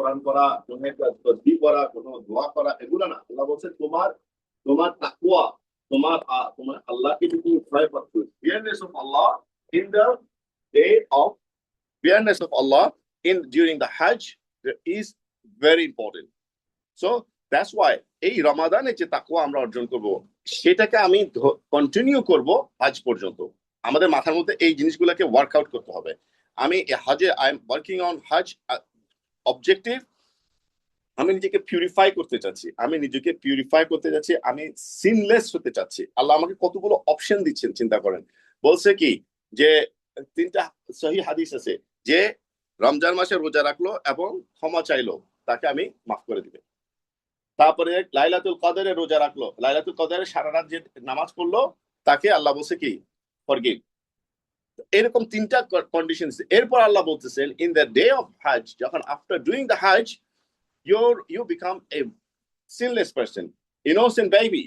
কোরআন পড়া, কোনো একটা তাসবিহ পড়া, কোনো দোয়া করা, এগুলো না। আল্লাহ বলছে তোমার তোমার তাকওয়া, তোমার আল্লাহকে যদি ভয় করতে, fearness of Allah in the day of fearness of Allah in during the Hajj is very important. So that's why এই রমাদানে যে তাকওয়া আমরা অর্জন করব, সেটাকে আমি কন্টিনিউ করব হজ পর্যন্ত। আমাদের মাথার মধ্যে এই জিনিসগুলোকে ওয়ার্কআউট করতে হবে। আমি হজে I am working on Hajj objective. আমি নিজেকে পিউরিফাই করতে চাচ্ছি, আমি সিনলেস হতে চাচ্ছি। আল্লাহ আমাকে কতগুলো অপশন দিচ্ছেন চিন্তা করেন। বলছে কি যে 3টা সহিহ হাদিস আছে, যে রমজান মাসে রোজা রাখলো এবং ক্ষমা চাইলো, তাকে আমি মাফ করে দিবে। তারপরে লাইলাতুল কদরে রোজা রাখলো, লাইলাতুল কদরে সারা রাত যে নামাজ পড়লো, তাকে আল্লাহ বলছে কি ফরগিভ। এরকম 3টা কন্ডিশন। এরপর আল্লাহ বলতেছেন in the day of Hajj, যখন after doing the Hajj you become a sinless person, innocent baby.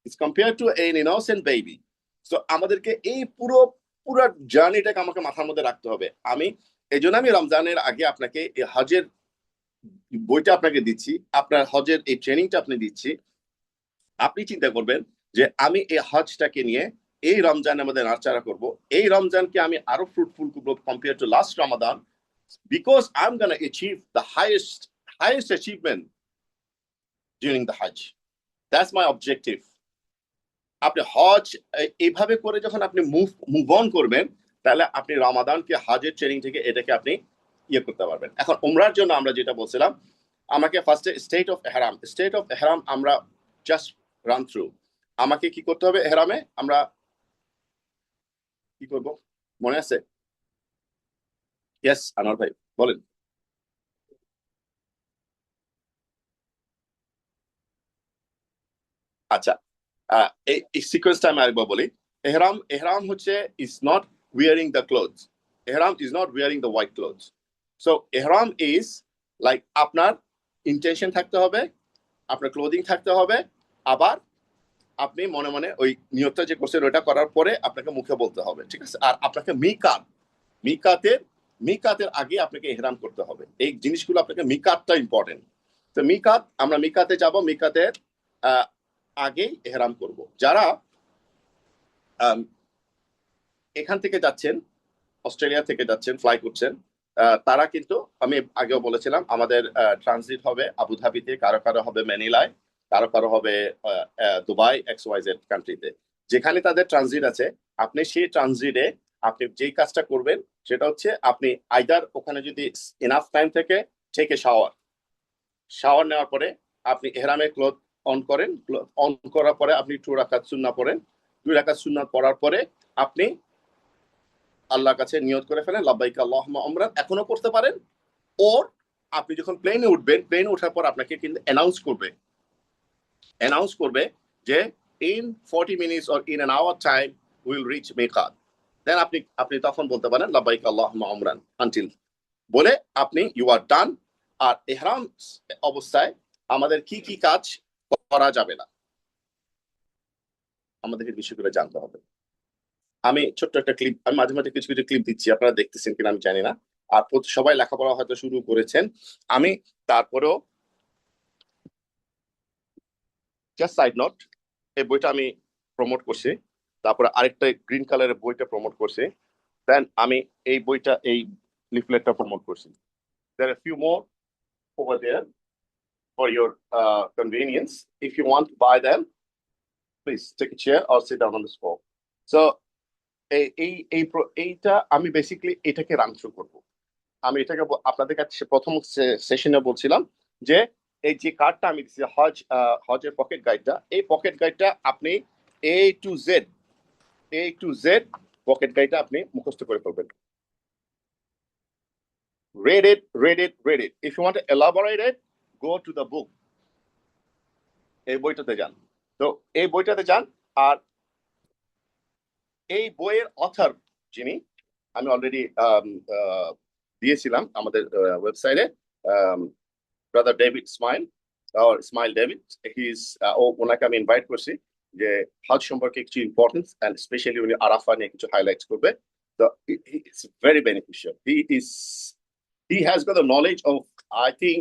It's compared to an innocent baby. So আমাদেরকে এই পুরো জার্নিটাকে আমাকে মাথার মধ্যে রাখতে হবে। আমি এই জন্য আমি রমজানের আগে আপনাকে এই হজের বইটা আপনাকে দিচ্ছি, আপনার হজের এই ট্রেনিংটা আপনি দিচ্ছি। আপনি চিন্তা করবেন যে আমি এই হজটাকে নিয়ে এই রমজান আমাদের নাড়াচাড়া করব, এই রমজানকে আমি আরো ফ্রুটফুল করবো compare to last Ramadan, because I am gonna achieve the highest achievement during the Hajj. That's my objective. আপনি হজ এইভাবে করে যখন আপনি মুভ অন করবেন, তাহলে আপনি রমাদানকে হজের ট্রেনিং থেকে এটাকে আপনি ইয়ে করতে পারবেন। এখন উমরার জন্য আমরা যেটা বলছিলাম, আমাকে ফার্স্টে স্টেট অফ এহরাম আমরা জাস্ট রান থ্রু। আমাকে কি করতে হবে? এহরামে আমরা কি করব মনে আছে? ইয়েস আনোয়ার ভাই বলেন। আচ্ছা, এই সিকোয়েন্সটা আমি আরেকবার বলি। এহরাম হচ্ছে is not wearing the clothes, এহরাম is not wearing the white clothes. So এহরাম ইজ লাইক আপনার ইন্টেনশন থাকতে হবে, আপনার ক্লোদিং থাকতে হবে, আবার আপনি মনে মনে ওই নিয়তটা যে করছেন ওটা করার পরে আপনাকে মুখে বলতে হবে, ঠিক আছে? আর আপনাকে মিকাতের আগে আপনাকে এহরাম করতে হবে। এই জিনিসগুলো আপনাকে, মিকাতটা ইম্পর্টেন্ট। তো আমরা মিকাতে যাব, মিকাতের আগেই এহরাম করব। যারা এখান থেকে যাচ্ছেন, অস্ট্রেলিয়া থেকে যাচ্ছেন, ফ্লাই করছেন, তারা কিন্তু আমি আগেও বলেছিলাম আমাদের ট্রানজিট হবে আবুধাবিতে, কারো হবে ম্যানিলায়, কারো হবে দুবাই, XYZ কান্ট্রিতে। যেখানে তাদের ট্রানজিট আছে, আপনি সেই ট্রানজিটে আপনি যেই কাজটা করবেন সেটা হচ্ছে, আপনি আইদার ওখানে যদি এনাফ টাইম থেকে টেক এ শাওয়ার নেওয়ার পরে আপনি এহরামের ক্লথ অন করেন, অন করার পরে আপনি 2 রাকাত সুন্নাহ পড়েন, 2 রাকাত সুন্নাহ পড়ার পরে আপনি আল্লাহর কাছে নিয়ত করে ফেলেন লাব্বাইক আল্লাহুম্মা উমরান। এখনো করতে পারেন, ওর আপনি যখন প্লেনে উঠবেন, প্লেনে ওঠার পর আপনাকে কিন্তু অ্যানাউন্স করবে যে in 40 minutes or in an hour time will reach মিকাত। দেন আপনি তখন বলতে পারেন লাব্বাইক আল্লাহুম্মা উমরান আনটিল বলে আপনি ইউ আর ডান। আর ইহরাম অবস্থায় আমাদের কি কি কাজ করা যাবে না, আমাদেরকে বিষয়গুলো জানতে হবে। আমি ছোট্ট একটা ক্লিপ, আমি মাঝে মাঝে কিছু ক্লিপ দিচ্ছি, আপনারা দেখতেছেন কিনা আমি জানি না। আর সবাই লেখাপড়া হয়তো শুরু করেছেন, আমি তারপরেও জাস্ট সাইড নোট, এই বইটা আমি প্রমোট করছি, তারপরে আরেকটা গ্রিন কালারের বইটা প্রমোট করছি, দেন আমি এই বইটা, এই লিফলেটটা প্রমোট করছি। There are a few more over there for your convenience. If you want to buy them, please take a chair or sit down on the spot. So এইটা আমি বেসিক্যালি এটাকে রান থ্রু করবো। আমি এটাকে আপনাদের কাছে প্রথম সেশনে বলছিলাম যে এই যে কার্ডটা আমি দিচ্ছি হজের পকেট গাইডটা, এই পকেট গাইডটা আপনি A to Z পকেট গাইডটা আপনি মুখস্থ করে ফেলবেন। read it. If you want to elaborate it, go to the book. এই বইটাতে যান। তো এই বইটাতে যান, আর এই বইয়ের অথর যিনি, আমি অলরেডি দিয়েছিলাম আমাদের ওয়েবসাইটে, ব্রাদার ডেভিড স্মাইল ডেভিড, ওনাকে আমি ইনভাইট করছি যে হজ সম্পর্কে কিছু ইম্পর্টেন্স এন্ড স্পেশালি উনি আরাফা নিয়ে কিছু হাইলাইটস করবে। তো it's very beneficial. He has got the knowledge of, I think,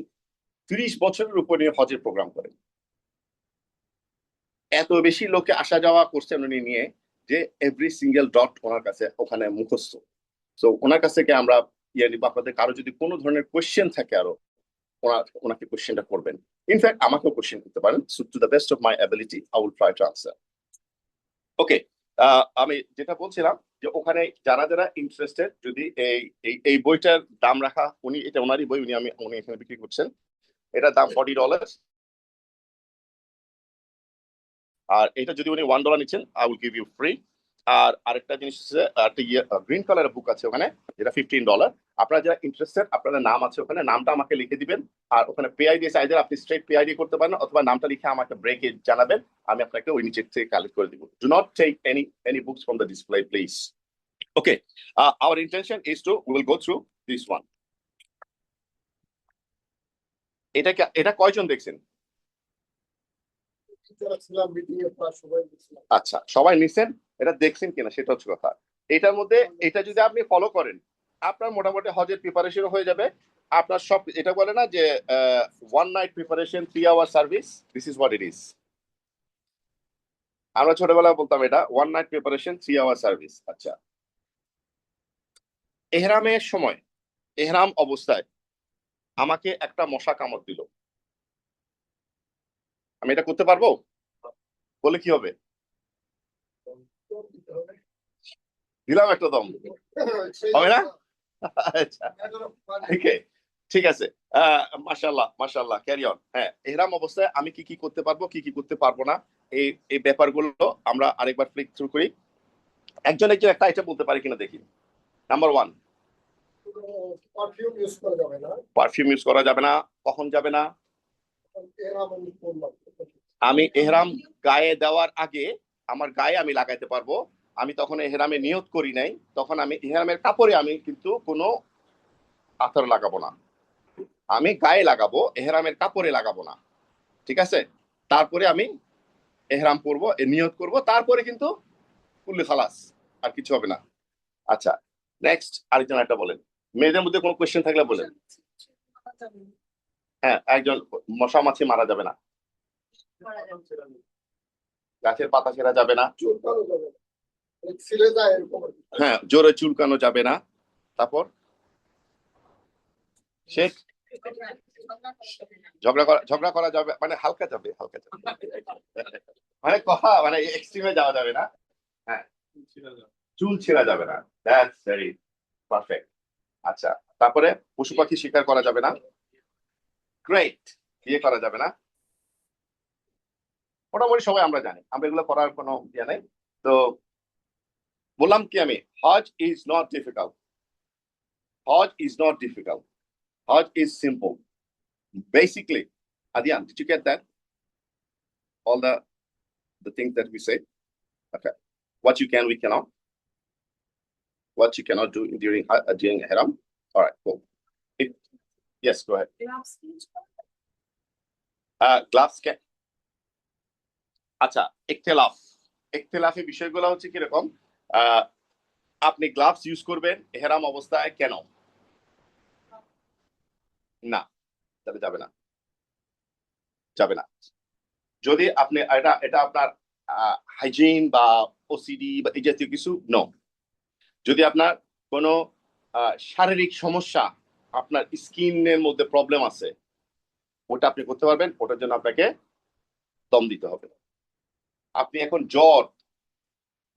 30 বছরের উপর নিয়ে হজের প্রোগ্রাম করেন। এত বেশি লোকে আসা যাওয়া করছেন উনি নিয়ে যে এভরি সিঙ্গেল ডট ওনার কাছে ওখানে মুখস্থ। তো ওনার কাছ থেকে আমরা ইয়ে নিব, আপনাদের কারো যদি কোনো ধরনের কোয়েশ্চেন থাকে আরো ওনাকে কোয়েশ্চেনটা করবেন। ইনফ্যাক্ট আমাকেও কোয়েশ্চেন করতে পারেন, so to the best of my ability I will try to answer. Okay, আমি যেটা বলছিলাম যে ওখানে যারা যারা ইন্টারেস্টেড, যদি এই এই বইটার দাম রাখা, উনি এটা ওনারই বই, উনি এখানে বিক্রি করছেন, এটার দাম $40। আর এটা যদি উনি $1 নিচ্ছেন I will give you free. আর আরেকটা জিনিস হচ্ছে একটা গ্রিন কালারের বুক আছে ওখানে, যেটা $15। আপনারা যারা ইন্টারেস্টেড, আপনাদের নাম আছে ওখানে, নামটা আমাকে লিখে দিবেন। আর ওখানে পে আইডি সাইজের আপনি স্ট্রেট পে আইডি করতে পারেন, অথবা নামটা লিখে আমাকে ব্রেকে জানাবেন, আমি আপনাকে ওই নিচে থেকে কালেক্ট করে দিব। Do not take any books from the display please. Okay, our intention is to will go through this one. এটা কয়জন দেখছেন? আচ্ছা, সবাই নিছেন, এটা দেখছেন কিনা সেটা হচ্ছে কথা। এটার মধ্যে এটা যদি আপনি ফলো করেন, আপনার মোটামুটি হজের প্রিপারেশন হয়ে যাবে। আপনার সব, এটা বলে না যে 1 night preparation 3 hour service, this is what it is. আমরা ছোটবেলায় বলতাম এটা 1 নাইট প্রিপারেশন 3 আওয়ার সার্ভিস। আচ্ছা, এহরামের সময়, এহরাম অবস্থায় আমাকে একটা মশা কামড় দিল, আমি এটা করতে পারবো? বলে কি হবে? দিলাম একটা দম, হবে না? আচ্ছা, ঠিক আছে। মাশাআল্লাহ মাশাআল্লাহ, ক্যারি অন। হ্যাঁ, এহরাম অবস্থায় আমি কি কি করতে পারবো, কি কি করতে পারবো না, এই এই ব্যাপারগুলো আমরা আরেকবার ফ্লিক থ্রু করি। একজন একটা আইটেম বলতে পারি কিনা দেখি। নাম্বার 1, পারফিউম ইউজ করা যাবে না। কখন যাবে না? আমি এহরাম গায়ে দেওয়ার আগে আমার গায়ে আমি লাগাইতে পারবো। আমি তখন এহরামে নিয়ত করি নাই, তখন আমি এহরামের কাপড়ে আমি কিন্তু কোনো আতর লাগাবো না। আমি গায়ে লাগাবো, এহরামের কাপড়ে লাগাবো না, ঠিক আছে? তারপরে আমি এহরাম পরবো, নিয়ত করব, তারপরে কিন্তু কুল্লি খালাস, আর কিছু হবে না। আচ্ছা, নেক্সট আরেকজন একটা বলেন। মেয়েদের মধ্যে কোনো কোয়েশ্চেন থাকলে বলেন। হ্যাঁ, একজন, মশা মাছি মারা যাবে না, গাছের পাতা ছেঁড়া যাবে না, হ্যাঁ জোরে চুলকানো যাবে না। তারপর শেখ, ঝগড়া করা যাবে, মানে হালকা যাবে, হালকা যাবে, মানে কথা, মানে এক্সট্রিমে যাওয়া যাবে না। হ্যাঁ, চুল ছেঁড়া যাবে না, দ্যাটস ভেরি পারফেক্ট। আচ্ছা, তারপরে পশু পাখি শিকার করা যাবে না, গ্রেট। বিয়ে করা যাবে না, মোটামুটি সবাই আমরা জানি, আমরা এগুলো করার কোনো ইয়ে নেই। তো বললাম কি আমি, Hajj is not difficult, Hajj is not difficult, Hajj is simple basically. Adian, did you get that? All the things that we say. Okay, what you can, we cannot, what you cannot do during ihram. All right, cool. Yes, go ahead. Gloves can. আচ্ছা, ইখতিলাফি বিষয়গুলো হচ্ছে কিরকম, আপনি gloves use করবেন এহরাম অবস্থায়, কেন না? তাহলে যাবে না, যাবে না। যদি আপনি এটা আপনার হাইজিন বা ওসিডি বা এই জাতীয় কিছু নো। যদি আপনার কোনো শারীরিক সমস্যা, আপনার স্কিনের মধ্যে প্রবলেম আছে, ওটা আপনি করতে পারবেন, ওটার জন্য আপনাকে দম দিতে হবে। আপনি এখন জ্বর,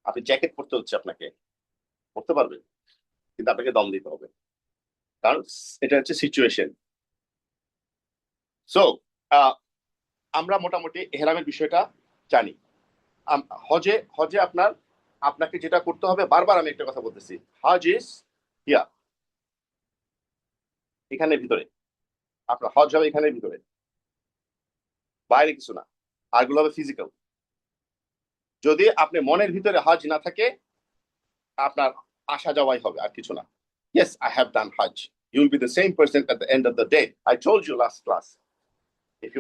আপনি জ্যাকেট পরতে হচ্ছে, আপনাকে পরতে পারবেন, কিন্তু আপনাকে দম দিতে হবে, কারণ এটা হচ্ছে সিচুয়েশন। সো আমরা মোটামুটি এহরামের বিষয়টা জানি। হজে হজে আপনাকে যেটা করতে হবে, বারবার আমি একটা কথা বলতেছি, হজ ইজ হিয়ার, এখানের ভিতরে। আপনার হজ হবে এখানের ভিতরে, বাইরে কিছু না। আরগুলো হবে ফিজিক্যাল। যদি আপনি মনের ভিতরে হজ না থাকে, আপনার আসা যাওয়াই হবে, আর কিছু না। Yes, I have done Hajj. You will be the same person at the end of the day. I told you last class. If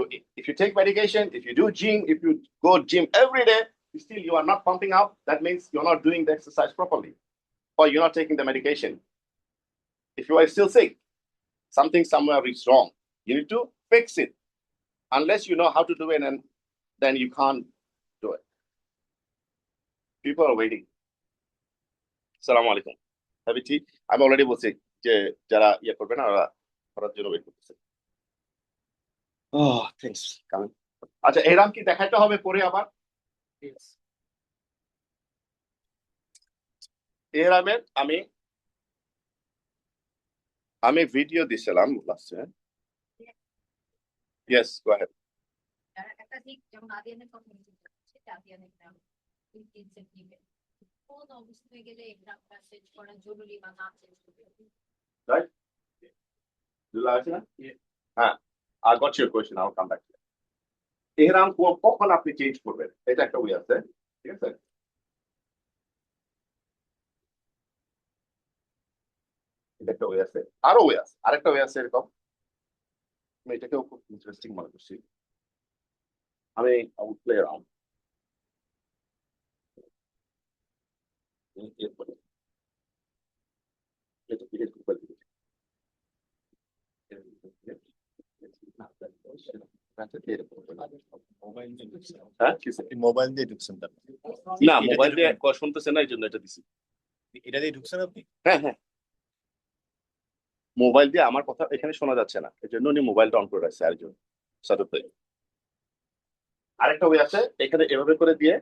you take medication, if you do gym, if you go gym every day, still you are not pumping out, that means you're not doing the exercise properly, or you're not taking the medication. If you are still sick, something somewhere is wrong. You need to fix it. Unless you know how to do it, and then you can't do it. People are waiting. Assalamu alaikum. Have a tea? I'm already বলছি যে যারা ইয়ে করবে না ওরা করার জন্য wait করতেছে। Oh, thanks. Coming. আচ্ছা, এরাম কি দেখাইতে হবে পরে আবার? Yes. এরামের আমি ভিডিও দিছিলাম লাস্টে। Yes, go ahead. একটা দিক যেমন আদিয়ানের কথা সেটা আদিয়ানের নাম ইনসেন্টিভ কোন অবস্থায় গেলে এক্সামটা চেঞ্জ করা জরুরি বা না চেঞ্জ করবে Right? Dula আছে না? হ্যাঁ, I got your question. I'll come back to it. এহরাম কখন আপনি চেঞ্জ করবেন? এটা একটা ওয়ে আছে, ঠিক আছে? এটা একটা ওয়ে আছে, আরো ওয়ে আছে, আরেকটা ওয়ে আছে এরকম। আমি এটাকেও খুব ইন্টারেস্টিং মনে করছি। আমি I would play around. এরপরে এটা কি একটু করে দিই। হ্যাঁ, মোবাইল দিয়ে ঢুকছেন তো আপনি? না, মোবাইল দিয়ে শুনতেছে না, এই জন্য এটা দিছি। এটা দিয়ে ঢুকছেন আপনি? হ্যাঁ হ্যাঁ, মোবাইল দিয়ে আমার কথা এখানে শোনা যাচ্ছে না, এই জন্য উনি মোবাইলটা অন করে রাখছে আরেকজন সাথে। আরেকটা ওয়ে আছে, এখানে এভাবে করে দিয়ে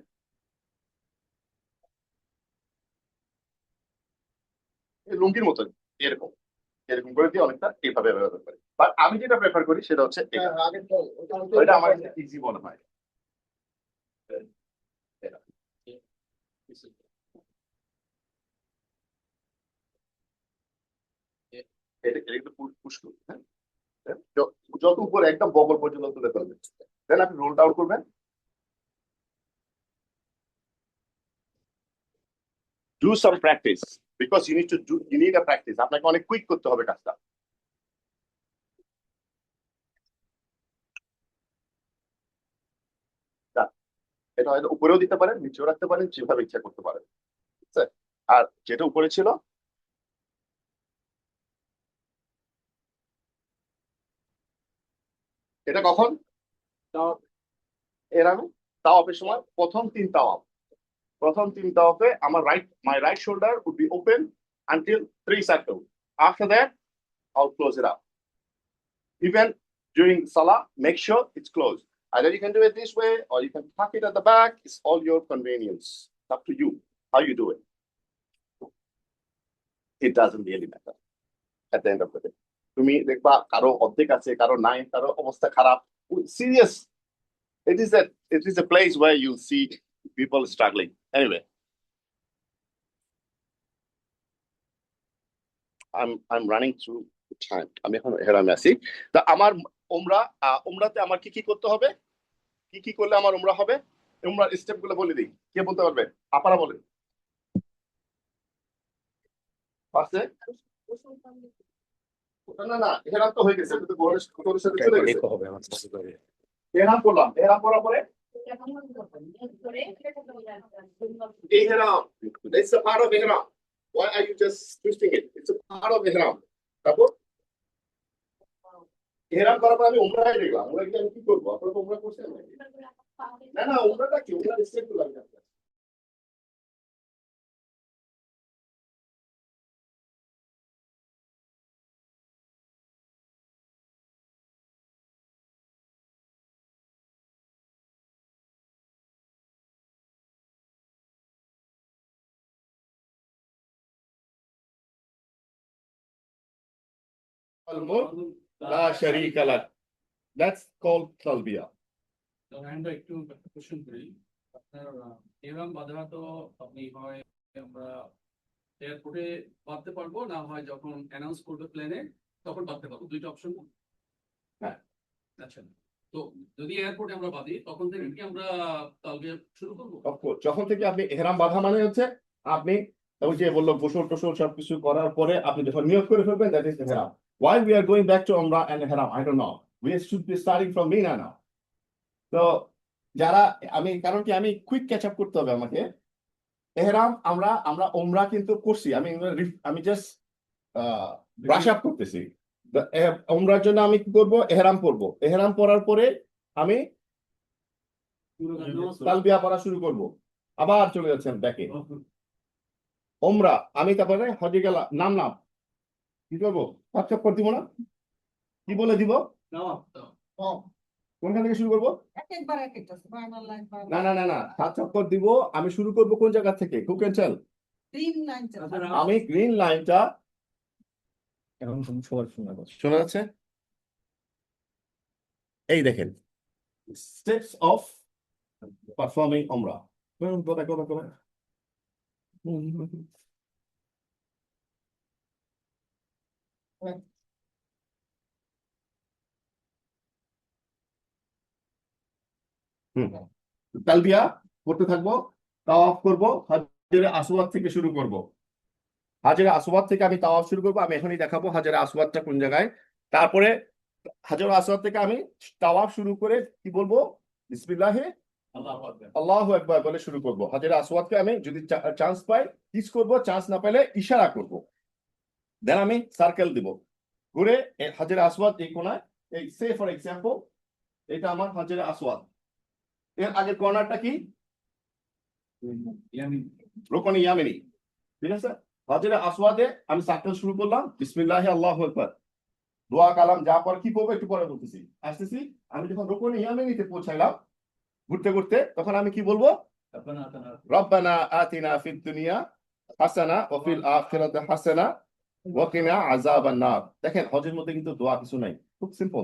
লুঙ্গির মতো এরকম এরকম করে দিয়ে অনেকটা এইভাবে ব্যবহার করি। বাট আমি যেটা প্রেফার করি সেটা হচ্ছে এটা আমার ইজি মনে হয়। এটা একটু পুশ করুন, হ্যাঁ, যত উপরে একদম বগল পর্যন্ত তুলে ফেলবেন, দেন আপনি রোল আউট করবেন। Do some practice because you need a practice. আপনাকে অনেক কুইক করতে হবে কাজটা। এটা হয়তো উপরেও দিতে পারেন, নিচেও রাখতে পারেন, যেভাবে ইচ্ছা করতে পারেন। আর যেটা উপরে ছিল এটা কখন এরামে তাওয়াফের সময় প্রথম তিন তাওয়াফে আমার my right shoulder would be open until 3 cycles. After that I'll close it up. Even during salah, make sure it's closed. Either you can do it this way or you can tuck it at the back. It's all your convenience. It's up to you how you do it. It doesn't really matter at the end of the day. তুমি দেখবা কারো অর্ধেক আছে, কারো নাই, কারো অবস্থা খারাপ, serious. It is a place where you see people struggling. Anyway, I'm running through time. আমি এখন হেরামে আছি। তা আমার উমরাতে আমার কি কি করতে হবে, কি কি করলে আমার উমরা হবে, উমরার স্টেপ গুলো বলে দিই। কে বলতে পারবে? আপনারা বলেন। ফার্স্টে না হেরাম তো হয়ে গেছে, কিন্তু গোরের সাথে চলে গেছে। হবে আমার কাছে করে হেরাম করলাম, হেরাম করার পরে এই হেরাম, it's a part of ihram. Why are you just twisting it? It's a part of ihram. তারপর ihram করার পর আমি উমরায় দেখলাম, উমরা কি আমি কি করব? আপনারা তো উমরা করছেন না? উমরাটা কি? উমরা স্টেপ গুলো আমি জানতে চাই। লা শারীকা লাক, that's called তালবিয়া। আমরা একটু কোশ্চেন করি। আপনার এরকম বাধা তো আপনি হয় আমরা এয়ারপোর্টে বাঁধতে পারবো, না হয় যখন অ্যানাউন্স করবে প্লেনে তখন বাঁধতে পারবো, দুইটা অপশন। হ্যাঁ, আচ্ছা, তো যদি এয়ারপোর্টে আমরা বাঁধি তখন থেকে কি আমরা তালবিয়া শুরু করবো? যখন থেকে আপনি ইহরাম বাঁধা মানে হচ্ছে আপনি ওই যে বললো গোসল টোসল সবকিছু করার পরে আপনি যখন নিয়োগ করে ফেলবেন, that is ihram. Why we are going back to Umrah and ihram, I don't know. We should be starting from Mina now. তো যারা কারণ কি আমি কুইক ক্যাচ আপ করতে হবে আমাকে। ইহরাম আমরা উমরা কিন্তু করছি, আমি জাস্ট ব্রাশ আপ করতেছি। উমরার জন্য আমি কি করব? এহরাম পরব। এহরাম পরার পরে আমি তালবিয়া পড়া শুরু করব। আবার চলে যাচ্ছেন ব্যাকে। ওমরা, আমি তারপরে হজে গেলাম, নাম কি করবো? হাত চক্কর দিব না? কি বলে দিব? কোনখান থেকে শুরু করবো? না, হাত চক্কর দিব। আমি শুরু করব কোন জায়গা থেকে? Who can tell? আমি গ্রিন লাইনটা, এখন সবার শোনা যাচ্ছে। শোনা যাচ্ছে? এই দেখেন, স্টেপস অফ পারফর্মিং ওমরা। কথা। তালবিয়া করতে থাকবো, তাওয়াফ করব, হাজরে আসওয়াদ থেকে শুরু করব। হাজরে আসওয়াদ থেকে আমি তাওয়াফ শুরু করব। আমি এখনই দেখাবো হাজরে আসওয়াদটা কোন জায়গায়। তারপরে হাজরে আসওয়াদ থেকে আমি তাওয়াফ শুরু করে কি বলবো? বিসমিল্লাহে আল্লাহু আকবার বলে শুরু করব। হাজরে আসওয়াদকে আমি যদি চান্স পাই কিস করব, চান্স না পেলে ইশারা করব। দেন আমি সার্কেল দিব ঘুরে হাজরে আসওয়াদ এই কোণায়। এই সে ফর এক্সাম্পল এটা আমার হাজরে আসওয়াদ। এর আগের কর্নারটা কি? রুকনে ইয়ামিনি। ঠিক আছে, হাজরে আসওয়াদে আমি সার্কেল শুরু করলাম, বিসমিল্লাহি আল্লাহু আকবার, দোয়া কালাম যা পর কি করবো একটু পরে বলতেছি, আসতেছি। আমি যখন রুকনে ইয়ামিনিতে পৌঁছাইলাম ঘুরতে ঘুরতে, তখন আমি কি বলবো? রব্বানা আতিনা ফিদ দুনিয়া হাসানা ওয়া ফিল আখিরাতি হাসানা ওয়া কিনা আযাবান নার। দেখেন হজের মধ্যে কিন্তু দোয়া কিছু নাই, খুব সিম্পল।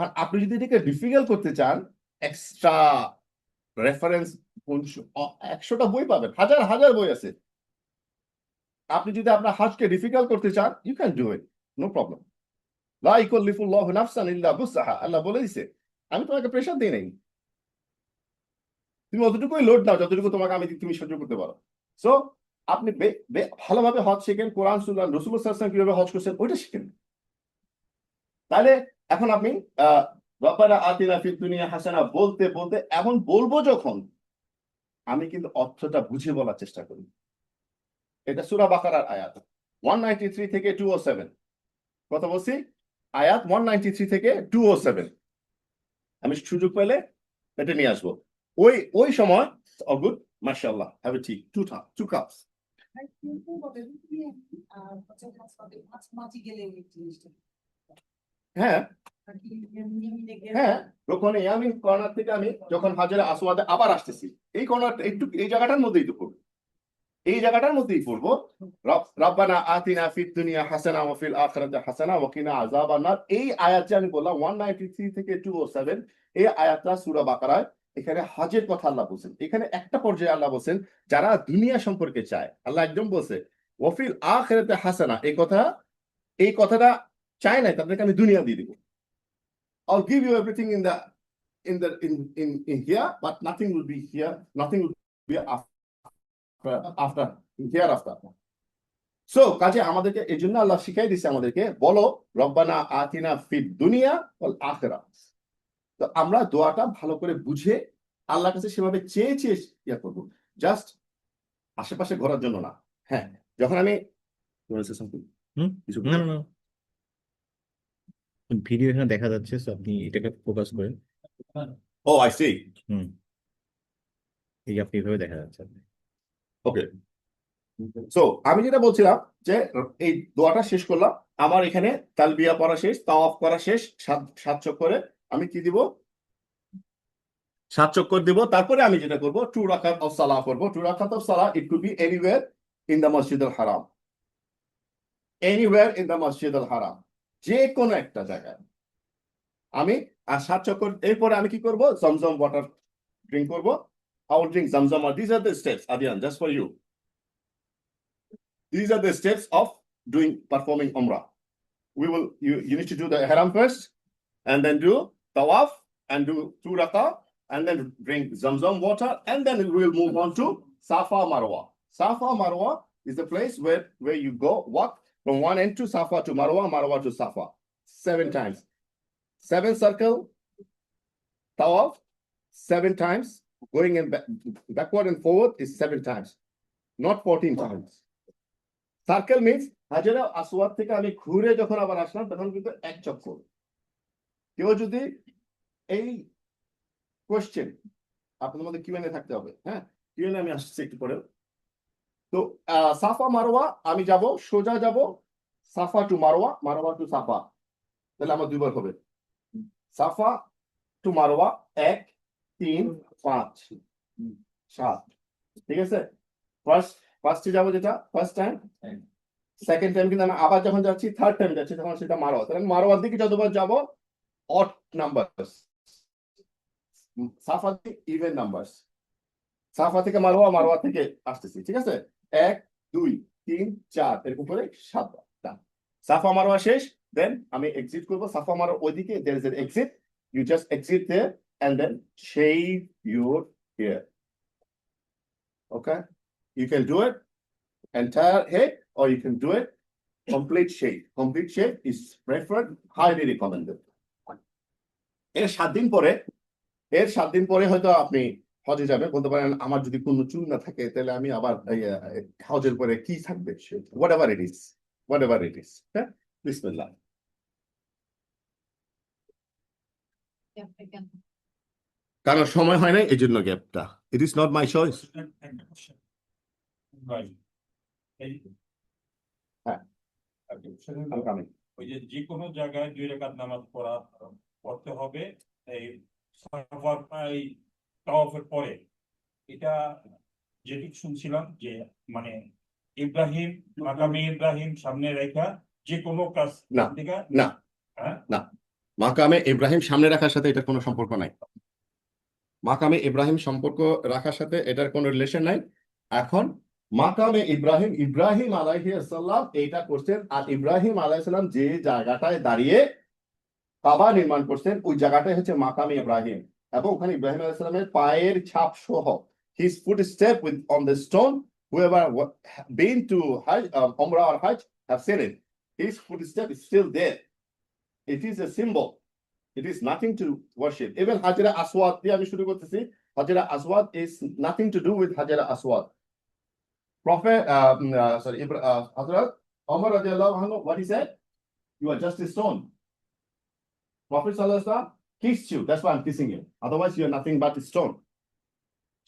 আর আপনি যদি এটাকে ডিফিকাল্ট করতে চান, এক্সট্রা রেফারেন্স 100টা বই পাবেন, হাজার হাজার বই আছে। আপনি যদি আপনার হজকে ডিফিকাল্ট করতে চান, you can do it, no problem. লা ইকাল্লিফুল্লাহু নাফসান ইল্লা বুসআহা, আল্লাহ বলে দিয়েছে। আমি তোমাকে প্রেশার দিই নাই, তুমি অতটুকুই লোড নাও যতটুকু তোমাকে তুমি সহ্য করতে পারো। সো আপনি ভালোভাবে হজ শিখেন, কোরআন সুন্নাহ রাসূলুল্লাহ সাল্লাল্লাহু আলাইহি ওয়াসাল্লাম কিভাবে হজ করছেন ওইটা শিখেন। তাহলে এখন আপনি রব্বানা আতিনা ফিদ দুনিয়া হাসানা বলতে বলতে এমন বলবো যখন আমি কিন্তু অর্থটা বুঝে বলার চেষ্টা করি। এটা সূরা বাকারার আয়াত 193 থেকে 207 কথা বলছি। আয়াত 193 থেকে 207 আমি সুযোগ পেলে এটা নিয়ে আসবো। ওই সময় গুড মাশাআল্লাহ, have a tea, two cups. হ্যাঁ হ্যাঁ, রুকনে ইয়ামিন কর্নার থেকে আমি যখন হাজরে আসওয়াদে আবার আসতেছি, এই কর্নারটা একটু এই জায়গাটার মধ্যেই তো পড়বো, এই জায়গাটার মধ্যেই পড়বো রব্বানা আতিনা ফিদ দুনিয়া হাসানা ওয়া ফিল আখিরাতি হাসানা ওয়া কিনা আযাবান নার। এই আয়াতটা আমি বললাম 193 থেকে 207, এই আয়াতটা সূরা বাকারায়। এখানে হজের কথা আল্লাহ বলছেন। এখানে একটা পর্যায়ে আল্লাহ বলছেন যারা দুনিয়া সম্পর্কে চায়, আল্লাহ একদম বলছে ওয়া ফিল আখিরাতি হাসানা, এই কথাটা চায় না তাদেরকে আমি দুনিয়া দিয়ে দিব। I'll give you everything in here, but nothing will be here. Nothing will be after hereafter. So কাজে আমাদেরকে এই জন্য আল্লাহ শিখাই দিচ্ছে আমাদেরকে, বলো রব্বানা আতিনা ফিদ দুনিয়া ওয়াল আখিরাহ। তো আমরা দোয়াটা ভালো করে বুঝে আল্লাহর কাছে সেভাবে চেয়ে ইয়া করবো, জাস্ট আশেপাশে ঘোরার জন্য না। হ্যাঁ, যখন আমি কিছু না ভিডিও এখানে দেখা যাচ্ছে, তো আপনি এটাকে ফোকাস করেন। ও আই সি। এই আপনি এভাবে দেখা যাচ্ছে আপনি। ওকে, সো আমি যেটা বলছিলাম যে এই দোয়াটা শেষ করলাম, আমার এখানে তালবিয়া পড়া শেষ, তাওয়াফ করা শেষ, 7 চক্করে আমি কি দিব? 7 চক্কর দিব। তারপরে আমি যেটা করব 2 রাকাত অফ সালাহ করব। 2 রাকাত of Salah, it could be anywhere in the মসজিদ আল হারাম, এনিওয়্যার ইন দ্য মসজিদ আল হারাম, যে কোনো একটা জায়গায় আমি। আর 7 চক্কর এরপরে আমি কি করব? জমজম ওয়াটার ড্রিঙ্ক করব। I will drink Zamzam. These are the steps, Adyan, just for you. These are the steps of performing Umrah. You need to do the Ihram first, and then do Tawaf, and do 2 rakah, and then drink Zamzam water, and then we will move on to Safa Marwa. Safa Marwa is the place where you go walk from one end to Safa to Marwa, Marwa to Safa 7 times. 7 circle Tawaf 7 times. Going in backward and forward is 7 times, not 14 times. Circle means হাজারা আসওয়াদ থেকে আমি ঘুরে যখন আবার আসলাম তখন কিন্তু এক চক্কর। কেউ যদি এই কোয়েশ্চেন আপনাদের মধ্যে কিউএনএ থাকতে হবে, হ্যাঁ কিউএনএ আমি আসছি একটু পরে। তো সাফা মারোয়া আমি যাব, সোজা যাব সাফা টু মারোয়া, মারোয়া টু সাফা, তাহলে আমার দুইবার হবে। সাফা টু মারোয়া 1 3 5 7, ঠিক আছে। ফার্স্টে যাবো যেটা ফার্স্ট টাইম, সেকেন্ড টাইম কিন্তু আমি আবার যখন যাচ্ছি থার্ড টাইম যাচ্ছি তখন সেটা মারোয়া, তাহলে মারোয়ার দিকে যতবার যাবো অড নাম্বারস, সাফা দিকে ইভেন নাম্বারস। সাফা থেকে মারোয়া, মারোয়া থেকে আসতেছি, ঠিক আছে। 1 2 3 4 এরকম করে 7 বার। সাফা মারোয়া শেষ, দেন আমি এক্সিট করবো সাফা মারোয়া ওইদিকে, there is an exit, you just exit there and then shave your hair. Okay, you can do it entire head or you can do it complete shave. Complete shave is preferred, highly recommended. এর 7 দিন পরে হয়তো আপনি হজে যাবেন, বলতে পারেন আমার যদি কোনো চুল না থাকে তাহলে আমি আবার হজের পরে কি থাকবে, whatever it is, whatever it is. হ্যাঁ, বিসমিল্লাহ। কারণ সময় হয় না এই জন্য গ্যাপটা, it is not my choice. একটা question. ভাই, এই হ্যাঁ। question I'm coming. ওই যে কোনো জায়গায় 2 রাকাত নামাজ পড়তে হবে এই সাফার এই তাওয়াফের পরে, এটা যেটুকু শুনছিলাম যে মানে ইব্রাহিম, মাকামে ইব্রাহিম সামনে রেখা যে কোনো কাজ না, থেকে না, হ্যাঁ না, মাকামে ইব্রাহিম সামনে রাখার সাথে এটার কোনো সম্পর্ক নাই। মাকামে ইব্রাহিম সম্পর্ক রাখার সাথে এটার কোনো রিলেশন নাই। এখন মাকামে ইব্রাহিম, ইব্রাহিম আলাইহিস সালাম এইটা করছেন, আর ইব্রাহিম আলাইহিস সালাম যে জায়গাটায় দাঁড়িয়ে কাবা নির্মাণ করছেন ওই জায়গাটাই হচ্ছে মাকামে ইব্রাহিম, এবং ওখানে ইব্রাহিম আলাইহিস সালামের পায়ের ছাপ সহ, his footstep with on the stone, whoever been to Hajj, Umrah or Hajj have seen it, his footstep is still there. It is a symbol. It is nothing to worship. Even Hajara Aswad, দিয়ে আমি শুরু করতেছি, Hajara Aswad is nothing to do with Hajara Aswad. Prophet, Hazrat Umar radiallahu anhu, what he said? You are just a stone. Prophet sallallahu alaihi wasallam kissed you, that's why I'm kissing you. Otherwise you are nothing but a stone.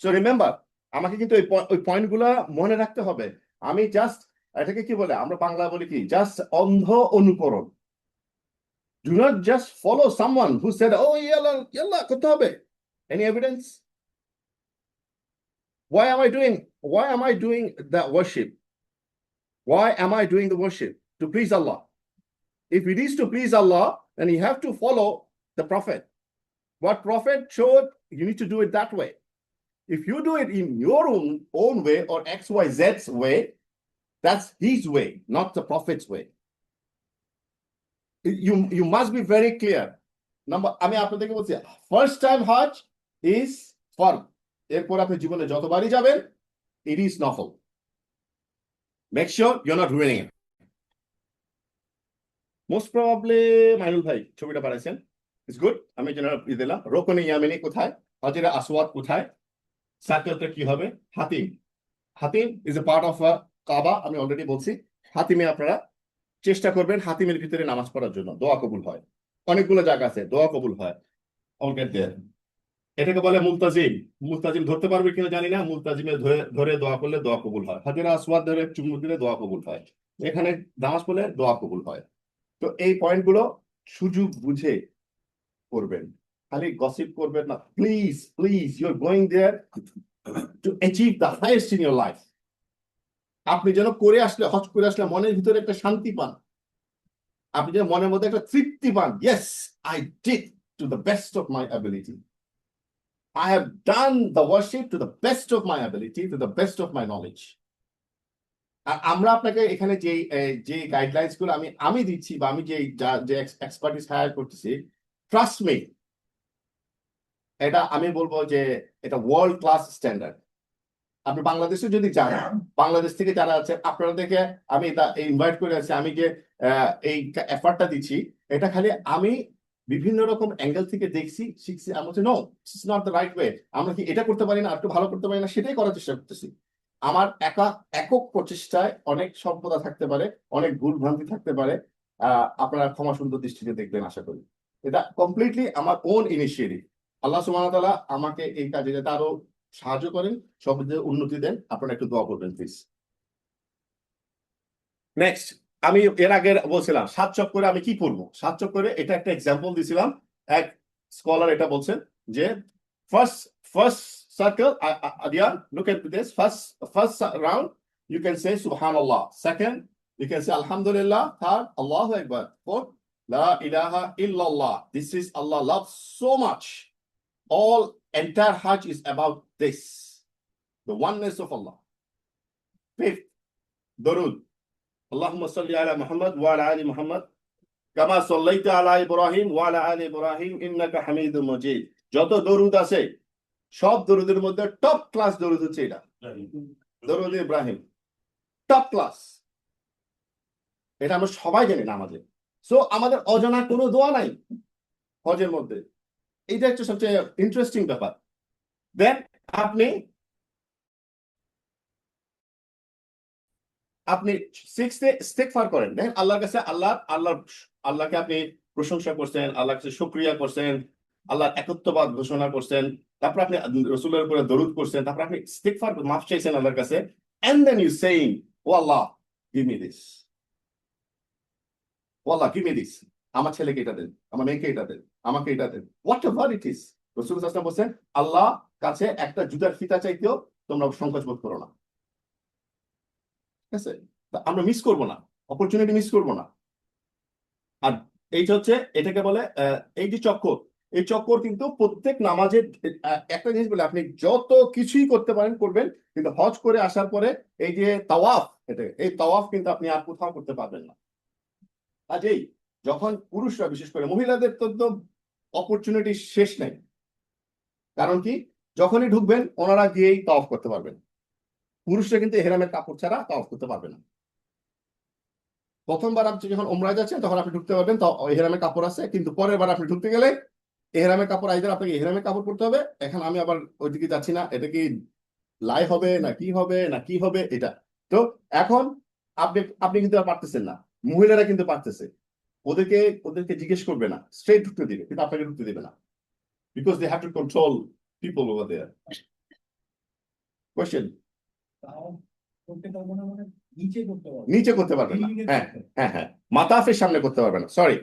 So remember, আমাকে কিন্তু ওই পয়েন্টগুলো মনে রাখতে হবে। আমি just এটাকে কি বলে, আমরা বাংলা বলি কি, জাস্ট অন্ধ অনুকরণ। Do not just follow someone who said, oh, yalla, করতে হবে. Any evidence? Why am I doing the worship? Why am I doing the worship? To please Allah. If it is to please Allah, then you have to follow the Prophet. What Prophet showed, you need to do it that way. If you do it in your own way or XYZ's way, that's his way, not the Prophet's way. You must be very clear. আমি আপনাদেরকে বলছি, first time Hodge is ফরজ, এরপর আপনি জীবনে যতবারই যাবেন it is নফল। Make sure you're not ruining it. Most probably Mainul ভাই ছবিটা পাঠাইছেন, ইটস গুড। আমি জেনারেল দিলাম, রোকনে ইয়ামিনি কোথায়, হাজরা আসওয়াদ কোথায়, সাকিয়াতে কি হবে, Hatim is a part of কাবা। আমি অলরেডি বলছি, হাতিমে আপনারা চেষ্টা করবেন হাতিমের ভিতরে নামাজ পড়ার জন্য, দোয়া কবুল হয়। অনেকগুলো জায়গা আছে দোয়া কবুল হয়, all get there. এটাকে বলে মুলতাজিম ধরতে পারবে কিনা জানি না, মুলতাজিমে ধরে দোয়া করলে দোয়া কবুল হয়, হাজরা আসওয়াদ ধরে চুমু দিলে দোয়া কবুল হয়, এখানে নামাজ পড়লে দোয়া কবুল হয়। তো এই পয়েন্টগুলো সুযোগ বুঝে করবেন, খালি গসিপ করবেন না। Please you are going there to achieve the highest in your life. আপনি যেন করে আসলে, হজ করে আসলে মনের ভিতরে একটা শান্তি পান, আপনি যেন মনের মধ্যে একটা তৃপ্তি পান, yes I did to the best of my ability, I have done the worship to the best of my ability, to the best of my knowledge. আর আমরা আপনাকে এখানে যে গাইডলাইন্স গুলো আমি দিচ্ছি, বা আমি যে এক্সপার্টিস হায়ার করতেছি, ট্রাস্ট মি, এটা আমি বলবো যে এটা ওয়ার্ল্ড ক্লাস স্ট্যান্ডার্ড। আপনি বাংলাদেশে যদি যান, বাংলাদেশ থেকে যারা আছে আপনাদেরকে আমি ইনভাইট করে আছি, আমি যে এই এফার্টটা দিচ্ছি, এটা খালি আমি বিভিন্ন রকম অ্যাঙ্গেল থেকে দেখছি, শিখছি। আমি বলছি no, it's not the right way. আমরা কি এটা করতে পারি না, আর একটু ভালো করতে পারি না, সেটাই করার চেষ্টা করতেছি। আমার একক প্রচেষ্টায় অনেক স্বল্পতা থাকতে পারে, অনেক ভুল ভ্রান্তি থাকতে পারে, আপনারা ক্ষমা সুন্দর দৃষ্টিতে দেখবেন আশা করি। এটা কমপ্লিটলি আমার ওন ইনিশিয়েটিভ। আল্লাহ সুবহানাহু ওয়া তাআলা আমাকে এই কাজে যাতে আরো সাহায্য করেন, সবদিকে উন্নতি দেন, আপনারা একটু দোয়া করবেন প্লিজ। নেক্সট, আমি এর আগে বলছিলাম 7 চক্করে আমি কি করবো। 7 চক্করে এটা একটা এক্সাম্পল দিছিলাম, এক স্কলার এটা বলছেন যে first circle, Adyan, look at this. First round, you can say Subhanallah. Second, you can say Alhamdulillah. Third, Allahu Akbar. Fourth, La ilaha illallah. This is Allah loves so much. All entire Hajj is about this, the oneness of Allah. Fifth, Darud. Allahumma salli ala Muhammad wa ala ali Muhammad. Kama sallaita ala Ibrahim wa ala ali Ibrahim innaka Hamidum Majid. যত দরুদ আছে সব দরুদের মধ্যে top class দরুদ হচ্ছে এটা, দরুদ ইব্রাহিম, টপ ক্লাস। এটা আমরা সবাই জানি নামাজে। সো আমাদের অজানা কোনো দোয়া নাই হজের মধ্যে, এইটা হচ্ছে সবচেয়ে ইন্টারেস্টিং ব্যাপার। দেন আপনি ইস্তেগফার করেন, দেখেন আল্লাহর কাছে আল্লাহকে আপনি প্রশংসা করছেন, আল্লাহর কাছে শুকরিয়া করছেন, আল্লাহর একত্ববাদ ঘোষণা করছেন, তারপর আপনি রাসূলের উপরে দরুদ করছেন, তারপর আপনি ইস্তেগফার মাফ চাইছেন আল্লাহর কাছে, and then you saying O Allah give me this, O Allah give me this, আমার ছেলেকে এটা দেন, আমার মেয়েকে এটা দেন, আমাকে এটা দেন, হোয়াট এভার ইট ইজ। রাসূল সাল্লাল্লাহু আলাইহি ওয়াসাল্লাম বলেন আল্লাহ কাছে একটা জুতার ফিতা চাইতেও তোমরা সংকোচ বোধ করো না। ঠিক আছে, আমরা মিস করবো না, অপরচুনিটি মিস করবো না। আর এইটা হচ্ছে, এটাকে বলে এই যে চক্কর, এই চক্কর কিন্তু প্রত্যেক নামাজের একটা জিনিস বলে, আপনি যত কিছুই করতে পারেন করবেন, কিন্তু হজ করে আসার পরে এই যে তাওয়াফ, এই তাওয়াফ কিন্তু আপনি আর কোথাও করতে পারবেন না। কাজেই যখন পুরুষরা, বিশেষ করে মহিলাদের তো অপরচুনিটি শেষ নেই। কারণ কি, যখনই ঢুকবেন ওনারা গিয়েই তাওয়াফ করতে পারবেন, পুরুষরা কিন্তু ইহরামের কাপড় ছাড়া তাওয়াফ করতে পারবে না। প্রথমবার আপনি যখন ওমরায় যাচ্ছেন তখন আপনি ঢুকতে পারবেন, তো ইহরামের কাপড় আছে, কিন্তু পরের বার আপনি ঢুকতে গেলে ইহরামের কাপড়, আইদার আপনাকে ইহরামের কাপড় পরতে হবে। এখন আমি আবার ওইদিকে যাচ্ছি না, এটা কি লাই হবে না কি হবে না কি হবে এটা। তো এখন আপনি কিন্তু আর পারতেছেন না, মহিলারা কিন্তু পারতেছে, ওদেরকে জিজ্ঞেস করবে না, স্ট্রেট ঢুকতে দিবে, কিন্তু আপনাকে ঢুকতে দিবে না, because they have to control people over there. Question, নিচে করতে পারবেন না, হ্যাঁ হ্যাঁ হ্যাঁ, মাতাফের সামনে করতে পারবেন না, সরি,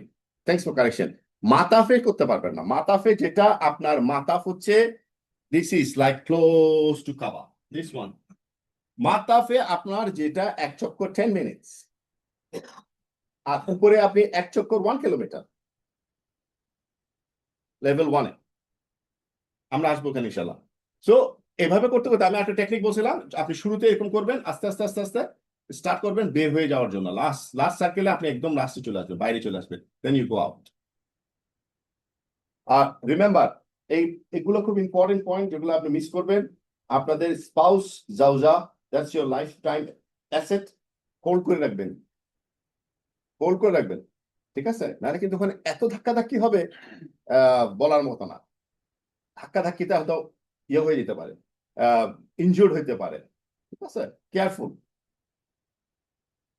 থ্যাঙ্কস ফর কারেকশন। মাতাফে করতে পারবেন না। মাতাফে যেটা আপনার মাতাফ হচ্ছে, this is like close to Kaaba, this one. মাতাফে আপনার যেটা এক চক্কর 10 মিনিটস, আর উপরে আপনি এক চক্কর 1 কিলোমিটার, লেভেল 1-এ আমরা আসবো ওখানে ইনশাআল্লাহ। সো এভাবে করতে করতে আমি একটা টেকনিক বলছিলাম, আপনি শুরুতে এরকম করবেন, আস্তে আস্তে আস্তে আস্তে স্টার্ট করবেন বের হয়ে যাওয়ার জন্য, লাস্ট সার্কেলে আপনি একদম লাস্টে চলে আসবেন, বাইরে চলে আসবেন, দেন ইউ গো আউট। আর রিমেম্বার, এগুলো খুব ইম্পর্টেন্ট পয়েন্ট যেগুলো আপনি মিস করবেন। আপনাদের স্পাউস, জাউজা, that's your life time asset, hold করে রাখবেন, হোল্ড করে রাখবেন, ঠিক আছে? নাহলে কিন্তু ওখানে এত ধাক্কাধাক্কি হবে বলার মতো না। ধাক্কাধাক্কিতে হয়তো ইয়ে হয়ে যেতে পারে, ইনজুর্ড হইতে পারে, ঠিক আছে? কেয়ারফুল।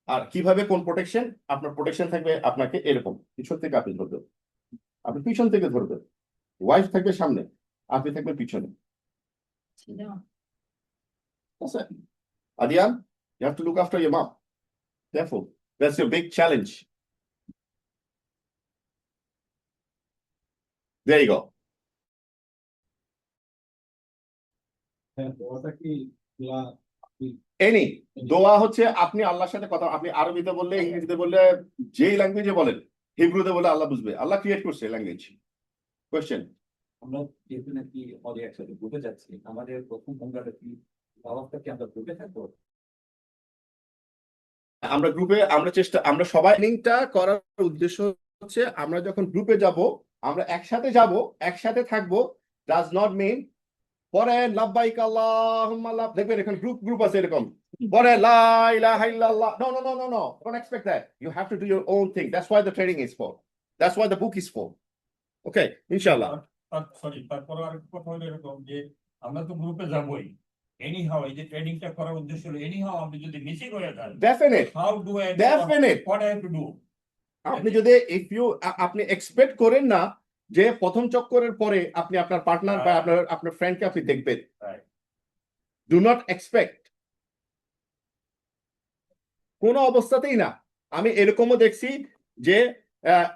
আর কিভাবে কোন প্রোটেকশন, আপনার প্রোটেকশন থাকবে আপনাকে এরকম, পিছন থেকে আপনি ধরবেন, আপনি পিছন থেকে ধরবেন, ওয়াইফ থাকবে সামনে, আপনি থাকবেন পিছনে, ঠিক আছে? Adyan, you have to look after your mom. Careful. That's your big challenge. There you go. Any দোয়া হচ্ছে আপনি আল্লাহর সাথে কথা, আপনি আরবিতে বললে, ইংরেজিতে বললে, যেই ল্যাঙ্গুয়েজে বলেন, হিব্রুতে বলে আল্লাহ বুঝবে। আল্লাহ ক্রিয়েট করছে ল্যাঙ্গুয়েজ। কোয়েশ্চেন, আমরা যেহেতু নাকি হজে একসাথে গ্রুপে যাচ্ছি, আমাদের প্রথম উমরাটা কি অবস্থা কি আমরা গ্রুপে থাকবো? আমরা গ্রুপে, আমরা সবাই লিঙ্কটা করার উদ্দেশ্য হচ্ছে, আমরা যখন গ্রুপে যাব, আমরা একসাথে যাব, একসাথে থাকবো, ডাজ নট মিন পরে লাব্বাইক আল্লাহুম্মা লাব, দেখবেন এখানে গ্রুপ আছে এরকম, পরে লা ইলাহা ইল্লাল্লাহ, no no no no no, don't expect that, you have to do your own thing, that's why the training is for, that's why the book is for. Okay, ইনশাআল্লাহ। সরি, তারপরে আরেকটা কথা হলো এরকম যে আমরা তো গ্রুপে যাবোই, এনিহাও এই যে ট্রেনিংটা করার উদ্দেশ্য হলো এনিহাও আপনি যদি মিসিং হয়ে যান definite how do I definite what I have to do আপনি যদি আপনি এক্সপেক্ট করেন না যে প্রথম চক্করের পরে আপনি আপনার পার্টনার বা আপনার ফ্রেন্ডকে আপনি দেখবেন, Right. ডু নট এক্সপেক্ট, কোনো অবস্থাতেই না। আমি এরকমও দেখছি যে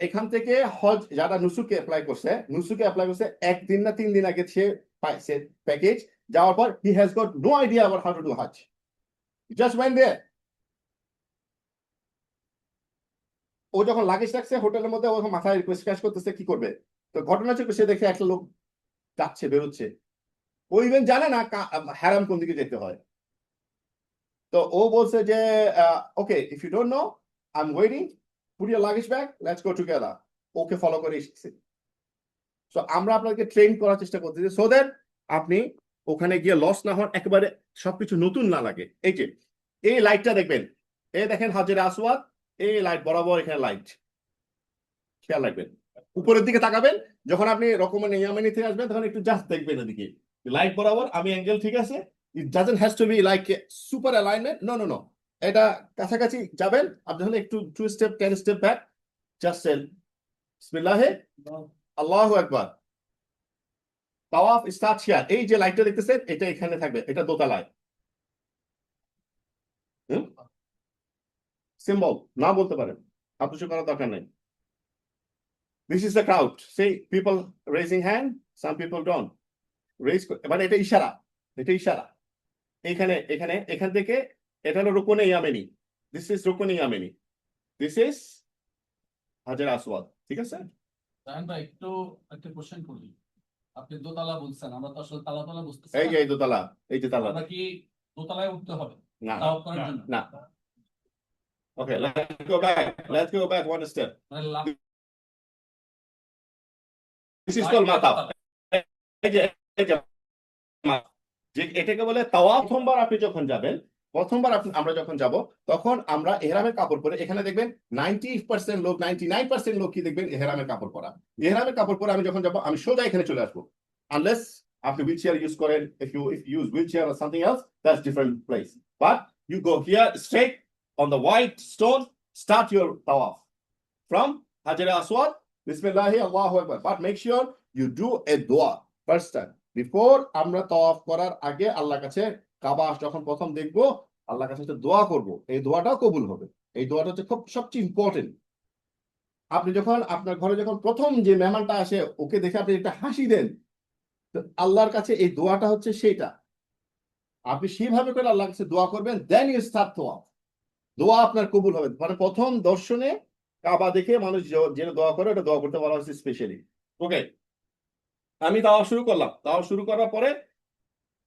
এখান থেকে হজ যারা নুসুকে অ্যাপ্লাই করছে 1 দিন না 3 দিন আগে সে পাইছে প্যাকেজ, যাওয়ার পর he has got no idea about how to do Hajj, just went there. ও যখন লাগেজ রাখছে হোটেলের মধ্যে, ও মাথায় ক্র্যাশ করতেছে কি করবে। তো ঘটনা হচ্ছে সে দেখে একটা লোক যাচ্ছে বেরোচ্ছে, ও ইভেন জানে না হারাম কোন দিকে যেতে হয়। তো ও বলছে যে okay if you don't know I am waiting, put your luggage bag, let's go together. Okay follow করে এসেছে। সো আমরা আপনাকে ট্রেন করার চেষ্টা করতেছি সো দ্যাট আপনি ওখানে গিয়ে লস না হন, একেবারে সবকিছু নতুন না লাগে। এই যে এই লাইটটা দেখবেন, এই দেখেন হাজরে আসওয়াদ, এই লাইট বরাবর এখানে লাইট, খেয়াল রাখবেন। উপরের দিকে তাকাবেন, যখন আপনি রকমের ইয়ামানি থেকে আসবেন তখন একটু জাস্ট দেখবেন এদিকে, লাইট বরাবর আমি অ্যাঙ্গেল ঠিক আছে। It doesn't has to be like super alignment, no no no, এটা কাছাকাছি যাবেন আপনি, হলে একটু 2 step 10 step back, just say বিসমিল্লাহে আল্লাহু আকবার। তাওয়াফ স্টার্ট হিয়ার। এই যে লাইটটা দেখতেছেন এটা এখানে থাকবে, এটা দোতলায়। সিম্বল না বলতে পারেন, আপনার করার দরকার নেই। This is the crowd. See people raising hand, some people don't raise, মানে এটা ইশারা, এটা ইশারা। এখান থেকে এটা হলো রুকনে ইয়ামেনি, দিস ইজ রুকনে ইয়ামেনি, দিস ইজ হাজার আসওয়াদ, ঠিক আছে। জাহান ভাই একটু একটা কোশ্চেন করি, আপনি দোতলা বলছেন, আমরা তো আসলে তালা বুঝতেছি এই না। যে এই দোতলা, এই যে তালা, আমরা কি দোতলায় উঠতে হবে না তাওয়াফ করার জন্য? না। ওকে let's go back one step. মানে লা- This is called মাতাফ। এই যে যে এটাকে বলে তাওয়াফ। প্রথমবার আপনি যখন যাবেন, আমরা যখন যাব তখন আমরা ইহরামের কাপড় পরে, এখানে দেখবেন 90% লোক 99% লোক কি দেখবেন ইহরামের কাপড় পরা। ইহরামের কাপড় পরে আমি যখন যাব আমি সোজা এখানে চলে আসবো, আনলেস আপনি হুইল চেয়ার ইউজ করেন। if you use wheelchair or something else, that's different place, but you go here straight on the white stone, start your tawaf from Hajar Aswad, Bismillahi Allahu Akbar, but make sure you do a dua first time before আমরা তাওয়াফ করার আগে আল্লাহর কাছে কাবা যখন প্রথম দেখবো আল্লাহর কাছে একটা দোয়া করব, এই দোয়াটাও কবুল হবে। এই দোয়াটা হচ্ছে খুব সবচেয়ে ইম্পর্টেন্ট। আপনি যখন আপনার ঘরে যখন প্রথম যে মেহমানটা আসে ওকে দেখে আপনি একটা হাসি দেন, তো আল্লাহর কাছে এই দোয়াটা হচ্ছে সেইটা, আপনি সেইভাবে করে আল্লাহর কাছে দোয়া করবেন, দেন ইউ স্টার্ট দোয়া, দোয়া আপনার কবুল হবে। মানে প্রথম দর্শনে কাবা দেখে মানুষ যে দোয়া করে ওটা দোয়া করতে বলা হচ্ছে স্পেশালি। ওকে, আমি তাওয়াফ শুরু করলাম। তাওয়াফ শুরু করার পরে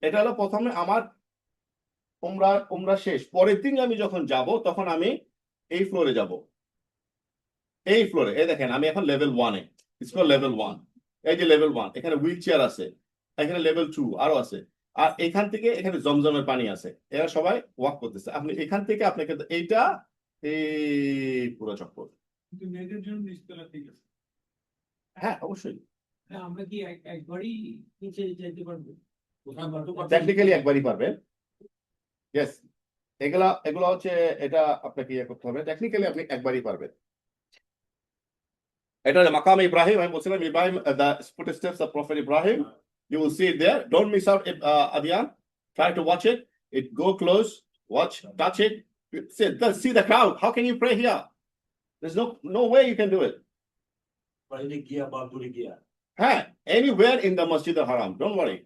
এটা হলো প্রথমে আমার উমরা শেষ। পরের দিন আমি যখন যাব তখন আমি এই ফ্লোরে যাব, এই ফ্লোরে। এই দেখেন আমি এখন লেভেল 1-এ, ইটস কল লেভেল 1। এই যে লেভেল 1, এখানে হুইল চেয়ার আছে, এখানে লেভেল 2 আরো আছে, আর এখান থেকে এখানে জমজমের পানি আছে। এরা সবাই ওয়াক করতেছে। আপনি এখান থেকে আপনাকে এইটা এই পুরো চক্কর। কিন্তু মেয়েদের জন্য নিচতলা ঠিক আছে। হ্যাঁ অবশ্যই, আমরা কি একবারই নিচে যেতে পারবো? টেকনিক্যালি একবারই পারবেন। ইয়েস, এগুলা হচ্ছে, এটা আপনাকে ইয়ে করতে হবে, টেকনিক্যালি আপনি একবারই পারবেন। এটা মাকাম ইব্রাহিম, আমি বলছিলাম Ibrahim, the footsteps of Prophet Ibrahim, you will see it there. Don't miss out Adyan, try to watch it, go close, watch, touch it, see the crowd. How can you pray here? There's no way you can do it. বাইরে গিয়া বা দূরে গিয়া হ্যাঁ, anywhere in the Masjid al-Haram, don't worry.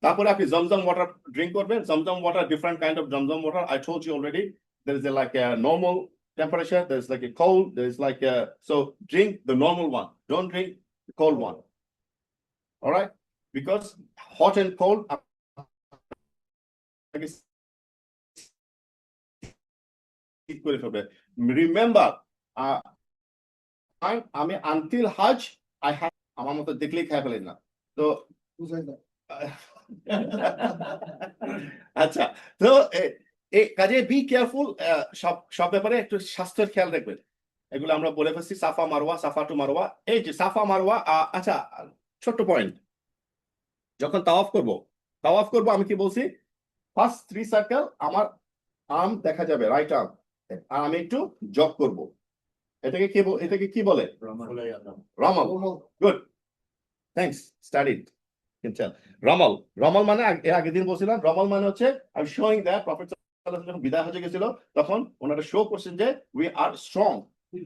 তারপরে আপনি জমজম water drink করবেন। Zamzam water, different kind of Zamzam water. I told you already, there is like a normal temperature, there's like a cold, there's like a, so drink the normal one, don't drink the cold one, all right, because hot and cold remember আমি until Hajj I have, আমার মতো দেখলেই খেয়ে ফেলেন না তো আচ্ছা। তো এই কাজে বি কেয়ারফুল, সব ব্যাপারে একটু স্বাস্থ্যের খেয়াল রাখবেন। এগুলো আমরা বলে ফেলছি সাফা মারওয়া, সাফা টু মারওয়া। এই যে সাফা মারওয়া, আচ্ছা ছোট্ট পয়েন্ট, যখন তাওয়াফ করব আমি কি বলছি, ফার্স্ট 3 সার্কেল আমার আর্ম দেখা যাবে, রাইট আর্ম, আর আমি একটু জগ করব। এটাকে কি বলে? রমল। Good, thanks, studied. রমল, রমল মানে এর আগের দিন বলছিলাম, রমল মানে হচ্ছে আমি শোয়িং দ্যাট প্রফেট যখন বিদায় হয়ে গেছিল তখন ওনারা শো করছেন যে we are strong,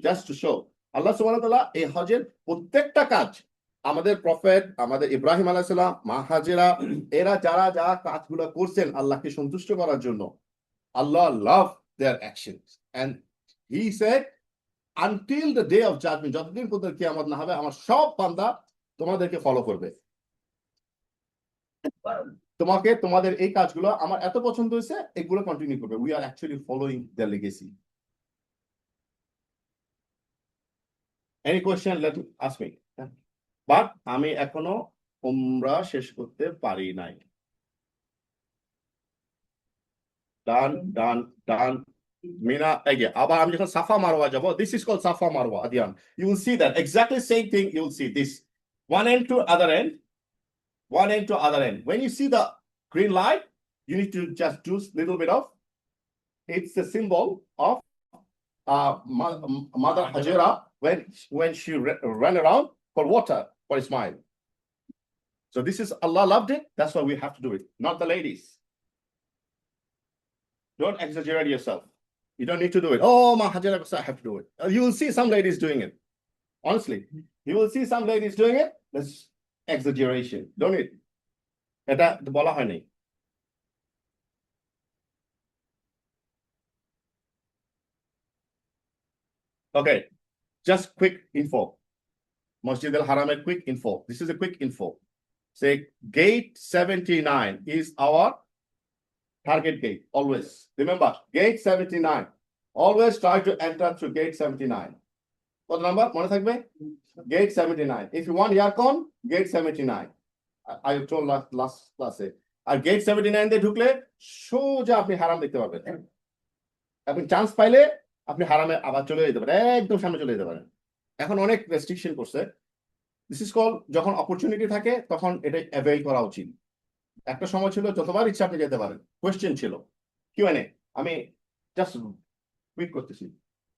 just to show. আল্লাহ সুবহানাহু ওয়া তাআলা এই হজের প্রত্যেকটা কাজ আমাদের প্রফেট, আমাদের ইব্রাহিম আলাইহিস সালাম, মা হাজেরা, এরা যারা যা কাজগুলো করছেন আল্লাহকে সন্তুষ্ট করার জন্য, Allah love their actions and he said until the day of judgement, যতদিন পর্যন্ত কিয়ামত না হবে আমার সব বান্দা তোমাদেরকে ফলো করবে। তোমাদের এই কাজগুলো আমার এত পছন্দ হয়েছে, এগুলো কন্টিনিউ করবে। We are actually following the legacy. Any question let ask me. But আমি এখনো উমরা শেষ করতে পারি নাই। ডান ডান ডান মিনা, এই যে আবার আমি যখন সাফা মারওয়া যাব, this is called Safa Marwa আদিয়ান, you will see that exactly same thing, you will see this one end to other end, one end to other end. When you see the green light, you need to just do a little bit of, it's the symbol of Mother Hajera when she ran around for water for Ismail. So this is, Allah loved it, that's why we have to do it, not the ladies. Don't exaggerate yourself. You don't need to do it. Oh, my Hajera, I have to do it. You will see some ladies doing it. Honestly, you will see some ladies doing it. That's exaggeration. Don't it? এটা বলা হয়নি। Okay, just quick info. Masjid al-Haram, quick info. This is a quick info. Say gate 79 is our target gate. Always remember, gate 79. Always try to enter through gate 79. What number? মনে থাকবে? Gate 79. If you want Yarkon, gate 79. I told last class. আর gate 79 দিয়ে ঢুকলে সোজা আপনি হারাম দেখতে পাবেন। আপনি চান্স পাইলে আপনি হারামে আবার চলে যেতে পারেন, একদম সামনে চলে যেতে পারেন। এখন অনেক রেস্ট্রিকশন করছে। দিস ইজ কল, যখন অপরচুনিটি থাকে তখন এটা অ্যাভেল করা উচিত। একটা সময় ছিল যতবার ইচ্ছা আপনি যেতে পারেন, কোয়েশ্চেন ছিল। কিউএনএ আমি জাস্ট কুইক করতেছি।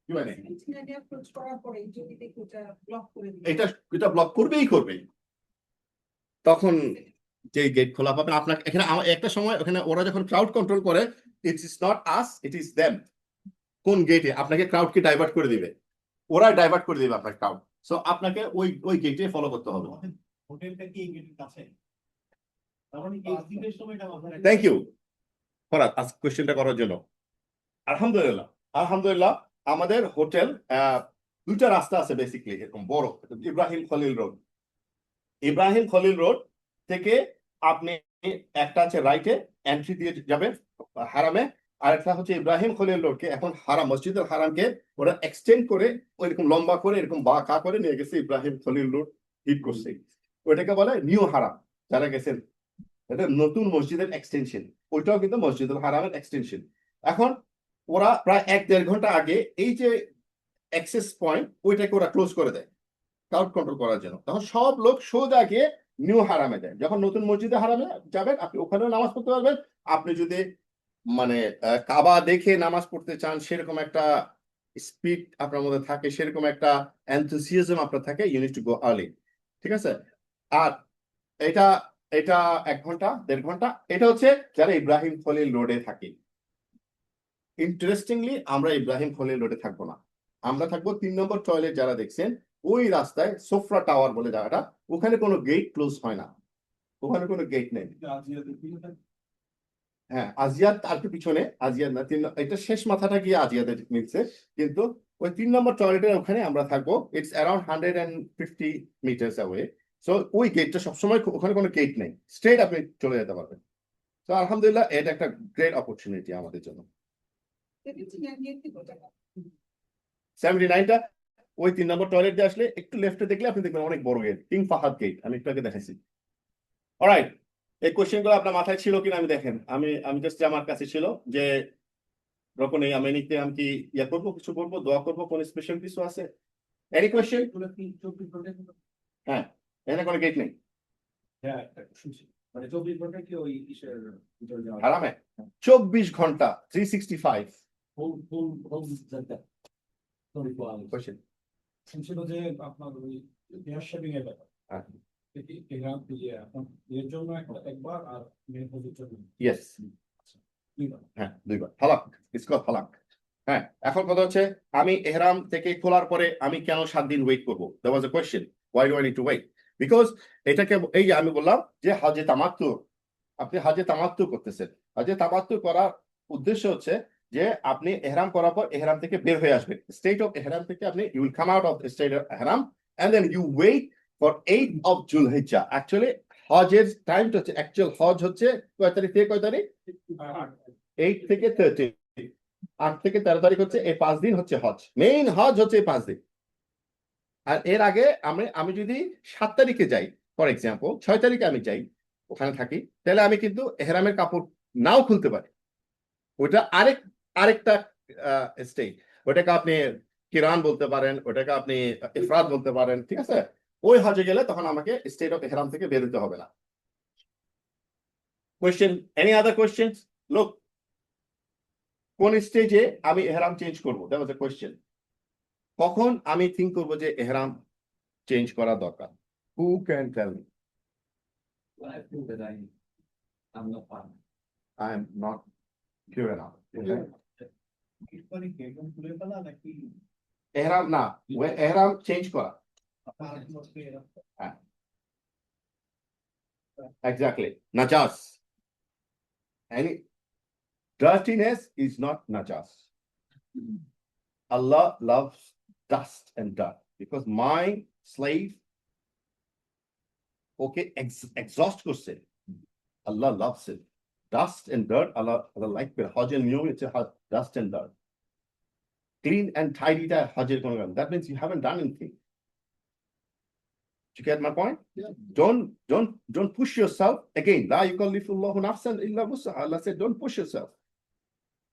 কিউএনএ এটা ব্লক করবেই করবে। তখন যে গেট খোলা পাবেন আপনার এখানে। একটা সময় ওখানে ওরা যখন ক্রাউড কন্ট্রোল করে, it is not us, it is them. কোন গেটে আপনাকে ক্রাউডকে ডাইভার্ট করে দিবে, ওরা ডাইভার্ট করে দিবে আপনার ক্রাউড। সো আপনাকে ওই গেটে ফলো করতে হবে। হোটেলটা কি এই গেটের কাছে? তারমানে কি এক্সিটের সময়টা আপনারা? থ্যাংক ইউ ফরাদ আজকে কোশ্চেনটা করার জন্য। আলহামদুলিল্লাহ, আলহামদুলিল্লাহ আমাদের হোটেল দুইটা রাস্তা আছে বেসিক্যালি এরকম বড়। ইব্রাহিম খলিল রোড, ইব্রাহিম খলিল রোড থেকে আপনি একটা আছে রাইটে এন্ট্রি দিয়ে যাবেন হারামে, আর একটা হচ্ছে ইব্রাহিম খলিল রোডকে এখন হারাম, মসজিদুল হারামকে ওরা এক্সটেন্ড করে ওইরকম লম্বা করে এরকম বাঁকা করে নিয়ে গেছে, ইব্রাহিম খলিল রোড হিট করছে। ওইটাকে বলে নিউ হারাম। যারা গেছেন, এটা নতুন মসজিদের এক্সটেনশন, ওইটাও কিন্তু মসজিদুল হারামের এক্সটেনশন। এখন ওরা প্রায় 1-1.5 ঘন্টা আগে এই যে অ্যাক্সেস পয়েন্ট ওইটাকে ওরা ক্লোজ করে দেয় ক্রাউড কন্ট্রোল করার জন্য। তখন সব লোক সোজা গিয়ে নিউ হারামে যায়। যখন নতুন মসজিদে হারামে যাবেন আপনি ওখানেও নামাজ পড়তে পারবেন। আপনি যদি মানে কাবা দেখে নামাজ পড়তে চান, সেরকম একটা স্পিড আপনার মধ্যে থাকে, সেরকম একটা এনথুসিয়াজম আপনার থাকে, you need to go early. ঠিক আছে? আর এটা 1 ঘন্টা 1.5 ঘন্টা। এটা হচ্ছে যারা ইব্রাহিম খলিল রোডে থাকে। ইন্টারেস্টিংলি আমরা ইব্রাহিম খলিল রোডে থাকবো না, আমরা থাকবো 3 নম্বর টয়লেট। যারা দেখছেন ওই রাস্তায় সোফরা টাওয়ার বলে জায়গাটা, ওখানে কোনো গেট ক্লোজ হয় না, ওখানে কোনো গেট নেই। হ্যাঁ, আজিয়াদ আর কি পিছনে, আজিয়াদ না, এটা শেষ মাথাটা গিয়ে আজিয়াদের মিলছে, কিন্তু ওই 3 নম্বর টয়লেটের ওখানে আমরা থাকবো। It's around 150 metres away. So ওই গেটটা সবসময়, ওখানে কোনো গেট নেই, স্ট্রেট আপনি চলে যেতে পারবেন। তো আলহামদুলিল্লাহ এটা একটা গ্রেট অপরচুনিটি আমাদের জন্য। 79টা ওই 3 নম্বর টয়লেট দিয়ে আসলে একটু লেফটে দেখলে আপনি দেখবেন অনেক বড় গেট, কিং ফাহাদ গেট, আমি একটু আগে দেখাইছি। অলরাইট, এই কোশ্চেনগুলো আপনার মাথায় ছিল কিনা আমি দেখেন। আমি জাস্ট আমার কাছে ছিল যে রকম এই আমেনিতে আমি কি ইয়া করবো, কিছু বলবো, দোয়া করবো, কোন স্পেশাল কিছু আছে? Any question? হ্যাঁ, এখানে কোনো গেট নেই। হ্যাঁ, একটা শুনছি। মানে 24 ঘন্টা কি ওই কিসের ভিতরে যাওয়া হারামে 24 ঘন্টা 365 ফুল ফুল হোল জায়গা 24 আওয়ার্স কোশ্চেন ছিল যে আপনার ওই হেয়ার শেভিং এর ব্যাপার হ্যাঁ। এগ্রাম দিয়ে এখন এর জন্য একবার আর মেন হজের জন্য ইয়েস দুইবার। হ্যাঁ 2 বার ফালাক ইটস কল্ড ফালাক। হ্যাঁ এখন কথা হচ্ছে আমি এহরাম থেকে খোলার পরে আমি কেন 7 দিন ওয়েট করবো? There was a question why do I need to wait? Because এটাকে এই যে আমি বললাম যে হজে তামাত্তু, আপনি হজে তামাত্তু করতেছেন। হজে তামাত্তু করার উদ্দেশ্য হচ্ছে যে আপনি এহরাম করার পর এহরাম থেকে বের হয়ে আসবেন, স্টেট অফ এহরাম থেকে আপনি you will come out of state of এহরাম and then you wait for 8 of জুলহিজ্জা। অ্যাকচুয়ালি হজের টাইমটা হচ্ছে অ্যাকচুয়াল হজ হচ্ছে কয় তারিখ থেকে কয় তারিখ? 8 থেকে 13, 8 থেকে 13 তারিখ হচ্ছে এই 5 দিন হচ্ছে হজ। মেইন হজ হচ্ছে এই 5 দিন। আর এর আগে আমি যদি 7 তারিখে যাই, ফর এক্সাম্পল 6 তারিখে আমি যাই ওখানে থাকি, তাহলে আমি কিন্তু এহরামের কাপড় নাও খুলতে পারি। ওইটা আরেকটা স্টেট, ওটাকে আপনি কিরান বলতে পারেন, ওটাকে আপনি ইফরাদ বলতে পারেন, ঠিক আছে? ওই হজে গেলে তখন আমাকে স্টেট অফ এহরাম থেকে বের হতে হবে না। Question, any other questions? লোক কোন স্টেজে আমি এহরাম চেঞ্জ করবো? That was a question. কখন আমি থিঙ্ক করবো যে এহরাম চেঞ্জ করা দরকার? Who can tell me? I feel that I'm not fine. I am not pure enough. এহরাম না, এহরাম চেঞ্জ করা। Exactly. Najas. Any dirtiness is not najas. Allah loves dust and dirt because my slave, okay, exhaust করছে। Allah loves it. Dust and dirt, Allah like the Hajj and New, it's a dust and dirt. Clean and tidy that Hajj. That means you haven't done anything. You get my point? Yeah. Don't push yourself. Again, la yukallifullahu nafsan illa wus'aha. Allah said, don't push yourself.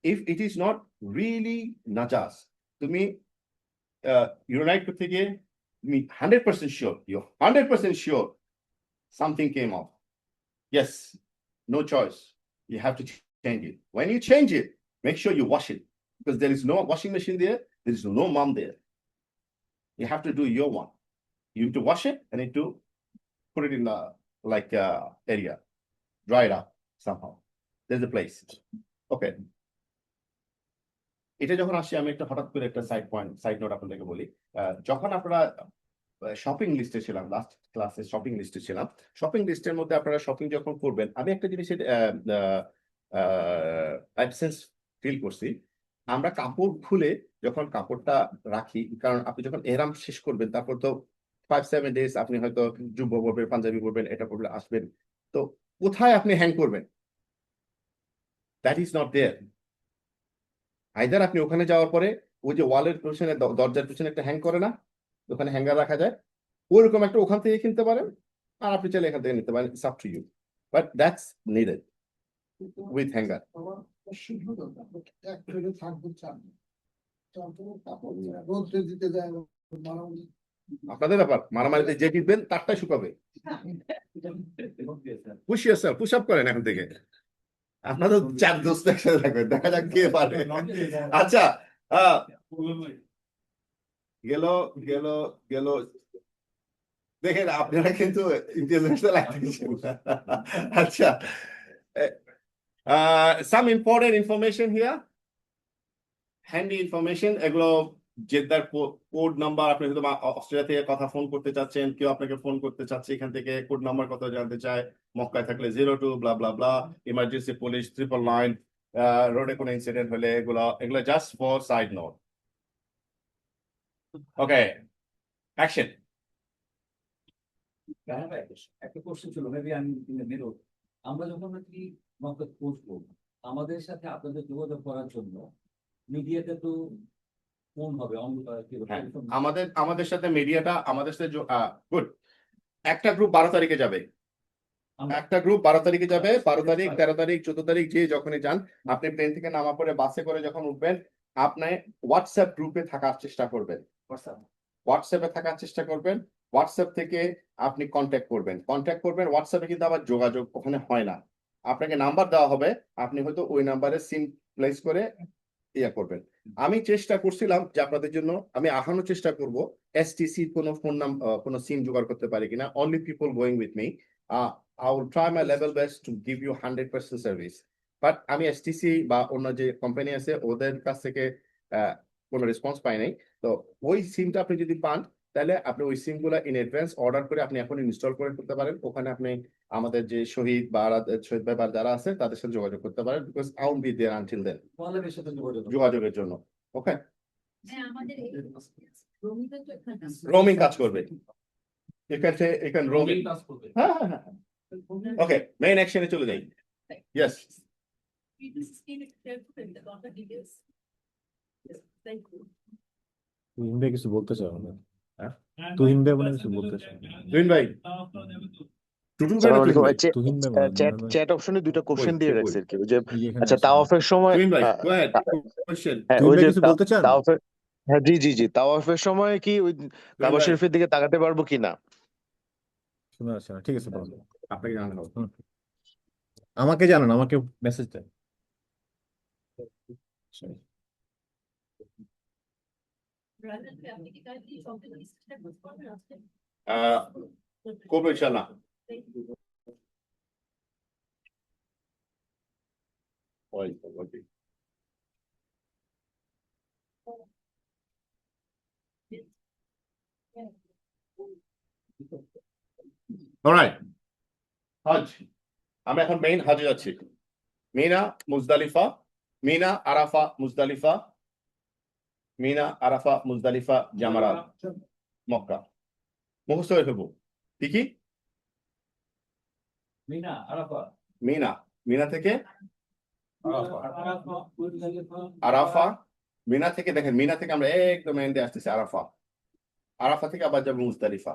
If it is not really najas, to me, urinate করতে গিয়ে me 100% sure, you're 100% sure something came off. Yes, no choice. You have to change it. When you change it, make sure you wash it because there is no washing machine there. There is no mom there. You have to do your one. You need to wash it and need to put it in the area, dry it up somehow. There's a place. Okay. এটা যখন আসি আমি একটা হঠাৎ করে একটা side note আপনাদেরকে বলি। যখন আপনারা শপিং লিস্টে ছিলাম, লাস্ট ক্লাসে শপিং লিস্টে ছিলাম, শপিং লিস্টের মধ্যে আপনারা শপিং যখন করবেন, আমি একটা জিনিসের অ্যাবসেন্স ফিল করছি। আমরা কাপড় খুলে যখন কাপড়টা রাখি, কারণ আপনি যখন এহরাম শেষ করবেন তারপর তো 5-7 days আপনি হয়তো জুব্বা পরবেন, পাঞ্জাবি পরবেন, এটা পরলে আসবেন, তো কোথায় আপনি হ্যাং করবেন? That is not there. Either আপনি ওখানে যাওয়ার পরে ওই যে ওয়ালের পিছনে, দরজার পিছনে একটা হ্যাং করে না, ওখানে হ্যাঙ্গার রাখা যায়, ওইরকম একটা ওখান থেকে কিনতে পারেন, আর আপনি চাইলে এখান থেকে নিতে পারেন, it's up to you, but that's needed with hanger. আপনাদের ব্যাপার, মারামারিতে যে জিতবেন তারটাই শুকাবে। পুশ ইয়োরসেলফ, পুশ আপ করেন এখন থেকে। আপনাদের 4 দোস্ত একসাথে থাকবেন, দেখা যাক কে পারে। আচ্ছা, গেল গেল গেল দেখেন আপনারা কিন্তু ইন্টারন্যাশনাল লাগতেছেন। আচ্ছা, some important information here, handy information. এগুলো জেদ্দার কোড নাম্বার, আপনি হয়তো অস্ট্রেলিয়া থেকে কথা ফোন করতে চাচ্ছেন, কেউ আপনাকে ফোন করতে চাচ্ছে এখান থেকে, কোড নাম্বার কত জানতে চায়, মক্কায় থাকলে 02 ব্লা ব্লা ব্লা, ইমার্জেন্সি পুলিশ 999, রোডে কোনো ইনসিডেন্ট হলে এগুলো just for side note. Okay, action. একটা কোশ্চেন ছিল, মেবি আমি মেরো, আমরা যখন নাকি মক্কা পৌঁছবো, আমাদের সাথে আপনাদের যোগাযোগ করার জন্য মিডিয়াতে তো ফোন হবে, আমাদের সাথে মিডিয়াটা আমাদের সাথে গুড। একটা গ্রুপ 12 তারিখে যাবে, একটা গ্রুপ 12 তারিখে যাবে, 12 তারিখ 13 তারিখ 14 তারিখ যে যখনই যান, আপনি প্লেন থেকে নামা পরে বাসে করে যখন উঠবেন, আপনি হোয়াটসঅ্যাপ গ্রুপে থাকার চেষ্টা করবেন, হোয়াটসঅ্যাপে থাকার চেষ্টা করবেন। হোয়াটসঅ্যাপ থেকে আপনি কন্ট্যাক্ট করবেন হোয়াটসঅ্যাপে, কিন্তু আবার যোগাযোগ ওখানে হয় না। আপনাকে নাম্বার দেওয়া হবে, আপনি হয়তো ওই নাম্বারে সিম প্লেস করে ইয়া করবেন। আমি চেষ্টা করছিলাম যে আপনাদের জন্য আমি আহানোর চেষ্টা করব এসটিসি কোনো সিম জোগাড় করতে পারি কিনা। Only people going with me, I will try my level best to give you 100% service. But আমি এসটিসি বা অন্য যে কোম্পানি আছে ওদের কাছ থেকে কোনো রেসপন্স পাই নাই। তো ওই সিমটা আপনি যদি পান, তাহলে আপনি ওই সিম গুলা ইন অ্যাডভান্স অর্ডার করে আপনি এখন ইনস্টল করে করতে পারেন। ওখানে আপনি আমাদের যে শহীদ ভাই বা যারা আছে তাদের সাথে যোগাযোগ করতে পারেন, because I will be there until then, ওয়ালের সাথে যোগাযোগের জন্য। ওকে, হ্যাঁ, আমাদের এই রোমিতে তো এখানে আছে। রোমিং কাজ করবে, এখানে রোমিং। কাজ করবে। হ্যাঁ হ্যাঁ হ্যাঁ। ওকে, মেইন অ্যাকশনে চলে যাই। ইয়েস, তুহিন ভাই কিছু বলতে চাও না? তুহিন ভাই মনে হয় কিছু বলতে চাও। তুহিন ভাই, টুটুল ভাই না সালাম আলাইকুম। তুহিন ভাই? তুহিন ভাই মনে হয়, চ্যাট মনে হয় চ্যাট অপশনে দুইটা কোশ্চেন দিয়ে কই, রাখছে কই? আর কি, ওই যে এই এখানে আচ্ছা আছে। তাওয়াফের সময় তুহিন ভাই, go ahead, question. হ্যাঁ তুহিন ওই ভাই যে কিছু বলতে চান? তাওয়াফের, হ্যাঁ জি জি জি, তাওয়াফের সময় কি ওই কাবা ভাই। শরীফের দিকে তাকাতে পারবো কিনা? শোনা যাচ্ছে না, ঠিক আছে বলো। আপনাকে জানানো হবে। আমাকে জানান, আমাকে মেসেজ দেন। আপনি কি তাহলে কি সম্পূর্ণ ডিসকাশন করবেন আজকে? করবো ইনশাল্লাহ। অলরাইট, হজ, আমরা এখন মেইন হজে যাচ্ছি। Mina, Muzdalifah, Mina, Arafah, Muzdalifah, Mina, Arafah, Muzdalifah, Jamarat, Mecca. মুখস্থ হয়ে ফেলবো কি কি? মিনা, আরাফা, মিনা থেকে আরাফা, আরাফা, মিনা থেকে দেখেন, মিনা থেকে আমরা একদম এন্ডে আসতেছি আরাফা। আরাফা থেকে আবার যাবো মুজদালিফা।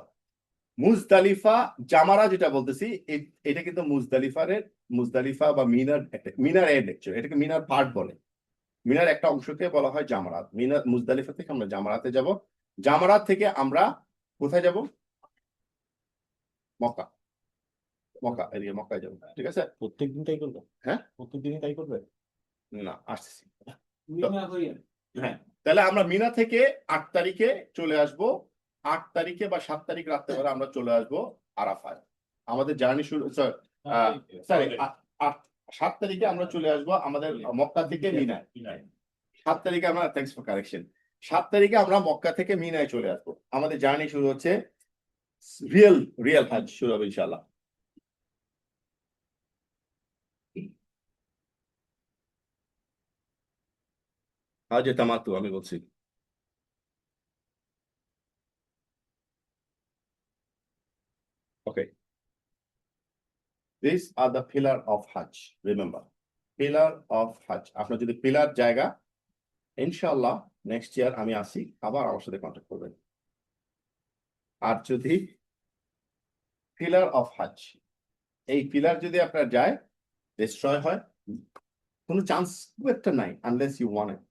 মুজদালিফা জামারা যেটা বলতেছি, এটা কিন্তু মুজদালিফা বা মিনার এন্ড, অ্যাকচুয়ালি এটাকে মিনার পার্ট বলে। মিনার একটা অংশকে বলা হয় জামারাত। মুজদালিফা থেকে আমরা জামারাতে যাব। জামারাত থেকে আমরা কোথায় যাব? মক্কা। এদিকে মক্কায় যাবো, ঠিক আছে? প্রত্যেকদিন তাই করবে? হ্যাঁ, প্রত্যেকদিনই তাই করবে? না আসতেছি। মিনা হইয়া হ্যাঁ, তাহলে আমরা মিনা থেকে 8 তারিখে চলে আসব। 8 তারিখে বা 7 তারিখ রাত্রেবেলা আমরা চলে আসব আরাফায়। আমাদের জার্নি শুরু, সরি 7 তারিখে আমরা চলে আসব আমাদের মক্কা থেকে মিনায়। 7 তারিখে আমরা, থ্যাঙ্কস ফর কারেকশন, 7 তারিখে আমরা মক্কা থেকে মিনায় চলে আসবো। আমাদের জার্নি শুরু হচ্ছে, রিয়েল হজ শুরু হবে ইনশাআল্লাহ। হজে তামাত্তু আমি বলছি। Okay. These are the pillar of Hajj. Remember, pillar of Hajj. আপনার যদি পিলার জায়গা, ইনশাআল্লাহ নেক্সট ইয়ার আমি আসি, আবার আমার সাথে কন্ট্যাক্ট করবেন। আর যদি পিলার অফ হজ, এই পিলার যদি আপনার যায়, ডিস্ট্রয় হয়, কোনো চান্স খুব একটা নাই, আনলেস ইউ ওয়ান্ট ইট।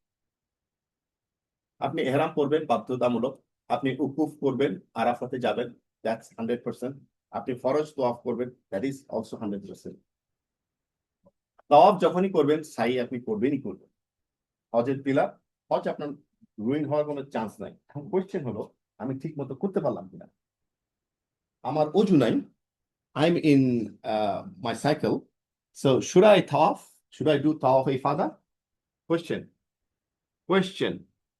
আপনি ইহরাম করবেন বাধ্যতামূলক, আপনি উকুফ করবেন, আরাফাতে যাবেন, দ্যাটস 100%। আপনি ফরজ তাওয়াফ করবেন, দ্যাট ইজ অলসো 100%। তাওয়াফ যখনই করবেন, সাই আপনি করবেনই করবেন। হজের পিলার, হজ আপনার রুইন হওয়ার কোনো চান্স নাই। এখন কোয়েশ্চেন হলো, আমি ঠিক মতো করতে পারলাম কিনা। আমার অজু নাই, I am in my cycle, so should I তাওয়াফ, শুড আই ডু তাওয়াফ ইফাদা? Question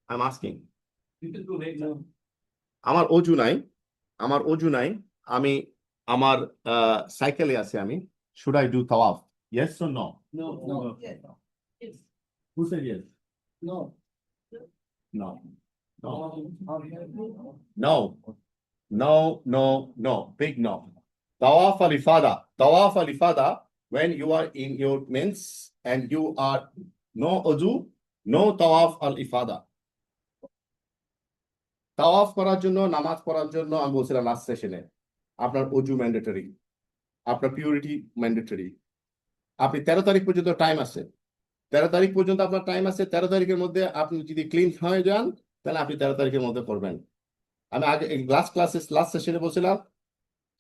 I am asking. আমার অজু নাই, আমি আমার সাইকেলে আছে, আমি শুড আই ডু তাওয়াফ? Yes or no? no Yes. Who said yes? no No. no No. Big no. Tawaf al-ifada, when you are in your mens and you are no udu, no tawaf al-ifada. তাওয়াফ করার জন্য, নামাজ পড়ার জন্য আমি বলছিলাম last সেশনে, আপনার অজু ম্যান্ডেটরি, আপনার পিউরিটি ম্যান্ডেটরি। আপনি 13 তারিখ পর্যন্ত টাইম আছে, 13 তারিখ পর্যন্ত আপনার টাইম আছে। 13 তারিখের মধ্যে আপনি যদি ক্লিন হয়ে যান, তাহলে আপনি 13 তারিখের মধ্যে করবেন। আমি আগে লাস্ট সেশনে বলছিলাম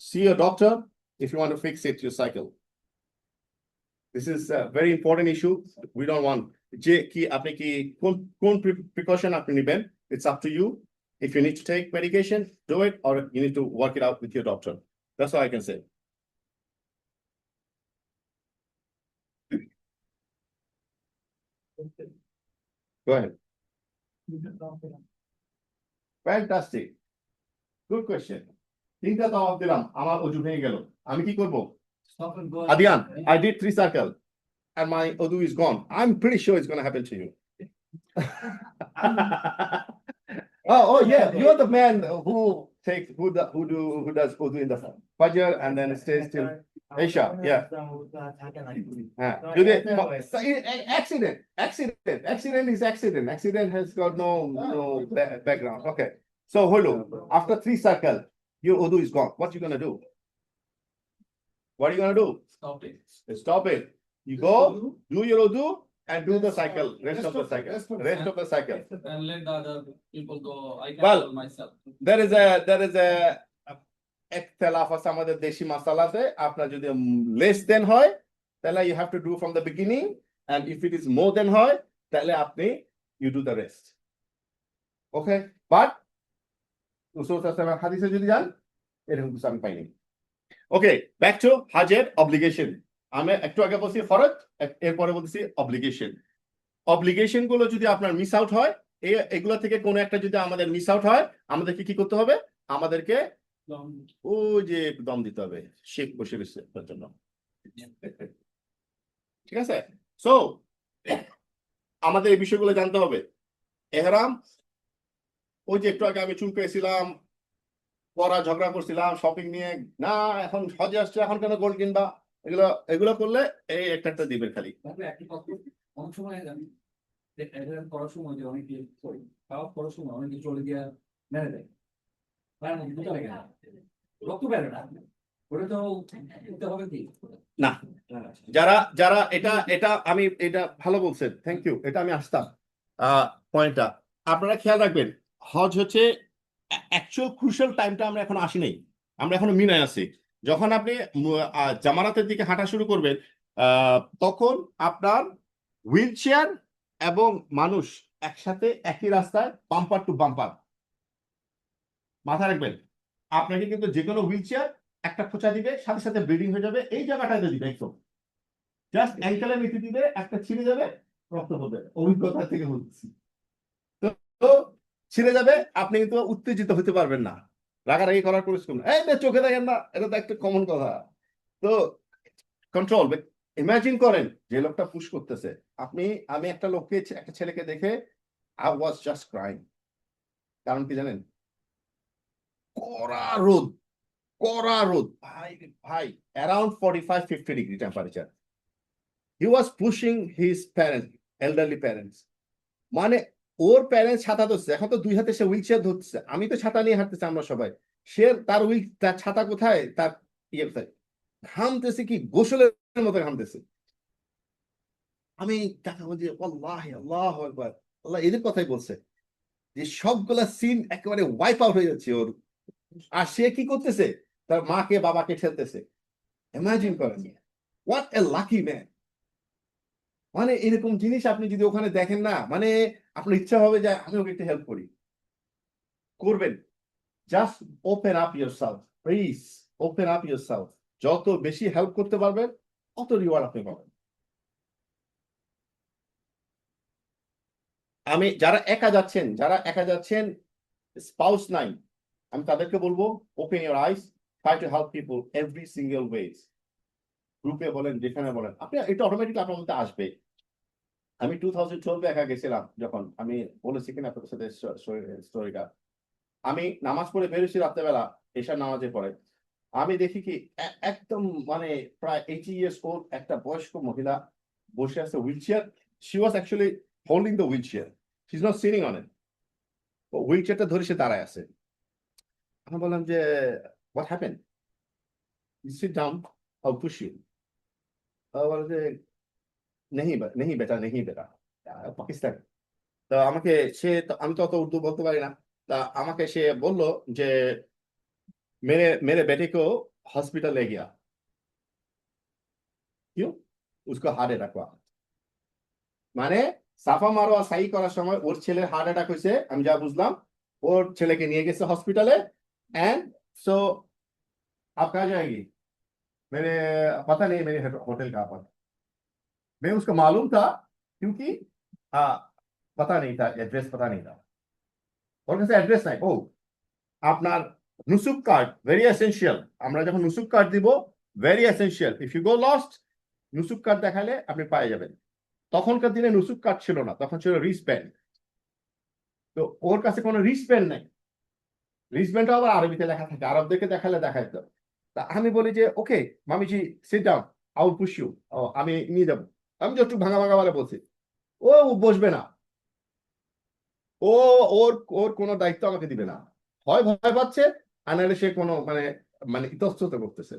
see a doctor if you want to fix it your cycle. This is a very important issue. We don't want যে কি আপনি কি কোন precaution আপনি নেবেন, it's up to you. If you need to take medication, do it, or you need to work it out with your doctor. That's all I can say. Go ahead. Fantastic. Good question. তিনটা জবাব দিলাম, আমার অজু ভেঙে গেল, আমি কি করব? Stop and go. Adian, I did 3 circle and my Odu is gone. I'm pretty sure it's going to happen to you. Oh yeah, you're the man who does Odu in the Fajr and then stays till Isha. Yeah. Accident is accident. Accident has got no background. Okay. So Hulu, after 3 circle, your Odu is gone. What you gonna do? What are you gonna do? Stop it. Stop it. You go, do your Odu and do the cycle, rest of the cycle. And let the other people go. I can Well, do myself. There is a একতলাফ আছে আমাদের দেশি মাসালাতে, আপনার যদি less than হয় তাহলে you have to do from the beginning, and if it is more than হয় তাহলে আপনি you do the rest. Okay, but রাসূল সাল্লাল্লাহু আলাইহি ওয়াসাল্লাম হাদিসে যদি যান এরকম কিছু আমি পাইনি। ওকে, ব্যাক টু হজের অব্লিগেশন। আমি একটু আগে বলছি ফরজ, এরপরে বলছি অব্লিগেশন। অব্লিগেশন গুলো যদি আপনার মিস আউট হয়, এগুলো থেকে কোনো একটা যদি আমাদের মিস আউট হয়, আমাদেরকে কি করতে হবে? আমাদেরকে ও যে দম দিতে হবে, শেখ বসে রয়েছে তার জন্য। ঠিক আছে, সো আমাদের এই বিষয়গুলো জানতে হবে। এহরাম, ওই যে একটু আগে আমি চুল পেয়েছিলাম, পড়া ঝগড়া করছিলাম শপিং নিয়ে, না এখন হজে আসছে এখন কেন গোল্ড কিনবা, এগুলো করলে এই একটা দিবেন খালি। তারপরে একটা কথা, অনেক সময় আমি করার সময় যে অনেকে করার সময় অনেকে চলে গিয়ে মেরে দেয়, রক্ত বেরো না, ওটা তো করতে হবে কি না। যারা এটা আমি এটা ভালো বলছেন, থ্যাংক ইউ, এটা আমি আসতাম পয়েন্টটা। আপনারা খেয়াল রাখবেন, হজ হচ্ছে অ্যাকচুয়াল ক্রুশাল টাইমটা আমরা এখন আসি নাই, আমরা এখনো মিনায় আছি। যখন আপনি জামারাতের দিকে হাঁটা শুরু করবেন, তখন আপনার হুইল চেয়ার এবং মানুষ একসাথে একই রাস্তায় বাম্পার টু বাম্পার। মাথায় রাখবেন, আপনাকে কিন্তু যে কোনো হুইল চেয়ার একটা খোঁচা দিবে, সাথে সাথে ব্লিডিং হয়ে যাবে, এই জায়গাটাতে দিবে একদম জাস্ট অ্যাঙ্কেলের নিচে দিবে, একটা ছিঁড়ে যাবে, রক্ত হবে, অভিজ্ঞতা থেকে বলছি। তো ছিঁড়ে যাবে, আপনি কিন্তু উত্তেজিত হতে পারবেন না, রাগারাগি করার পরিশ্রম, এই চোখে দেখেন না, এটা তো একটা কমন কথা। তো কন্ট্রোল, ইমাজিন করেন যে লোকটা পুশ করতেছে, আমি একটা লোককে, একটা ছেলেকে দেখে আই ওয়াজ জাস্ট ক্রাইং। কারণ কি জানেন? কড়া রোদ, ভাই around 45-50 degree temperature. He was pushing his parents, elderly parents. মানে ওর প্যারেন্টস ছাতা ধরছে, এখন তো 2 হাতে সে হুইল চেয়ার ধরছে, আমি তো ছাতা নিয়ে হাঁটতেছি, আমরা সবাই, সে তার ছাতা কোথায়, তার ইয়ে কোথায়, ঘামতেছে কি গোসলের মতো ঘামতেছে। আমি টাকা বলছি আল্লাহ আল্লাহু আকবার, আল্লাহ এদের কথাই বলছে যে সবগুলা সিন একেবারে ওয়াইপ আউট হয়ে যাচ্ছে ওর, আর সে কি করতেছে, তার মাকে বাবাকে ঠেলতেছে। ইমাজিন করেন, হোয়াট এ লাকি ম্যান। মানে এরকম জিনিস আপনি যদি ওখানে দেখেন না, মানে আপনার ইচ্ছা হবে যে আমি ওকে একটু হেল্প করি, করবেন। Just open up yourself, please open up yourself. যত বেশি হেল্প করতে পারবেন তত রিওয়ার্ড আপনি পাবেন। আমি যারা একা যাচ্ছেন স্পাউস নাই, আমি তাদেরকে বলবো open your eyes, try to help people every single ways. গ্রুপে বলেন, যেখানে বলেন, আপনি এটা অটোমেটিক আপনার মধ্যে আসবে। আমি 2012 একা গেছিলাম, যখন আমি বলেছি কিনা আপনাদের সাথে স্টোরিটা, আমি নামাজ পড়ে বেরোছি রাত্রেবেলা, এশার নামাজে পড়ে, আমি দেখি কি একদম মানে প্রায় 80 years old একটা বয়স্ক মহিলা বসে আছে wheel chair. She was actually holding the wheel chair, she is not sitting on it, wheel চেয়ারটা ধরে সে দাঁড়ায় আছে। আমি বললাম যে what happen, sit down, I'll push you. বলে যে নেহি বেটা পাকিস্তানি। তো আমাকে আমি তো অত উর্দু বলতে পারি না, তা আমাকে সে বলল যে मेरे मेरे बेटे को हॉस्पिटल ले गया क्यों उसको हार्ट अटैक हुआ মানে সাফা মারোয়া সাই করার সময় ওর ছেলের হার্ট অ্যাটাক হয়েছে আমি যা বুঝলাম ওর ছেলেকে নিয়ে গেছে হসপিটালে एंड सो आप कहाँ जाएंगी मैंने पता नहीं मेरे होटल कहाँ पर मैं उसको मालूम था क्योंकि पता नहीं था एड्रेस पता नहीं था ওর কাছে অ্যাড্রেস নাই ও আপনার নুসুক কার্ড ভেরি এসেনশিয়াল আমরা যখন নুসুক কার্ড দিব very essential if you go lost Nusuk card দেখালে আপনি পেয়ে যাবেন তখনকার দিনে নুসুক কার্ড ছিল না তখন ছিল রিস্টব্যান্ড তো ওর কাছে কোনো রিস্টব্যান্ড নাই রিস্টব্যান্ডটা আবার আরবিতে লেখা থাকে আরবদেরকে দেখালে দেখাই তো তা আমি বলি যে ওকে মামিজি sit down I will push you আমি নিয়ে যাবো আমি যে একটু ভাঙা ভাঙা বলে বলছি ও বসবে না ও ওর ওর কোনো দায়িত্ব আমাকে দিবে না হয় ভয় পাচ্ছে আর নাহলে সে কোনো মানে মানে ইতস্তত করতেছে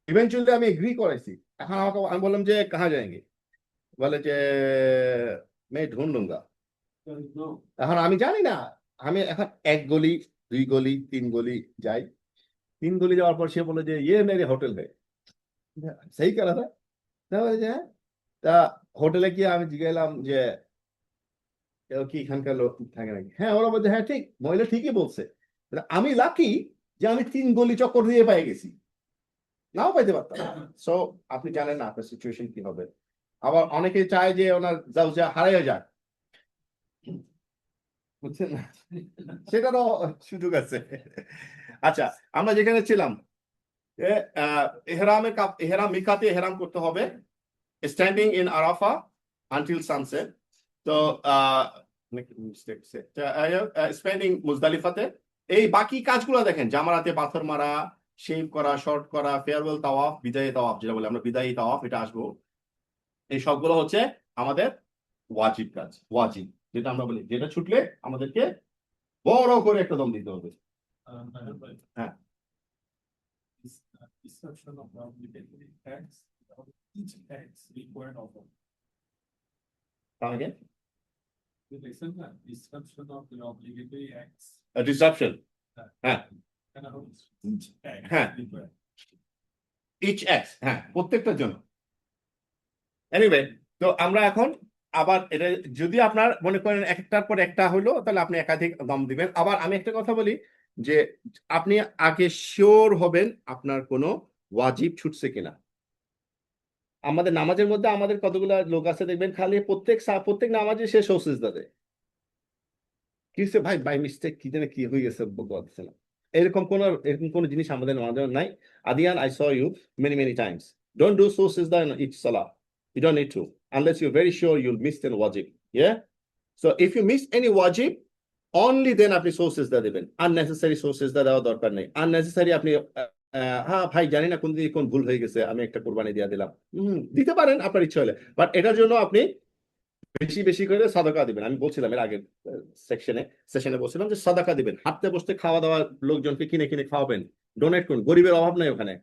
ইভেনচুয়ালি আমি এগ্রি করেছি এখন আমাকে আমি বললাম যে কাহা যায়গে বলে যে মেয়ে ঢুন্ডুঙ্গা এখন আমি জানি না আমি এখন এক গলি দুই গলি তিন গলি যাই তিন গলি যাওয়ার পর সে বলে যে ইয়ে মেরে হোটেল হে সেই করা था বলে যে তা হোটেলে গিয়ে আমি জিজ্ঞাসলাম যে কি এখানকার লোক থাকে নাকি হ্যাঁ ওরা বলছে হ্যাঁ ঠিক মহিলা ঠিকই বলছে আমি লাকি যে আমি তিন গলি চক্কর দিয়ে পেয়ে গেছি নাও পাইতে পারতাম সো আপনি জানেন না আপনার সিচুয়েশন কি হবে আবার অনেকে চায় যে ওনার জাউজা হারাইয়া যাক বুঝছেন না সেটারও সুযোগ আছে আচ্ছা আমরা যেখানে ছিলাম এহরামের এহরাম মিকাতে এহরাম করতে হবে standing in Arafah until sunset তো স্পেন্ডিং মুজদালিফাতে এই বাকি কাজগুলো দেখেন জামারাতে পাথর মারা শেভ করা শর্ট করা ফেয়ারওয়েল তাওয়াফ বিদায়ী তাওয়াফ যেটা বলে আমরা বিদায়ী তাওয়াফ এটা আসবো এই সবগুলো হচ্ছে আমাদের ওয়াজিব কাজ ওয়াজিব যেটা আমরা বলি যেটা ছুটলে আমাদেরকে বড় করে একটা দম দিতে হবে হ্যাঁ Discussion of obligatory tax, each tax required of again the lesson disruption of the obligatory acts. a disruption হ্যাঁ And how হ্যাঁ each acts হ্যাঁ প্রত্যেকটার জন্য এনিওয়ে তো আমরা এখন আবার এটা যদি আপনার মনে করেন একটার পর একটা হলো তাহলে আপনি একাধিক দম দিবেন আবার আমি একটা কথা বলি যে আপনি আগে শিওর হবেন আপনার কোনো ওয়াজিব ছুটছে কিনা আমাদের নামাজের মধ্যে আমাদের কতগুলো লোক আছে দেখবেন খালি প্রত্যেক নামাজে সে সিজদা দেয় কি হচ্ছে ভাই বাই মিস্টেক কি জানে কি হয়ে গেছে বলতে না এরকম কোন জিনিস আমাদের নামাজে নাই Adian I saw you many times don't do সিজদা ইন ইচ সালাহ you don't need to unless you're very sure you'll miss the wajib yeah so if you miss any wajib only then আপনি sources দা দিবেন unnecessary sources দা দেওয়া দরকার নেই unnecessary আপনি হ্যাঁ ভাই জানি না কোন দিকে কোন ভুল হয়ে গেছে আমি একটা কুরবানি দিয়ে দিলাম দিতে পারেন আপনার ইচ্ছা হলে বাট এটার জন্য আপনি বেশি বেশি করে সাদাকা দিবেন আমি বলছিলাম এর আগের সেশনে বলছিলাম যে সাদাকা দিবেন হাঁটতে বসতে খাওয়া দাওয়া লোকজনকে কিনে কিনে খাওয়াবেন ডোনেট করুন গরিবের অভাব নাই ওখানে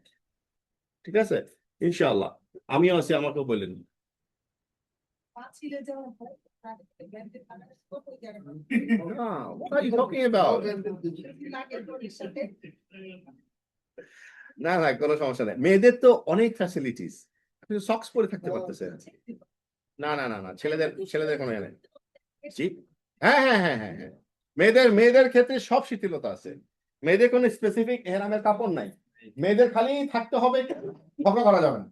ঠিক আছে ইনশাআল্লাহ আমিও আছি আমাকেও বললেন what are you talking about? না না কোনো সমস্যা নেই মেয়েদের তো অনেক ফ্যাসিলিটিস আপনি সক্স পরে থাকতে পারতেছেন না না না না ছেলেদের কোনো নেই জি হ্যাঁ মেয়েদের ক্ষেত্রে সব শিথিলতা আছে মেয়েদের কোনো স্পেসিফিক এহরামের কাপড় নাই মেয়েদের খালি থাকতে হবে ঝগড়া করা যাবে না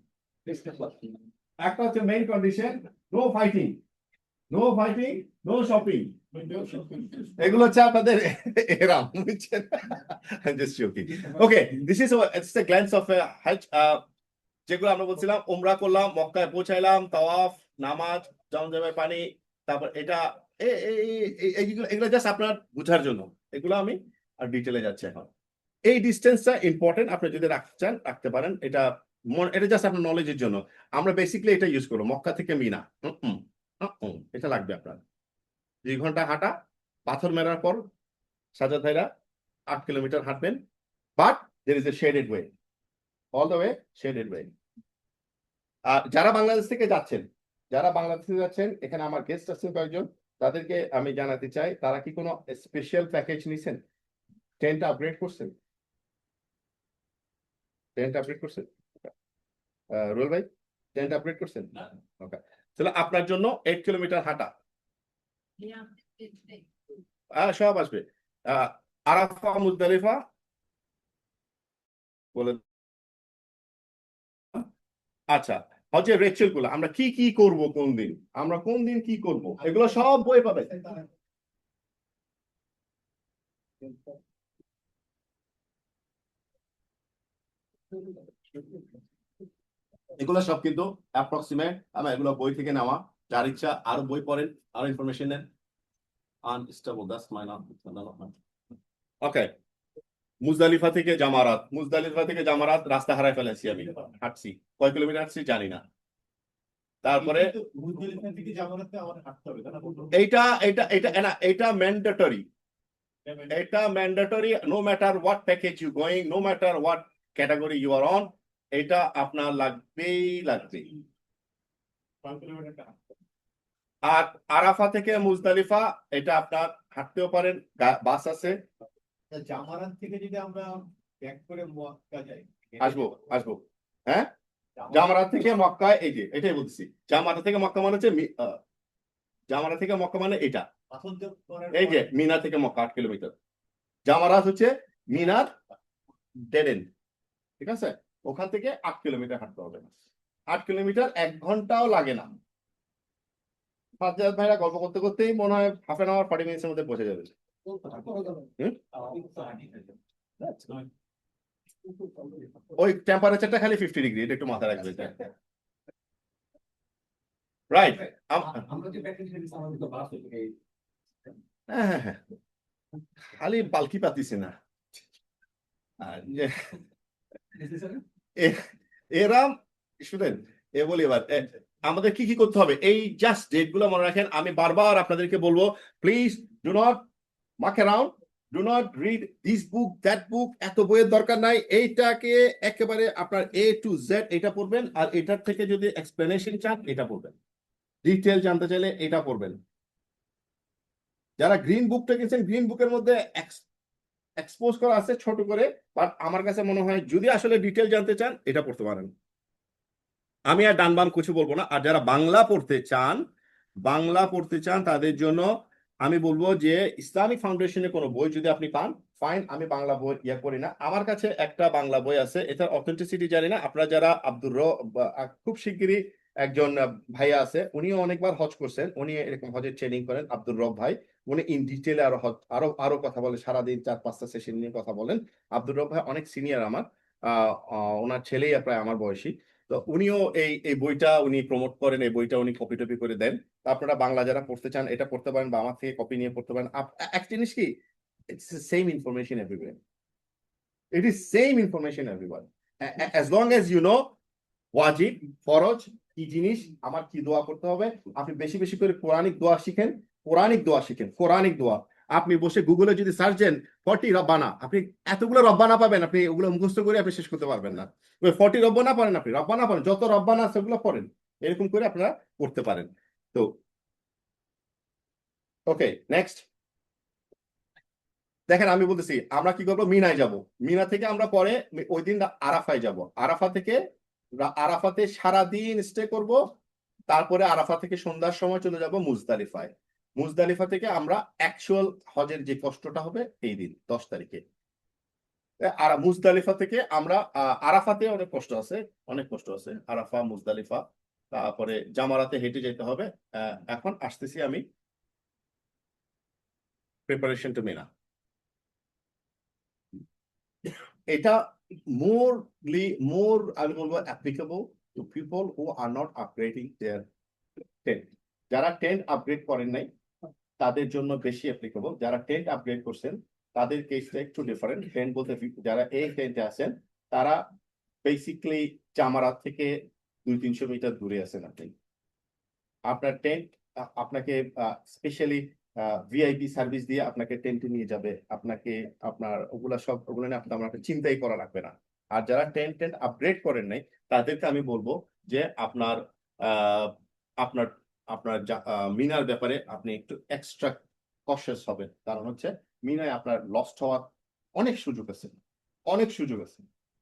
একটা হচ্ছে main condition no fighting no shopping এগুলো হচ্ছে আপনাদের এহরাম বুঝছেন just joking okay this is it's the glance of Hajj যেগুলো আমরা বলছিলাম উমরা করলাম মক্কায় পৌঁছাইলাম তাওয়াফ নামাজ জমজমের পানি তারপর এটা এগুলো জাস্ট আপনার বোঝার জন্য এগুলো আমি আর ডিটেলে যাচ্ছি এখন এই ডিসটেন্সটা ইম্পর্টেন্ট আপনি যদি রাখতে চান রাখতে পারেন এটা জাস্ট আপনার নলেজের জন্য আমরা বেসিক্যালি এটা ইউজ করবো মক্কা থেকে মিনা এটা লাগবে আপনার 2 ঘন্টা হাঁটা পাথর মেরার পর সাজাদ ভাইরা 8 কিলোমিটার হাঁটবেন but there is a shaded way all the way shaded way যারা বাংলাদেশ থেকে যাচ্ছেন এখানে আমার গেস্ট আছেন কয়েকজন তাদেরকে আমি জানাতে চাই, তারা কি কোনো স্পেশাল প্যাকেজ নিছেন? টেন্ট আপগ্রেড করছেন? টেন্ট আপগ্রেড করছেন? রুল ভাই, টেন্ট আপগ্রেড করছেন? ওকে, তাহলে আপনার জন্য 8 কিলোমিটার হাঁটা, সব আসবে। আরাফা মুজদালিফা বলে। আচ্ছা, হজের রিচুয়াল গুলো আমরা কি কি করব, কোন দিন আমরা কোন দিন কি করব, এগুলো সব বই পাবে। এগুলো সব কিন্তু অ্যাপ্রক্সিমেট, আমার এগুলো বই থেকে নেওয়া। যার ইচ্ছা আরো বই পড়েন, আরো ইনফরমেশন নেন। আনস্টেবল, দ্যাটস মাই নাম। ওকে, মুজদালিফা থেকে জামারাত, মুজদালিফা থেকে জামারাত রাস্তা হারায় ফেলেছি আমি, হাঁটছি কয় কিলোমিটার হাঁটছি জানি না। তারপরে এইটা এটা এটা না, এটা ম্যান্ডেটরি, এটা mandatory, no matter what package you going, no matter what category you are on, এটা আপনার লাগবেই লাগবে। আর আরাফা থেকে মুজদালিফা এটা আপনার হাঁটতেও পারেন, বাস আছে। জামারাত থেকে যদি আমরা ব্যাক করে মক্কা যাই, আসবো আসবো, হ্যাঁ জামারাত থেকে মক্কা, এই যে এটাই বলছি, জামারাত থেকে মক্কা মানে হচ্ছে জামারাত থেকে মক্কা মানে এটা, এই যে মিনা থেকে মক্কা 8 কিলোমিটার, জামারাত হচ্ছে মিনার ডেড এন্ড, ঠিক আছে? ওখান থেকে 8 কিলোমিটার হাঁটতে হবে, 8 কিলোমিটার 1 ঘন্টাও লাগে না। ভাইরা গল্প করতে করতেই মনে হয় হাফ এন আওয়ার 40 মিনিটের মধ্যে পৌঁছে যাবে। ওই টেম্পারেচারটা খালি 50 ডিগ্রি, এটা একটু মাথায় রাখবে। রাইট, আমরা যে প্যাকেজ নিয়েছি আমাদের তো বাস হয়ে গেছে। হ্যাঁ হ্যাঁ হ্যাঁ, খালি বালকি পাতিছে না। আর এরাম শুনেন, এ বলি এবার আমাদের কি কি করতে হবে, এই জাস্ট ডেট গুলো মনে রাখেন। আমি বারবার আপনাদেরকে বলবো, প্লিজ ডু নট মাক around, do not read this book that বুক, এত বইয়ের দরকার নাই। এইটাকে একেবারে আপনার A to Z এটা পড়বেন, আর এটার থেকে যদি এক্সপ্লেনেশন চান এটা পড়বেন, ডিটেল জানতে চাইলে এটা পড়বেন। যারা গ্রিন বুকটা কিনছেন, গ্রিন বুকের মধ্যে এক্সপোজ করা আছে ছোট করে, বাট আমার কাছে মনে হয় যদি আসলে ডিটেল জানতে চান এটা পড়তে পারেন। আমি আর ডান বাম কিছু বলবো না। আর যারা বাংলা পড়তে চান তাদের জন্য আমি বলবো যে ইসলামিক ফাউন্ডেশনের কোনো বই যদি আপনি পান, ফাইন, আমি বাংলা বই করি না। আমার কাছে একটা বাংলা বই আছে, এটার অথেন্টিসিটি জানি না। আপনারা যারা খুব শিগগিরই একজন ভাইয়া আছে, উনিও অনেকবার হজ করছেন, উনি এরকম হজের ট্রেনিং করেন, আব্দুর রব ভাই। উনি ইন ডিটেলে আরো কথা বলে, সারাদিন 4-5টা সেশন নিয়ে কথা বলেন। আব্দুর রব ভাই অনেক সিনিয়র আমার, ওনার ছেলেই প্রায় আমার বয়সী। তো উনিও এই বইটা উনি প্রমোট করেন, এই বইটা উনি কপি টপি করে দেন। আপনারা বাংলা যারা পড়তে চান এটা পড়তে পারেন, বা আমার থেকে কপি নিয়ে পড়তে পারেন। এক জিনিস কি, it's same information everywhere, it is same information everyone, as long as you know ওয়াজিব, ফরজ কি জিনিস, আমার কি দোয়া করতে হবে। আপনি বেশি বেশি করে কোরআনিক দোয়া শিখেন, কোরআনিক দোয়া। আপনি বসে গুগলে যদি সার্চ দেন 40 রব্বানা, আপনি এতগুলো রব্বানা পাবেন, আপনি ওগুলো মুখস্থ করে আপনি শেষ করতে পারবেন না। 40 রব্বানা পড়েন, আপনি রব্বানা পড়েন, যত রব্বানা আছে ওগুলো পড়েন, এরকম করে আপনারা করতে পারেন। তো ওকে, নেক্সট দেখেন, আমি বলতেছি আমরা কি করবো, মিনায় যাব, মিনা থেকে আমরা পরে ওই দিন আরাফায় যাব, আরাফাতে সারাদিন স্টে করব, তারপরে আরাফা থেকে সন্ধ্যার সময় চলে যাব মুজদালিফায়। মুজদালিফা থেকে আমরা অ্যাকচুয়াল হজের যে কষ্টটা হবে এই দিন 10 তারিখে। আর মুজদালিফা থেকে আমরা আরাফাতে অনেক কষ্ট আছে, আরাফা মুজদালিফা, তারপরে জামারাতে হেঁটে যেতে হবে। এখন আসতেছি আমি প্রিপারেশন টু মিনা। এটা more আমি বলবো applicable to people who are not upgrading their tent. যারা টেন্ট আপগ্রেড করেন নাই তাদের জন্য বেশি অ্যাপ্লিকেবল, যারা টেন্ট আপগ্রেড করছেন তাদের কেসটা একটু ডিফারেন্ট। টেন্ট বলতে যারা এই টেন্টে আছেন তারা বেসিক্যালি জামারাত থেকে 200-300 মিটার দূরে আছেন। আপনার টেন্ট আপনাকে স্পেশালি ভিআইপি সার্ভিস দিয়ে আপনাকে টেন্টে নিয়ে যাবে, আপনার ওগুলো নিয়ে আপনাকে চিন্তাই করা লাগবে না। আর যারা টেন্ট আপগ্রেড করেন নাই তাদেরকে আমি বলবো যে আপনার আপনার মিনার ব্যাপারে আপনি একটু এক্সট্রা কশাস হবেন, কারণ হচ্ছে মিনায় আপনার লস্ট হওয়ার অনেক সুযোগ আছে, অনেক সুযোগ আছে।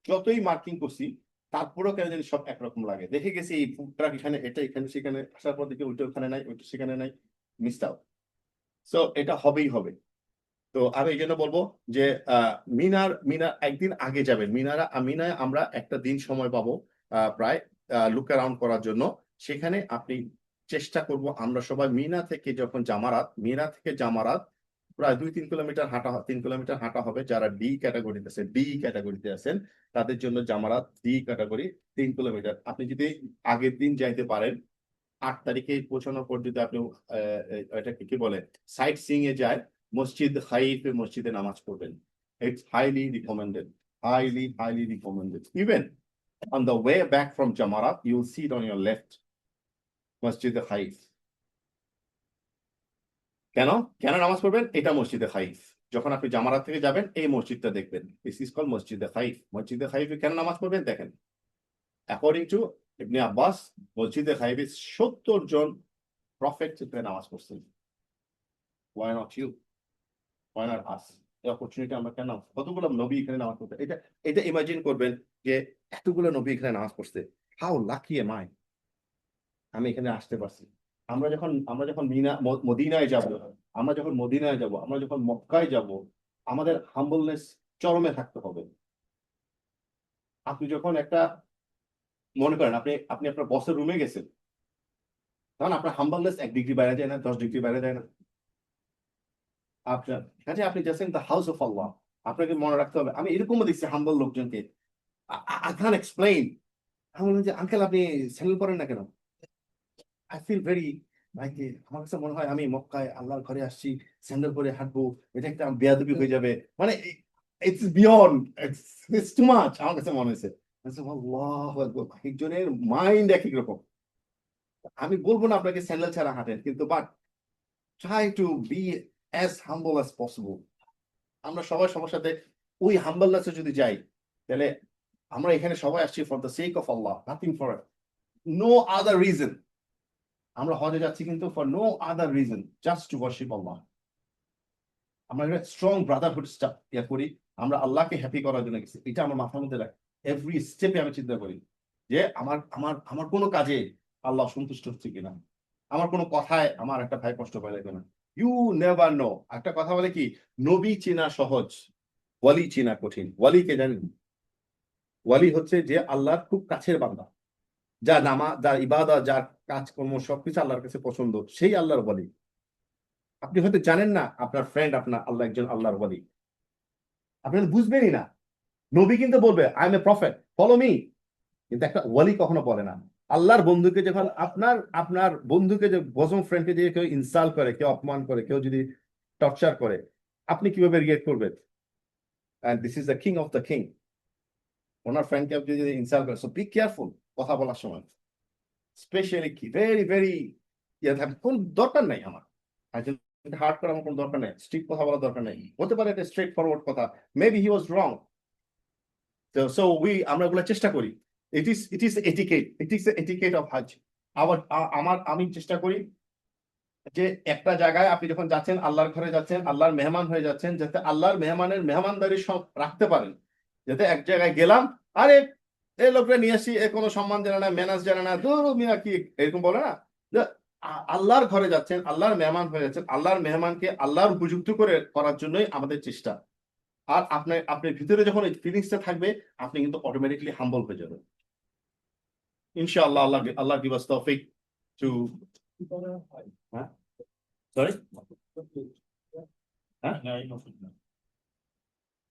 যতই মার্কিং করছি তারপরেও কেন জানি সব একরকম লাগে। দেখে গেছি এই ফুড ট্রাক এখানে, এটা এখানে সেখানে, আসার পর দেখি ওইটা ওখানে নাই, ওইটা সেখানে নাই, মিস আউট। সো এটা হবেই হবে। তো আমি এই জন্য বলবো যে মিনার একদিন আগে যাবেন। মিনায় আমরা একটা দিন সময় পাবো প্রায় লুক অ্যারাউন্ড করার জন্য। সেখানে আপনি চেষ্টা করব আমরা সবাই মিনা থেকে জামারাত প্রায় 2-3 কিলোমিটার হাঁটা, 3 কিলোমিটার হাঁটা হবে। যারা ডি ক্যাটাগরিতে আছেন তাদের জন্য জামারাত ডি ক্যাটাগরি 3 কিলোমিটার। আপনি যদি আগের দিন যাইতে পারেন, 8 তারিখে পৌঁছানোর পর যদি আপনি এটাকে কি বলে সাইট সিইং এ যায়, মসজিদ খাইফে মসজিদে নামাজ পড়বেন। It's highly recommended. Even on the way back from Jamarat, you will see it on your left, মসজিদ খাইফ। কেন নামাজ পড়বেন? এটা মসজিদে খাইফ। যখন আপনি জামারাত থেকে যাবেন এই মসজিদটা দেখবেন, দিস ইজ কল মসজিদে খাইফ। মসজিদে খাইফে কেন নামাজ পড়বেন দেখেন, অ্যাকর্ডিং টু ইবনে আব্বাস, মসজিদে খাইফে 70 জন প্রফেট নামাজ পড়ছেন। Why not you? Why not us? এই অপরচুনিটি আমরা কেন, কতগুলো নবী এখানে নামাজ পড়তে, এটা ইমাজিন করবেন যে এতগুলো নবী এখানে নামাজ পড়ছে। হাউ লাকি এম আই, আমি এখানে আসতে পারছি। আমরা যখন মদিনায় যাব, আমরা যখন মক্কায় যাব, আমাদের হাম্বলনেস চরমে থাকতে হবে। আপনি যখন একটা মনে করেন আপনি আপনার বসের রুমে গেছেন, তখন আপনার হাম্বলনেস 1 ডিগ্রি বাইরে যায় না, 10 ডিগ্রি বাইরে যায় না। কাজে আপনি যাচ্ছেন দ্য হাউস অফ আল্লাহ, আপনাকে মনে রাখতে হবে। আমি এরকমও দেখছি হাম্বল লোকজনকে, আই ক্যান এক্সপ্লেইন। আমি বললাম যে আঙ্কেল আপনি স্যান্ডেল পরেন না কেন? আই ফিল ভেরি লাইক, আমার কাছে মনে হয় আমি মক্কায় আল্লাহর ঘরে আসছি, স্যান্ডেল পরে হাঁটবো, এটা একটা বেয়াদবি হয়ে যাবে, মানে it's beyond, it's too much আমার কাছে মনে হয়েছে। আল্লাহু আকবার, একজনের মাইন্ড এক এক রকম। আমি বলবো না আপনাকে স্যান্ডেল ছাড়া হাঁটেন, কিন্তু but try to be as humble as possible. আমরা সবাই সবার সাথে ওই হাম্বলনেসে যদি যাই, তাহলে আমরা এখানে সবাই আসছি for the sake of Allah, nothing for no other reason. আমরা হজে যাচ্ছি কিন্তু for no other reason, just to worship Allah. আমরা একটা স্ট্রং ব্রাদারহুড করি, আমরা আল্লাহকে হ্যাপি করার জন্য গেছি। এটা আমার মাথার মধ্যে রাখি, এভরি স্টেপে আমি চিন্তা করি যে আমার কোনো কাজে আল্লাহ সন্তুষ্ট হচ্ছে কিনা, আমার কোনো কথায় আমার একটা ভাই কষ্ট পাইলে কিনা। You never know. একটা কথা বলে কি, নবী চেনা সহজ, ওয়ালি চেনা কঠিন। ওয়ালি কে জানেন? ওয়ালি হচ্ছে যে আল্লাহর খুব কাছের বান্দা, যা যার ইবাদত, যার কাজকর্ম সবকিছু আল্লাহর কাছে পছন্দ, সেই আল্লাহর ওয়ালি। আপনি হয়তো জানেন না আপনার ফ্রেন্ড আপনার আল্লাহ একজন আল্লাহর ওয়ালি, আপনি বুঝবেনই না। নবী কিন্তু বলবে I M A prophet, follow me, কিন্তু একটা ওয়ালি কখনো বলে না। আল্লাহর বন্ধুকে যখন আপনার বন্ধুকে, যে বজম ফ্রেন্ডকে যে কেউ ইনসাল্ট করে, কেউ অপমান করে, কেউ যদি টর্চার করে, আপনি কিভাবে রিয়েক্ট করবেন? And this is the king of the king. ওনার ফ্রেন্ডকে আপনি যদি ইনসাল্ট করেন, সো বি কেয়ারফুল কথা বলার সময়, স্পেশালি কি ভেরি কোন দরকার নাই আমার হার্ড করার আমার কোনো দরকার নেই, স্ট্রিক্ট কথা বলার দরকার নেই। হতে পারে এটা স্ট্রেট ফরওয়ার্ড কথা, মেবি হি ওয়াজ রং। সো আমরা এগুলো চেষ্টা করি। It is etiquette of Hajj. আমি চেষ্টা করি যে একটা জায়গায় আপনি যখন যাচ্ছেন, আল্লাহর ঘরে যাচ্ছেন, আল্লাহর মেহমান হয়ে যাচ্ছেন, যাতে আল্লাহর মেহমানের মেহমানদারি সব রাখতে পারেন। যাতে এক জায়গায় গেলাম, আরে এই লোকটা নিয়ে আসি, এ কোনো সম্মান জানে না, ম্যানার্স জানে না, দূর মিয়া কি এরকম বলে না। আল্লাহর ঘরে যাচ্ছেন, আল্লাহর মেহমান হয়ে যাচ্ছেন, আল্লাহর মেহমানকে আল্লাহর উপযুক্ত করার জন্যই আমাদের চেষ্টা। আর আপনার ভিতরে যখন এই ফিলিংসটা থাকবে, আপনি কিন্তু অটোমেটিকলি হাম্বল হয়ে যাবেন। Inshallah, Allah give us tawfiq to. Sorry?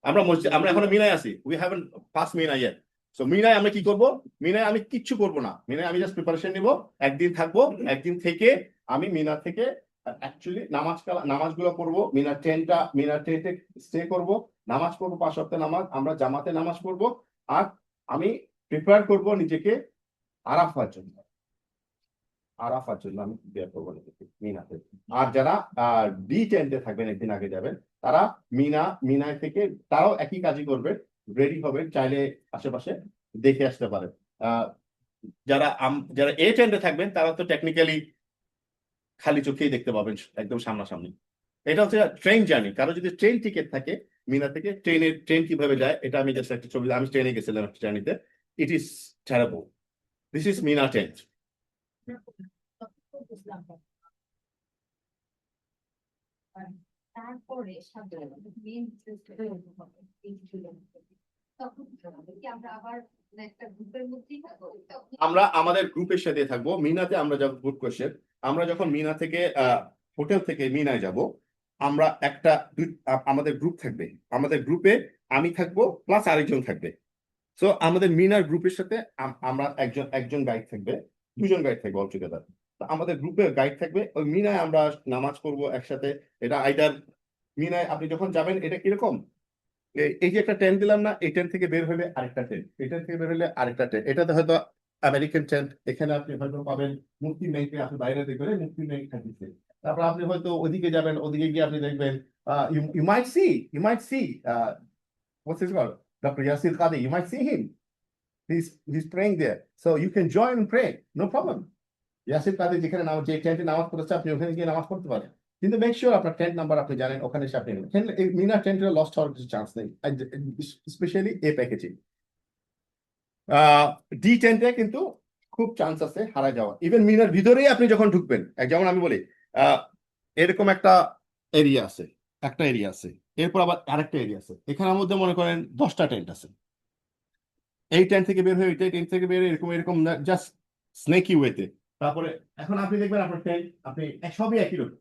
আমরা এখনো মিনায় আছি, we haven't passed Mina yet. So মিনায় আমরা কি করব? মিনায় আমি কিচ্ছু করব না। মিনায় আমি জাস্ট প্রিপারেশন নিব, একদিন থাকবো, একদিন থেকে আমি মিনা থেকে অ্যাকচুয়ালি নামাজগুলো পড়ব। মিনা টেন্টে স্টে করব, নামাজ পড়বো, 5 ওয়াক্ত নামাজ, আমরা জামাতে নামাজ পড়বো। আর আমি প্রিপেয়ার করব নিজেকে আরাফার জন্য আমি বের করবো মিনাতে। আর যারা ডি টেন্টে থাকবেন, একদিন আগে যাবেন, তারা মিনায় থেকে তারাও একই কাজই করবে, রেডি হবেন, চাইলে আশেপাশে দেখে আসতে পারেন। যারা এ টেন্টে থাকবেন, তারা তো টেকনিক্যালি খালি চোখেই দেখতে পাবেন একদম সামনাসামনি। এটা হচ্ছে ট্রেন জার্নি। কারো যদি ট্রেন টিকিট থাকে মিনা থেকে, ট্রেন কিভাবে যায় এটা আমি জাস্ট একটা ছবি, আমি ট্রেনে গেছিলাম একটা জার্নিতে, it is terrible. This is Mina train. তারপরে মেন তখন কি আমরা আবার একটা গ্রুপের মধ্যেই থাকবো? আমরা আমাদের গ্রুপের সাথে থাকবো মিনাতে। আমরা যখন গ্রুপ কোশ্চেন, আমরা যখন মিনা থেকে হোটেল থেকে মিনায় যাব, আমরা আমাদের গ্রুপ থাকবে। আমাদের গ্রুপে আমি থাকবো প্লাস আরেকজন থাকবে। সো আমাদের মিনার গ্রুপের সাথে আমরা একজন গাইড থাকবে, দুজন গাইড থাকবে অলটুগেদার। আমাদের গ্রুপে গাইড থাকবে। ওই মিনায় আমরা নামাজ পড়বো একসাথে। এটা আইদার মিনায় আপনি যখন যাবেন, এটা কিরকম, এই যে একটা টেন্ট দিলাম না, এই টেন্ট থেকে বের হলে আরেকটা টেন্ট, এই টেন্ট থেকে বের হলে আরেকটা টেন্ট। এটাতে হয়তো আমেরিকান টেন্ট, এখানে আপনি হয়তো পাবেন মুক্তি ব্যাংকে, আপনি বাইরে দেখবেন মুক্তি ব্যাংক থাকছে। তারপর আপনি হয়তো ওদিকে যাবেন, ওদিকে গিয়ে আপনি দেখবেন you might see what's his called, Dr. Yasir Qadi. You might see him. He's praying there, so you can join and pray, no problem. Yasir Qadi যেখানে নামাজ, যে টেন্টে নামাজ পড়েছে, আপনি ওখানে গিয়ে নামাজ পড়তে পারেন। কিন্তু মেক শিওর আপনার টেন্ট নাম্বার আপনি জানেন, ওখানে এসে আপনি মিনা টেন্টের লস্ট হওয়ার কিছু চান্স নেই, স্পেশালি এ প্যাকেজিং। ডি টেন্টে কিন্তু খুব চান্স আছে হারা যাওয়া। ইভেন মিনার ভিতরেই আপনি যখন ঢুকবেন, যেমন আমি বলি এরকম একটা এরিয়া আছে, এরপর আবার আরেকটা এরিয়া আছে, এখানের মধ্যে মনে করেন 10টা টেন্ট আছে। এই টেন্ট থেকে বের হয়ে ওই টেন্ট থেকে বের হয়ে এরকম জাস্ট স্নেকি ওয়েতে। তারপরে এখন আপনি দেখবেন আপনার টেন্ট, আপনি সবই একই রকম।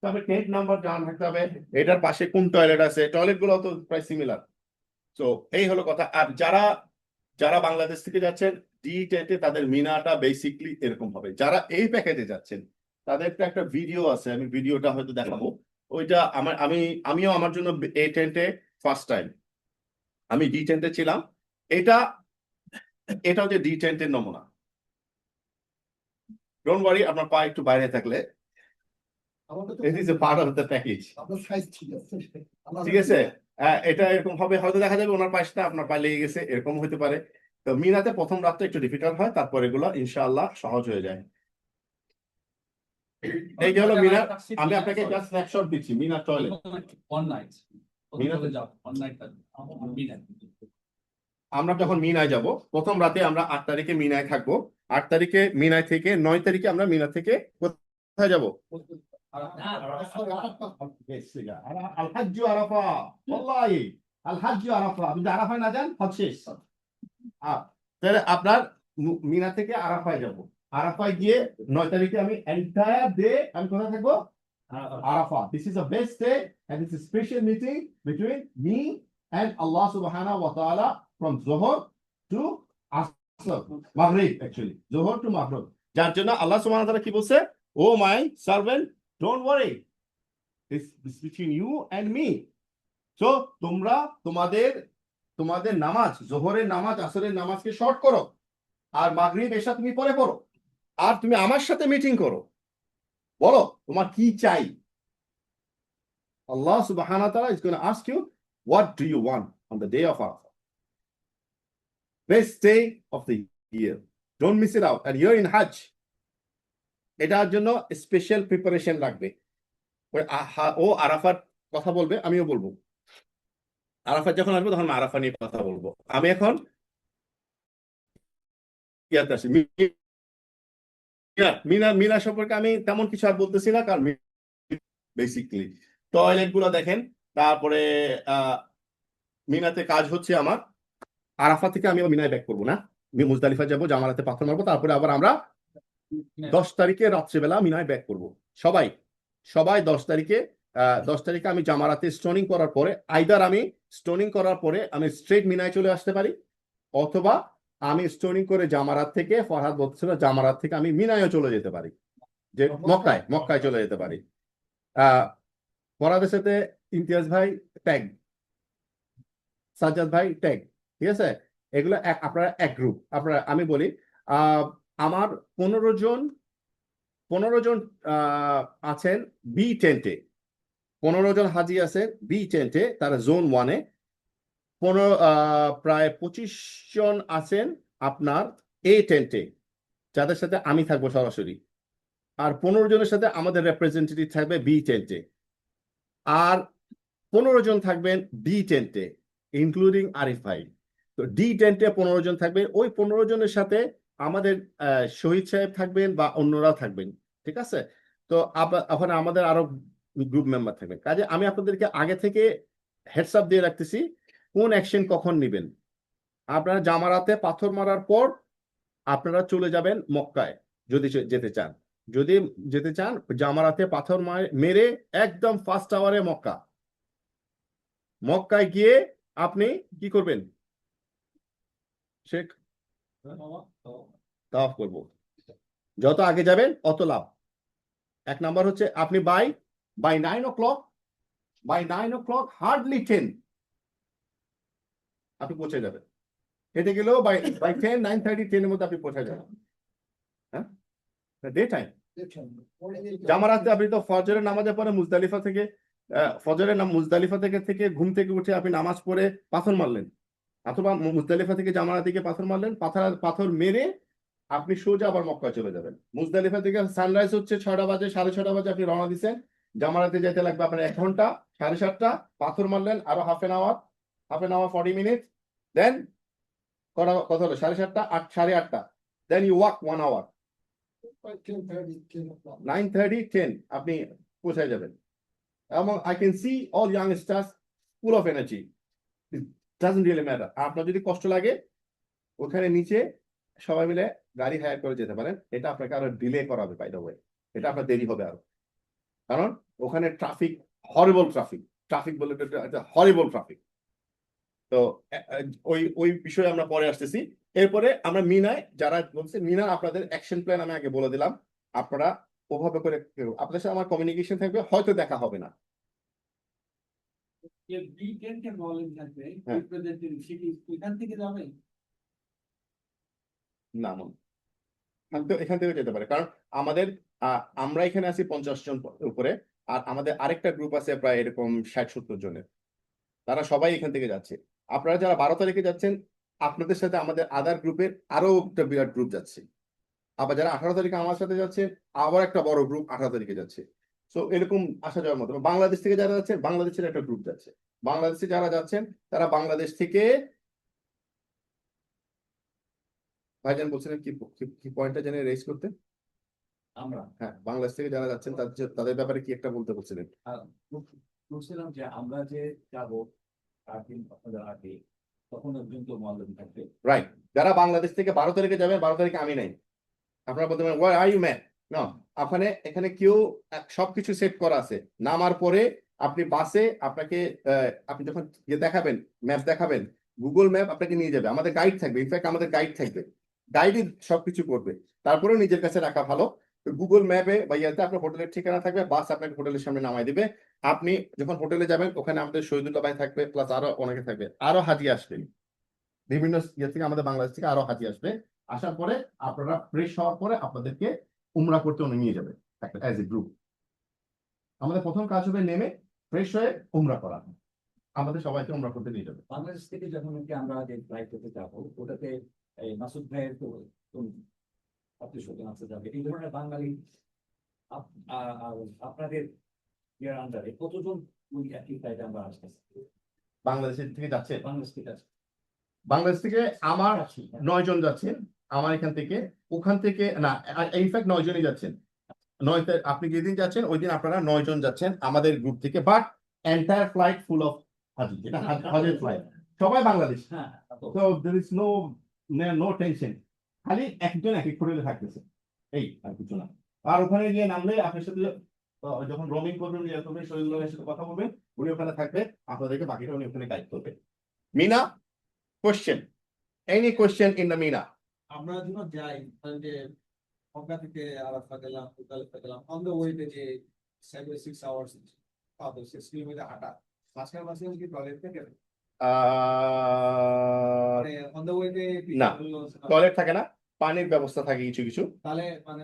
তবে টেন্ট নাম্বার জানা থাকতে হবে, এটার পাশে কোন টয়লেট আছে, টয়লেট গুলো তো প্রায় সিমিলার। তো এই হলো কথা। আর যারা বাংলাদেশ থেকে যাচ্ছেন ডি টেন্টে, তাদের মিনাটা বেসিকলি এরকম হবে। যারা এই প্যাকেজে যাচ্ছেন তাদের একটা ভিডিও আছে, আমি ভিডিওটা হয়তো দেখাবো। ওইটা আমিও আমার জন্য এই টেন্টে ফার্স্ট টাইম আমি ডি টেন্টে ছিলাম। এটা হচ্ছে ডি টেন্টের নমুনা। ডোন্ট ওয়ারি, আপনার পা একটু বাইরে থাকলে it is a part of the package. ঠিক আছে, এটা এরকম হবে, হয়তো দেখা যাবে ওনার পাশটা আপনার পায়ে লেগে গেছে, এরকম হতে পারে। তো মিনাতে প্রথম রাতটা একটু ডিফিকাল্ট হয়, তারপর এগুলো ইনশাআল্লাহ সহজ হয়ে যায়। এই যে হলো মিনা। আমি আপনাকে জাস্ট স্ন্যাপশট দিচ্ছি মিনা টয়লেট। one night চলে যাও, one night মিনা। আমরা যখন মিনায় যাব, প্রথম রাতে আমরা 8 তারিখে মিনায় থাকবো। 8 তারিখে মিনায় থেকে 9 তারিখে আমরা মিনা থেকে কোথায় যাব? আল হাজ্জু আরাফা। ওয়াল্লাহি আল হাজ্জু আরাফা। আপনি আরাফায় না যান, হজ শেষ। তাহলে আপনার মিনা থেকে আরাফায় যাব। আরাফায় গিয়ে 9 তারিখে আমি এন্টায়ার ডে আমি কোথায় থাকবো? Arafah. This is the best day and this is special meeting between me and Allah subhanahu wa ta'ala from Zohor to Asr, Maghrib actually, Zohor to Maghrib. যার জন্য আল্লাহ সুবহানাহু ওয়া তাআলা কি বলছে? O my servant, don't worry, this between you and me. So তোমরা তোমাদের নামাজ, জোহরের নামাজ, আসরের নামাজকে শর্ট করো, আর মাগরিব এশা তুমি পরে পড়ো, আর তুমি আমার সাথে মিটিং করো, বলো তোমার কি চাই। Allah subhanahu wa ta'ala is going to ask you, what do you want on the day of Arafah? Best day of the year. Don't miss it out. And you're in Hajj. এটার জন্য special preparation লাগবে। ও আরাফার কথা বলবে, আমিও বলবো। আরাফাত যখন আসবো তখন আরাফা নিয়ে কথা বলবো। আমি এখন মিনা সম্পর্কে আমি তেমন কিছু আর বলতেছি না, কারণ বেসিকলি টয়লেট গুলো দেখেন। তারপরে মিনাতে কাজ হচ্ছে আমার। আরাফা থেকে আমি মিনায় ব্যাক করবো না, আমি মুজদালিফা যাবো, জামারাতে পাথর মারবো, তারপরে আবার আমরা 10 তারিখে রাত্রেবেলা মিনায় ব্যাক করবো। সবাই 10 তারিখে আমি জামারাতে স্টোনিং করার পরে, আইদার আমি স্টোনিং করার পরে আমি স্ট্রেট মিনায় চলে আসতে পারি, অথবা আমি স্টোনিং করে জামারাত থেকে, ফরহাদ বলছিল জামারাত থেকে আমি মিনায়ও চলে যেতে পারি, যে মক্কায় চলে যেতে পারি। ফরহাদের সাথে ইমতিয়াজ ভাই ট্যাগ, সাজ্জাদ ভাই ট্যাগ, ঠিক আছে। এগুলো আপনারা এক গ্রুপ। আমি বলি আমার 15 জন আছেন বি টেন্টে, 15 জন হাজি আছেন বি টেন্টে, তারা জোন 1-এ। প্রায় 25 জন আছেন আপনার এ টেন্টে, যাদের সাথে আমি থাকবো সরাসরি। আর 15 জনের সাথে আমাদের রিপ্রেজেন্টেটিভ থাকবে বি টেন্টে, আর 15 জন থাকবেন ডি টেন্টে ইনক্লুডিং আরিফ ভাই। তো ডি টেন্টে 15 জন থাকবে, ওই 15 জনের সাথে আমাদের শহীদ সাহেব থাকবেন বা অন্যরাও থাকবেন, ঠিক আছে? তো ওখানে আমাদের আরো গ্রুপ মেম্বার থাকবেন। কাজে আমি আপনাদেরকে আগে থেকে হেডস আপ দিয়ে রাখতেছি কোন অ্যাকশন কখন নেবেন। আপনারা জামারাতে পাথর মারার পর আপনারা চলে যাবেন মক্কায় যদি যেতে চান। যদি যেতে চান জামারাতে পাথর মেরে একদম ফার্স্ট আওয়ারে মক্কায় গিয়ে আপনি কি করবেন? শেখ তাওয়াফ করব। যত আগে যাবেন অত লাভ। এক নাম্বার হচ্ছে আপনি বাই 9 o'clock হার্ডলি 10 আপনি পৌঁছে যাবেন। হেঁটে গেলেও বাই 10, 9:30, 10 এর মধ্যে আপনি পৌঁছে যাবেন। হ্যাঁ, ডে টাইম। জামারাতে আপনি তো ফজরের নামাজের পরে মুজদালিফা থেকে ঘুম থেকে উঠে আপনি নামাজ পড়ে পাথর মারলেন, অথবা মুজদালিফা থেকে জামারাতে গিয়ে পাথর মারলেন, পাথর মেরে আপনি সোজা আবার মক্কায় চলে যাবেন। মুজদালিফা থেকে সানরাইজ হচ্ছে 6টা বাজে, 6:30 বাজে আপনি রওনা দিচ্ছেন। জামারাতে যেতে লাগবে আপনার 1 ঘন্টা, 7:30, পাথর মারলেন আরো হাফ এন আওয়ার 40 মিনিট, দেন কত হলো 7:30, 8:30, দেন ইউ ওয়াক 1 hour, 9:30, 10 আপনি পৌঁছে যাবেন। এবং I can see all youngsters full of energy, doesn't really matter. আপনার যদি কষ্ট লাগে ওখানে নিচে সবাই মিলে গাড়ি হায়ার করে যেতে পারেন। এটা আপনাকে আরো ডিলে করাবে, বাই দ্য ওয়ে এটা আপনার দেরি হবে আরো, কারণ ওখানে হরিবল ট্রাফিক বলে হরিবল ট্রাফিক। তো ওই বিষয়ে আমরা পরে আসতেছি। এরপরে আমরা মিনায় যারা বলছে, মিনা আপনাদের অ্যাকশন প্ল্যান আমি আগে বলে দিলাম। আপনারা ওভাবে করে আপনাদের সাথে আমার কমিউনিকেশন থাকবে, হয়তো দেখা হবে না। না এখান থেকে যেতে পারে, কারণ আমরা এখানে আছি 50 জন উপরে, আর আমাদের আরেকটা গ্রুপ আছে প্রায় এরকম 60-70 জনের, তারা সবাই এখান থেকে যাচ্ছে। আপনারা যারা 12 তারিখে যাচ্ছেন আপনাদের সাথে আমাদের আদার গ্রুপের আরো একটা বিরাট গ্রুপ যাচ্ছে। আবার যারা 18 তারিখে আমার সাথে যাচ্ছে আবার একটা বড় গ্রুপ 18 তারিখে যাচ্ছে। সো এরকম আসা যাওয়ার মতো। বাংলাদেশ থেকে যারা যাচ্ছেন বাংলাদেশের একটা গ্রুপ যাচ্ছে। বাংলাদেশে যারা যাচ্ছেন তারা বাংলাদেশ থেকে, ভাইজান বলছিলেন কি পয়েন্টটা জেনে রেজ করতে? আমরা হ্যাঁ, বাংলাদেশ থেকে যারা যাচ্ছেন তাদের ব্যাপারে কি একটা বলতে বলছিলেন? বলছিলাম যে আমরা যে যাবো আপনাদের আগে, তখন একজন তো মোয়াল্লিম থাকবে। রাইট, যারা বাংলাদেশ থেকে 12 তারিখে যাবেন, 12 তারিখে আমি নাই, আপনারা বলতে পারেন ওয়াই আর ইউ ম্যান, না এখানে কেউ সবকিছু সেট করা আছে। নামার পরে আপনি বাসে আপনি যখন দেখাবেন ম্যাপ দেখাবেন, গুগল ম্যাপ আপনাকে নিয়ে যাবে, আমাদের গাইড থাকবে, ইনফ্যাক্ট আমাদের গাইড থাকবে, গাইডই সবকিছু করবে। তারপরেও নিজের কাছে রাখা ভালো। গুগল ম্যাপে বা ইয়াতে আপনার হোটেলের ঠিকানা থাকবে, বাস আপনাকে হোটেলের সামনে নামাই দিবে। আপনি যখন হোটেলে যাবেন ওখানে আমাদের শহীদুল্লাহ ভাই থাকবে, প্লাস আরো অনেকে থাকবে, আরো হাজি আসবে বিভিন্ন ইয়ে থেকে, আমাদের বাংলাদেশ থেকে আরো হাজি আসবে। আসার পরে আপনারা ফ্রেশ হওয়ার পরে আপনাদেরকে উমরা করতে উনি নিয়ে যাবে অ্যাজ এ গ্রুপ। আমাদের প্রথম কাজ হবে নেমে ফ্রেশ হয়ে উমরা করা, আমাদের সবাইকে উমরা করতে নিয়ে যাবে। বাংলাদেশ থেকে যখন আমরা যে ফ্লাইট করতে যাবো, ওটাতে মাসুদ ভাইয়ের তো আত্মীয় স্বজন আছে যাবে, এই ধরনের বাঙালি আপনাদের আন্ডারে কতজন ওই একই ফ্লাইটে আমরা আসতেছি? বাংলাদেশের থেকে যাচ্ছে, বাংলাদেশ থেকে আমার 9 জন যাচ্ছে, আমার এখান থেকে, ওখান থেকে না, ইনফ্যাক্ট 9 জনই যাচ্ছেন। 9 আপনি যেদিন যাচ্ছেন ওই দিন আপনারা 9 জন যাচ্ছেন আমাদের গ্রুপ থেকে, but entire flight full of হাজি, যেটা হাজের ফ্লাইট, সবাই বাংলাদেশ। তো there is no tension, খালি একজন এক এক হোটেলে থাকতেছে, এই আর কিছু না। আর ওখানে গিয়ে নামলে আপনার সাথে যখন রোমিং করবেন, শহীদুল্লাহের সাথে কথা বলবেন, উনি ওখানে থাকবে, আপনাদেরকে বাকিটা উনি ওখানে গাইড করবে। Mina, question, any question in the Mina? আমরা যখন যাই যে মক্কা থেকে আরাফা গেলাম, মুজদালিফা গেলাম, অন দ্য ওয়েতে যে 6 আওয়ার্স 6 কিলোমিটার হাঁটা, মাঝখানে কি টয়লেট থাকে? অন দ্য ওয়েতে না, টয়লেট থাকে না, পানির ব্যবস্থা থাকে কিছু কিছু। তাহলে মানে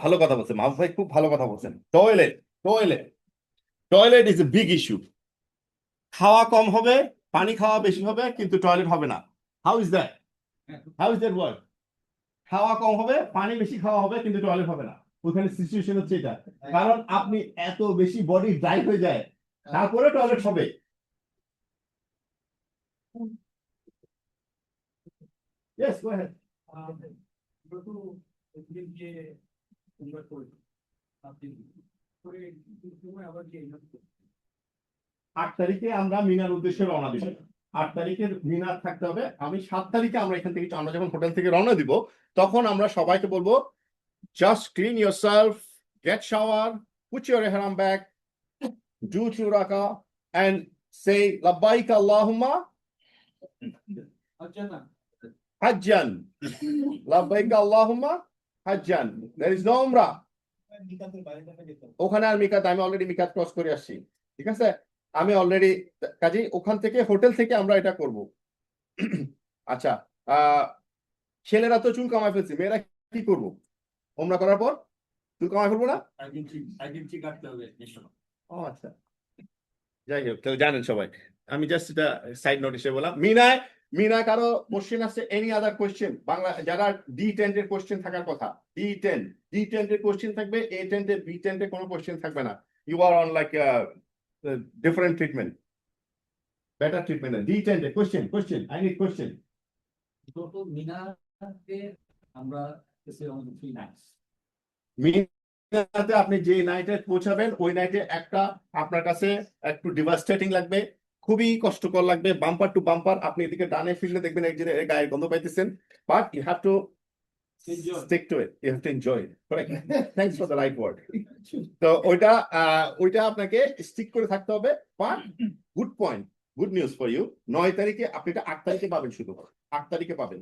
ভালো কথা বলছেন মাহবুব ভাই, খুব ভালো কথা বলছেন। Toilet is a big issue. খাওয়া কম হবে, পানি খাওয়া বেশি হবে, কিন্তু টয়লেট হবে না। How is that work? খাওয়া কম হবে, পানি বেশি খাওয়া হবে, কিন্তু টয়লেট হবে না। ওখানে সিচুয়েশন হচ্ছে এটা, কারণ আপনি এত বেশি বডি ড্রাই হয়ে যায়, তারপরে টয়লেট হবে। Yes, go ahead. আমরা তো একদিন গিয়ে তোমরা করি আপনি করে সময় আবার গিয়ে 8 তারিখে আমরা মিনার উদ্দেশ্যে রওনা দিব। 8 তারিখে মিনার থাকতে হবে। আমি 7 তারিখে আমরা এখান থেকে, আমরা যখন হোটেল থেকে রওনা দিব, তখন আমরা সবাইকে বলবো, just clean yourself, get shower, put your ihram back, do 2 rakah and say labbaik Allahumma আচ্ছা না hajjan. Labbaik Allahumma hajjan. There is no umrah. ওখানে আর মিকাত, আমি অলরেডি মিকাত ক্রস করে আসছি, ঠিক আছে? আমি অলরেডি কাজে ওখান থেকে হোটেল থেকে আমরা এটা করব। আচ্ছা, ছেলেরা তো চুল কামায় ফেলছে, মেয়েরা কি করব? ওমরা করার পর চুল কামায় ফেলবো না? ও আচ্ছা, যাই হোক, তাহলে জানেন সবাই। আমি জাস্ট এটা সাইড নোট হিসেবে বললাম। মিনা কারো কোশ্চেন আছে? Any other question? বাংলা যারা D10 এর কোশ্চেন থাকার কথা, D10 এর কোশ্চেন থাকবে, A10 এর B10 এর কোনো কোশ্চেন থাকবে না। You are on like different treatment, better treatment. D10 এর question, I need question. Total মিনারকে আমরা আমাদের 3 নাইটস। মিনাতে আপনি যে নাইটে পৌঁছাবেন, ওই নাইটে একটা আপনার কাছে একটু ডিভাস্টেটিং লাগবে, খুবই কষ্টকর লাগবে, বাম্পার টু বাম্পার। আপনি এদিকে ডানে ফিরলে দেখবেন একজনের গায়ের গন্ধ পাইতেছেন, but you have to stick to it, you have to enjoy it, correct? Thanks for the right word. তো ওইটা আপনাকে স্টিক করে থাকতে হবে। But good point, good news for you, 9 তারিখে আপনি এটা 8 তারিখে পাবেন, শুধু 8 তারিখে পাবেন।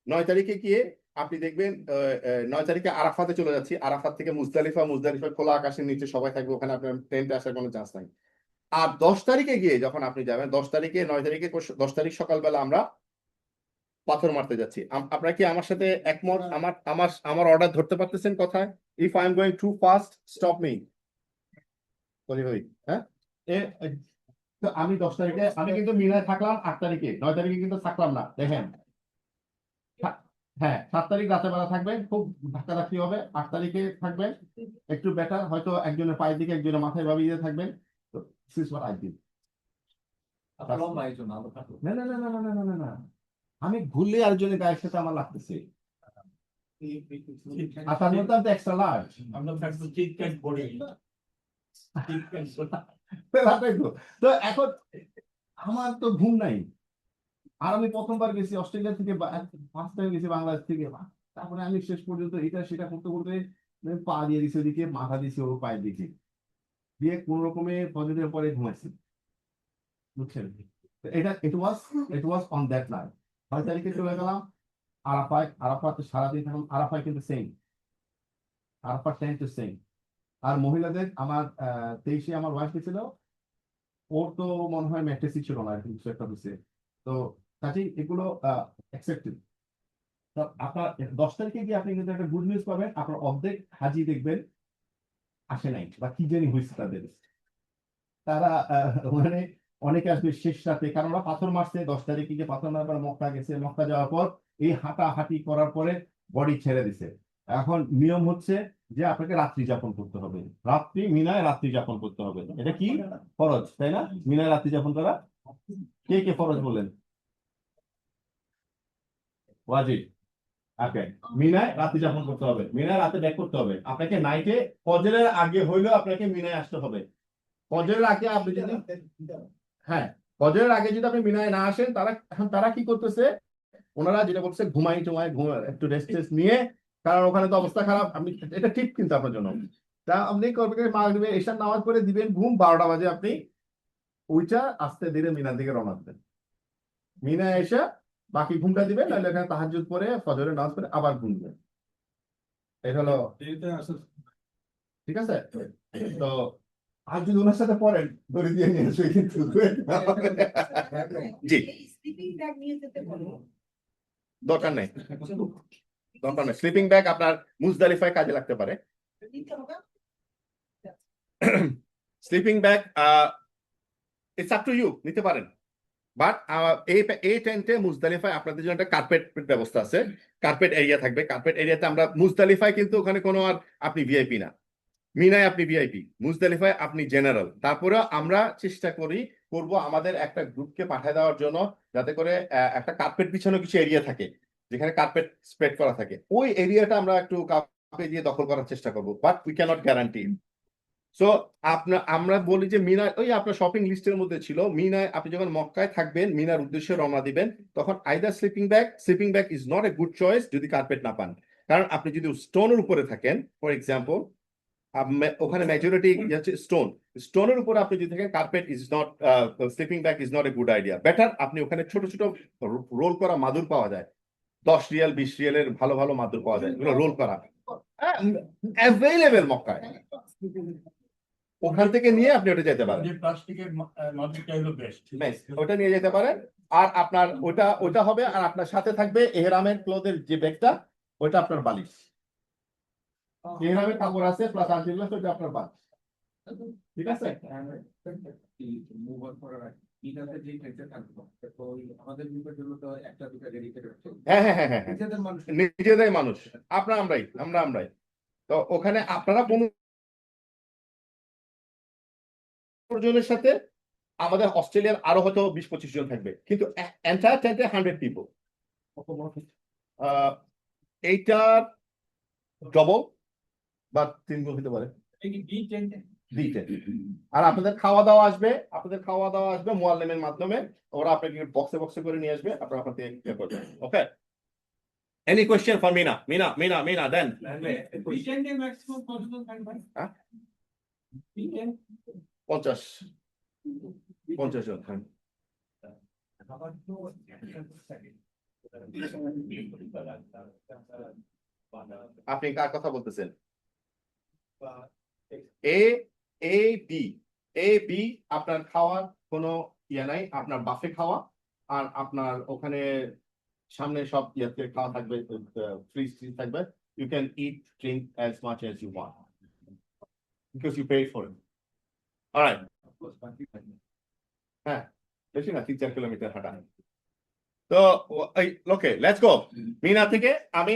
9 তারিখে গিয়ে আপনি দেখবেন 9 তারিখে আরাফাতে চলে যাচ্ছি, আরাফাত থেকে মুজদালিফা খোলা আকাশের নিচে সবাই থাকবে, ওখানে আপনার টেন্টে আসার কোনো চান্স নাই। আর 10 তারিখে গিয়ে যখন আপনি যাবেন, 10 তারিখে 9 তারিখে 10 তারিখ সকালবেলা আমরা পাথর মারতে যাচ্ছি। আপনারা কি আমার সাথে একমত? আমার অর্ডার ধরতে পারতেছেন কথায়? If I am going too fast, stop me. হ্যাঁ, তো আমি 10 তারিখে, আমি কিন্তু মিনায় থাকলাম 8 তারিখে, 9 তারিখে কিন্তু থাকলাম না। দেখেন, হ্যাঁ 7 তারিখ রাতের বেলা থাকবেন, খুব ধাক্কাধাক্কি হবে। 8 তারিখে থাকবেন একটু বেটার, হয়তো একজনের পায়ের দিকে একজনের মাথায় ভাবিয়ে থাকবেন। তো this is what I did. আপনার লম্বা একজন আলো থাকলো। না না না না না না না না, আমি ঘুরলে আরেকজনের গায়ের সাথে আমার লাগতেছে, আর তার মধ্যে আমি এক্সট্রা লার্জ। তো এখন আমার তো ঘুম নাই, আর আমি প্রথমবার গেছি অস্ট্রেলিয়া থেকে, ফার্স্ট টাইম গেছি বাংলাদেশ থেকে। তারপরে আমি শেষ পর্যন্ত এটা সেটা করতে করতে পা দিয়ে দিছি ওদিকে, মাথা দিছি ও পায়ের দিকে, দিয়ে কোন রকমে পজিটিভ পরে ঘুমাইছি, বুঝছেন? ইট ওয়াজ অন দ্যাট নাইট। 6 তারিখে চলে গেলাম আরাফাত সারাদিন থাকলাম। আরাফায় কিন্তু সেম, আরাফার টাইম তো সেম। আর মহিলাদের আমার 23-এ আমার ওয়াইফ ছিল, ওর তো মনে হয় ম্যাট্রেসই ছিল না, কিছু একটা হয়েছে। তো কাজেই এগুলো অ্যাকসেপ্টেড। আপনার 10 তারিখে গিয়ে আপনি কিন্তু একটা গুড নিউজ পাবেন, আপনার অর্ধেক হাজি দেখবেন আসে নাই, বা কি জানি হয়েছে তাদের, তারা মানে অনেকে আসবে শেষ রাতে, কারণ ওরা পাথর মারছে 10 তারিখে গিয়ে, পাথর মারার পর মক্কা গেছে, মক্কা যাওয়ার পর এই হাঁটাহাঁটি করার পরে বডি ছেড়ে দিছে। এখন নিয়ম হচ্ছে যে আপনাকে রাত্রি যাপন করতে হবে, মিনায় রাত্রি যাপন করতে হবে। এটা কি ফরজ, তাই না? মিনায় রাত্রি যাপন করা কে কে ফরজ বলেন? ওয়াজিব। ওকে, মিনায় রাত্রি যাপন করতে হবে, মিনায় রাতে ব্যাক করতে হবে। আপনাকে নাইটে ফজরের আগে হইলেও আপনাকে মিনায় আসতে হবে। ফজরের আগে আপনি যদি, হ্যাঁ ফজরের আগে যদি আপনি মিনায় না আসেন, তারা কি করতেছে, ওনারা যেটা করছে ঘুমাই একটু রেস্ট নিয়ে, কারণ ওখানে তো অবস্থা খারাপ। আমি এটা ঠিক কিন্তু আপনার জন্য, তা আপনি করবেন মাগরিবে এশার নামাজ পড়ে দিবেন ঘুম, 12টা বাজে আপনি ওইটা আস্তে ধীরে মিনার দিকে রওনা দিবেন। মিনায় এসে বাকি ঘুমটা দিবেন, নাহলে এখানে তাহাজ্জুদ পড়ে ফজরের নামাজ পড়ে আবার ঘুম দিবেন। এটা হলো, ঠিক আছে? তো আর যদি ওনার সাথে পড়েন দড়ি দিয়ে নিয়ে আসবে কিন্তু। জি, দরকার নেই, স্লিপিং ব্যাগ আপনার মুজদালিফায় কাজে লাগতে পারে। Sleeping bag it's up to you, নিতে পারেন। বাট এই টেন্টে মুজদালিফায় আপনাদের জন্য একটা কার্পেট ব্যবস্থা আছে, কার্পেট এরিয়া থাকবে। কার্পেট এরিয়াতে আমরা মুজদালিফায় কিন্তু ওখানে কোনো আর আপনি ভিআইপি না, মিনায় আপনি ভিআইপি, মুজদালিফায় আপনি জেনারেল। তারপরে আমরা চেষ্টা করব আমাদের একটা গ্রুপকে পাঠিয়ে দেওয়ার জন্য, যাতে করে একটা কার্পেট বিছানো কিছু এরিয়া থাকে যেখানে কার্পেট স্প্রেড করা থাকে, ওই এরিয়াটা আমরা একটু কাউকে দিয়ে দখল করার চেষ্টা করব, but we can't guarantee. So আমরা বলি যে মিনায়, ওই আপনার শপিং লিস্টের মধ্যে ছিল, মিনায় আপনি যখন মক্কায় থাকবেন, মিনার উদ্দেশ্যে রওনা দিবেন, তখন either sleeping bag is not a good choice যদি কার্পেট না পান। কারণ আপনি যদি স্টোনের উপরে থাকেন, ফর এক্সাম্পল, ওখানে মেজরিটি হচ্ছে স্টোনের উপরে আপনি যদি থাকেন, carpet is not, sleeping bag is not a good idea. Better আপনি ওখানে ছোট ছোট রোল করা মাদুর পাওয়া যায়, 10 রিয়াল 20 রিয়ালের ভালো ভালো মাদুর পাওয়া যায়, রোল করা অ্যাভেলেবেল মক্কায়, ওখান থেকে নিয়ে আপনি ওটা যেতে পারেন, যে প্লাস্টিকের মাদুরটা হলো বেস্ট। ওটা নিয়ে যেতে পারেন। আর আপনার ওটা হবে, আর আপনার সাথে থাকবে এহরামের ক্লোথের যে ব্যাগটা, ওটা আপনার বালিশ, এহরামের কাপড় আছে প্লাস আনটিগ্লাস, ওটা আপনার বালিশ, ঠিক আছে? মুভ করার আগে ইনাতে যে টেন্টে থাকবো, তো আমাদের গ্রুপের জন্য তো একটা দুটো ডেডিকেটেড হ্যাঁ হ্যাঁ হ্যাঁ হ্যাঁ, নিজেদের মানুষ নিজেদের মানুষ, আমরাই। তো ওখানে আপনারা 15 জনের সাথে আমাদের অস্ট্রেলিয়ার আরো হয়তো 20-25 জন থাকবে, কিন্তু এন্টায়ার টেন্টে 100 পিপল। এইটা ডবল বা 3 গুণ হতে পারে। আর আপনাদের খাওয়া দাওয়া আসবে মুআল্লিমের মাধ্যমে, ওরা আপনাকে বক্সে করে নিয়ে আসবে, আপনারা ওখান থেকে ইয়ে করবেন। Okay, any question for Mina then? Maximum কতজন থাকবে? 50 জন। হ্যাঁ, আপনি কার কথা বলতেছেন? এ বি আপনার খাওয়ার কোনো ইয়ে নাই, আপনার বাফে খাওয়া, আর আপনার ওখানে সামনে সব ইয়েতে খাওয়া থাকবে, ফ্রিজ থাকবে, you can eat drink as much as you want because you paid for it. Alright, হ্যাঁ, বেশি না, 3-4 কিলোমিটার হাঁটা। তো ওকে, লেটস গো। মিনা থেকে আমি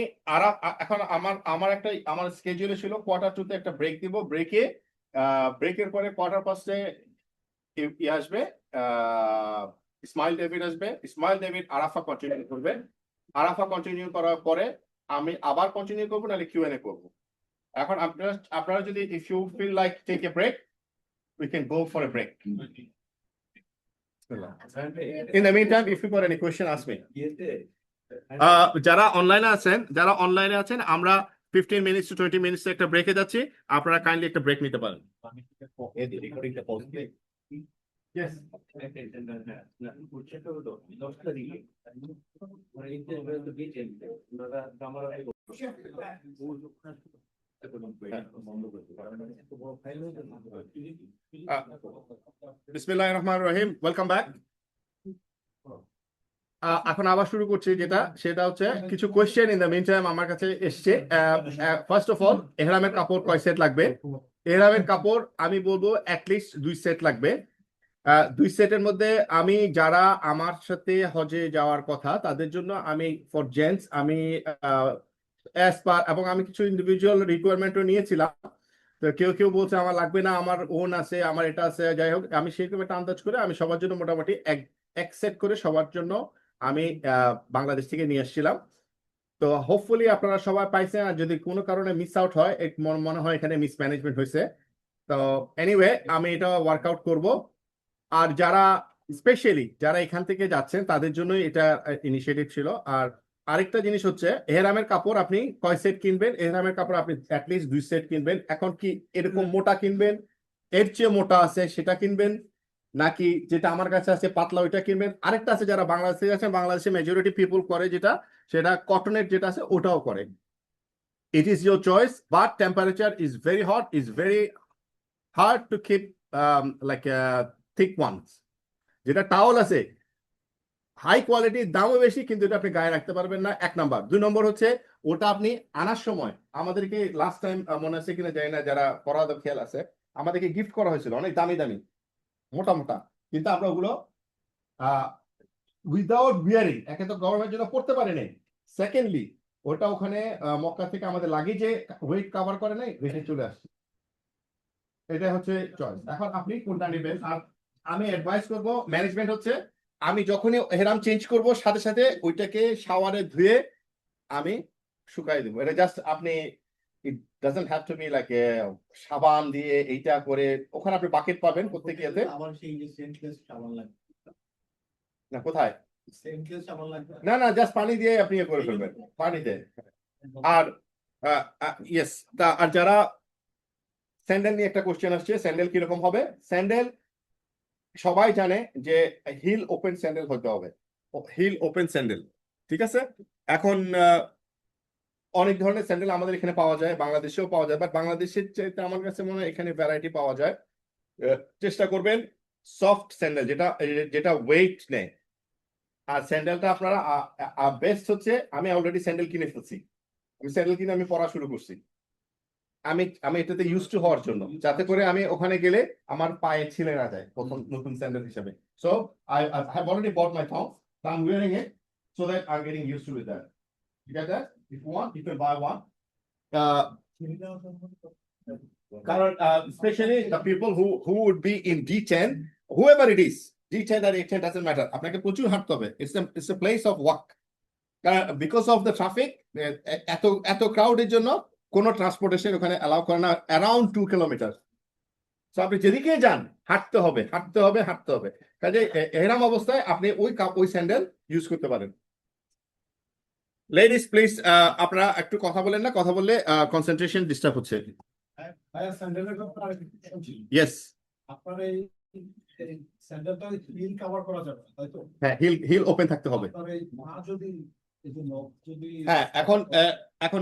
এখন আমার স্কেডিউলে ছিল Q2 একটা ব্রেক দিব, ব্রেকের পরে Q1 আসবে, ইসমাইল ডেভিড আসবে, ইসমাইল ডেভিড আরাফা কন্টিনিউ করবে, আরাফা কন্টিনিউ করার পরে আমি আবার কন্টিনিউ করবো, নাহলে Q&A করবো। এখন আপনারা যদি if you feel like take a break, we can go for a break. In the meantime, if you got any question, ask me. যারা অনলাইনে আছেন, আমরা 15 minutes to 20 minutes একটা ব্রেকে যাচ্ছি, আপনারা কাইন্ডলি একটা ব্রেক নিতে পারেন। Yes. বিসমিল্লাহির রহমানির রহিম, ওয়েলকাম ব্যাক। এখন আবার শুরু করছি, সেটা হচ্ছে কিছু question in the mean time আমার কাছে এসছে। ফার্স্ট অফ অল, এহরামের কাপড় কয় সেট লাগবে? এহরামের কাপড় আমি বলবো অ্যাটলিস্ট 2 সেট লাগবে। 2 সেটের মধ্যে আমি যারা আমার সাথে হজে যাওয়ার কথা তাদের জন্য আমি ফর জেন্টস আমি অ্যাজ পার, এবং আমি কিছু ইন্ডিভিজুয়াল রিকোয়ারমেন্টও নিয়েছিলাম। তো কেউ বলছে আমার লাগবে না, আমার ওন আছে, আমার এটা আছে, যাই হোক আমি সেরকম একটা আন্দাজ করে আমি সবার জন্য মোটামুটি এক সেট করে সবার জন্য আমি বাংলাদেশ থেকে নিয়ে আসছিলাম। তো হোপফুলি আপনারা সবাই পাইছেন, আর যদি কোনো কারণে মিস আউট হয়, মনে হয় এখানে মিসম্যানেজমেন্ট হয়েছে। তো এনিওয়ে, আমি এটা ওয়ার্কআউট করব। আর স্পেশালি যারা এখান থেকে যাচ্ছেন তাদের জন্যই এটা ইনিশিয়েটিভ ছিল। আর আরেকটা জিনিস হচ্ছে, এহরামের কাপড় আপনি কয় সেট কিনবেন? এহরামের কাপড় আপনি অ্যাটলিস্ট 2 সেট কিনবেন। এখন কি এরকম মোটা কিনবেন, এর চেয়ে মোটা আছে সেটা কিনবেন, নাকি যেটা আমার কাছে আছে পাতলা ওইটা কিনবেন? আরেকটা আছে, যারা বাংলাদেশে আছেন, বাংলাদেশে মেজরিটি পিপল করে সেটা কটনের যেটা আছে ওটাও করে। It is your choice, but temperature is very hot, is very hard to keep like thick ones. যেটা টাওয়াল আছে হাই কোয়ালিটির, দামও বেশি, কিন্তু এটা আপনি গায়ে রাখতে পারবেন না, 1 নাম্বার। 2 নম্বর হচ্ছে, ওটা আপনি আনার সময় আমাদেরকে লাস্ট টাইম মনে আছে কিনা জানি না, যারা পরাদ খেয়াল আছে, আমাদেরকে গিফট করা হয়েছিল অনেক দামি মোটা, কিন্তু আমরা ওগুলো উইদাউট বিয়ারিং, একে তো গরমের জন্য পড়তে পারে নাই, সেকেন্ডলি ওটা ওখানে মক্কা থেকে আমাদের লাগেজে ওয়েট কভার করে নাই, রেখে চলে আসছে। এটা হচ্ছে চয়েস। এখন আপনি কোনটা নেবেন। আর আমি অ্যাডভাইস করব, ম্যানেজমেন্ট হচ্ছে আমি যখনই এহরাম চেঞ্জ করব সাথে সাথে ওইটাকে শাওয়ারে ধুয়ে আমি শুকাই দেবো। এটা জাস্ট আপনি, it doesn't have to be like সাবান দিয়ে এইটা করে, ওখানে আপনি বাকেট পাবেন প্রত্যেক ইয়েতে। আমার সেই যে সেন্টলেস সাবান লাগবে, না কোথায়, সেন্টলেস সাবান লাগবে। না না, জাস্ট পানি দিয়ে আপনি ইয়ে করে ফেলবেন, পানিতে। আর ইয়েস, আর যারা স্যান্ডেল নিয়ে একটা কোশ্চেন আসছে, স্যান্ডেল কিরকম হবে। স্যান্ডেল সবাই জানে যে হিল ওপেন স্যান্ডেল হতে হবে, হিল ওপেন স্যান্ডেল, ঠিক আছে। এখন অনেক ধরনের স্যান্ডেল আমাদের এখানে পাওয়া যায়, বাংলাদেশেও পাওয়া যায়, বাট বাংলাদেশের চাইতে আমার কাছে মনে হয় এখানে ভ্যারাইটি পাওয়া যায়। চেষ্টা করবেন সফট স্যান্ডেল, যেটা যেটা ওয়েট নেয়। আর স্যান্ডেলটা আপনারা বেস্ট হচ্ছে, আমি অলরেডি স্যান্ডেল কিনে ফেলছি, আমি স্যান্ডেল কিনে আমি পড়া শুরু করছি, আমি এটাতে ইউজ টু হওয়ার জন্য, যাতে করে আমি ওখানে গেলে আমার পায়ে ছিলে না যায় প্রথম নতুন স্যান্ডেল হিসেবে। So I have already bought my thong, so I'm wearing it so that I'm getting used to with that. You get that? If you want, you can buy one. কারণ especially the people who would be in D10, whoever it is, D10 or A10 doesn't matter, আপনাকে প্রচুর হাঁটতে হবে, it's a place of work. Because of the traffic, এত ক্রাউডের জন্য কোনো transportation ওখানে allow করে না, অ্যারাউন্ড 2 কিলোমিটার। তো আপনি যেদিকে যান হাঁটতে হবে, হাঁটতে হবে, হাঁটতে হবে। কাজে এরকম অবস্থায় আপনি ওই স্যান্ডেল ইউজ করতে পারেন। লেডিস প্লিজ, আপনারা একটু কথা বলেন না, কথা বললে কনসেন্ট্রেশন ডিস্টার্ব হচ্ছে। ভাইয়া স্যান্ডেলের ব্যাপারে আরেকটা question ছিল। ইয়েস, আপনার এই স্যান্ডেলটা হিল কভার করা যাবে না, তাই তো? হ্যাঁ, হিল ওপেন থাকতে হবে। আপনার এই পা যদি এই যে নখ যদি হ্যাঁ, এখন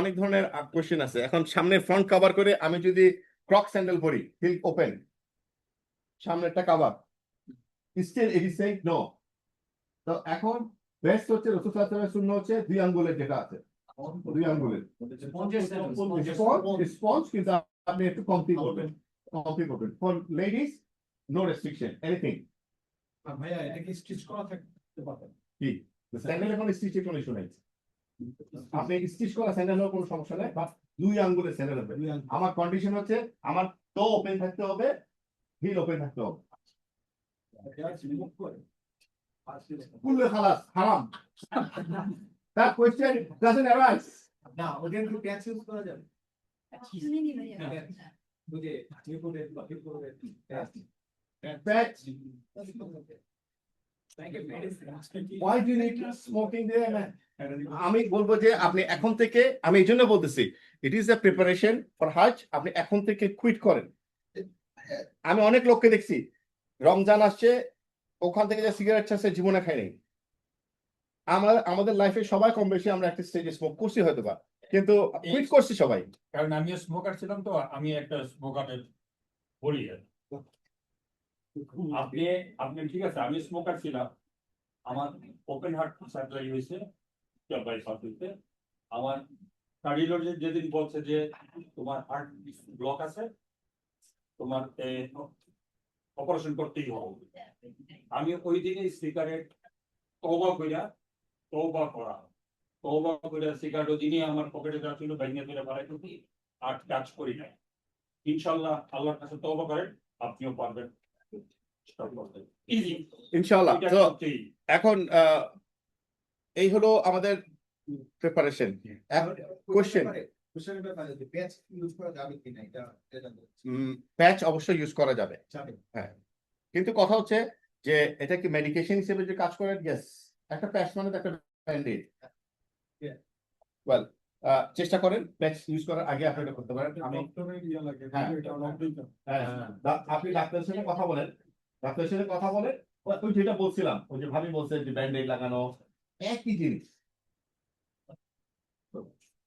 অনেক ধরনের কোশ্চেন আছে। এখন সামনে ফ্রন্ট কভার করে আমি যদি ক্রক স্যান্ডেল পরি, হিল ওপেন, সামনেরটা cover, still it is said no. তো এখন বেস্ট হচ্ছে রাসূল সাল্লাল্লাহু আলাইহি ওয়াসাল্লামের সুন্নাহ হচ্ছে 2 আঙ্গুলের, যেটা আছে 2 আঙ্গুলের স্পঞ্জ, কিন্তু আপনি একটু কমতি করবেন। For ladies no restriction anything. ভাইয়া এটা কি স্টিচ করা থাকতে পারে? কি স্যান্ডেল এখন স্টিচের কোনো ইস্যু নাই, আপনি স্টিচ করা স্যান্ডেল হওয়ার কোনো সমস্যা নাই, বাট 2 আঙ্গুলের স্যান্ডেল হবে। আমার কন্ডিশন হচ্ছে আমার টো ওপেন থাকতে হবে, হিল ওপেন থাকতে হবে। কুল্লে খালাস হারাম, that question doesn't arise. না, ওটা কি প্যাচ ইউজ করা যাবে? শুনিনি ভাইয়া। বুঝে নিয়ে করে বাকি করে Patch, why do you need smoking there, man? আমি বলবো যে আপনি এখন থেকে, আমি এই জন্য বলতেছি, it is a preparation for হাজ, আপনি এখন থেকে কুইট করেন। আমি অনেক লোককে দেখছি রমজান আসছে, ওখান থেকে যে সিগারেট ছাড়ছে জীবনে খাই নাই। আমাদের লাইফে সবাই কম বেশি আমরা একটা স্টেজে স্মোক করছি হয়তো বা, কিন্তু কুইট করছি সবাই। কারণ আমিও স্মোকার ছিলাম, তো আমি একটা স্মোকারের বলি আর কি। আপনি ঠিক আছে, আমি স্মোকার ছিলাম, আমার ওপেন হার্ট সার্জারি হয়েছে জব্বাই হসপিটালে। আমার কার্ডিওলজিস্ট যেদিন বলছে যে তোমার হার্ট ব্লক আছে, তোমার অপারেশন করতেই হবে, আমি ওই দিনে সিগারেট তওবা করা সিগারেট ওই দিনই আমার পকেটে যা ছিল বাইনে ধরে বাড়াই করতে, আর টাচ করি নাই। ইনশাল্লাহ আল্লাহর কাছে তওবা করেন, আপনিও পারবেন। ইনশাআল্লাহ। তো এখন এই হলো আমাদের প্রিপারেশন। কোশ্চেন, কোশ্চেনের ব্যাপারে যে প্যাচ ইউজ করা যাবে কিনা এটা জানতে চাচ্ছি। প্যাচ অবশ্যই ইউজ করা যাবে, যাবে। হ্যাঁ, কিন্তু কথা হচ্ছে যে এটা কি মেডিকেশন হিসেবে যে কাজ করে? ইয়েস, একটা প্যাচ মানে তো একটা ব্যান্ডেড। ওয়েল, চেষ্টা করেন প্যাচ ইউজ করার আগে আপনি এটা করতে পারেন। আমি হ্যাঁ, আপনি ডাক্তারের সাথে কথা বলেন, ডাক্তারের সাথে কথা বলেন। ওই যেটা বলছিলাম, ওই যে ভাবি বলছে যে ব্যান্ডেড লাগানো একই জিনিস।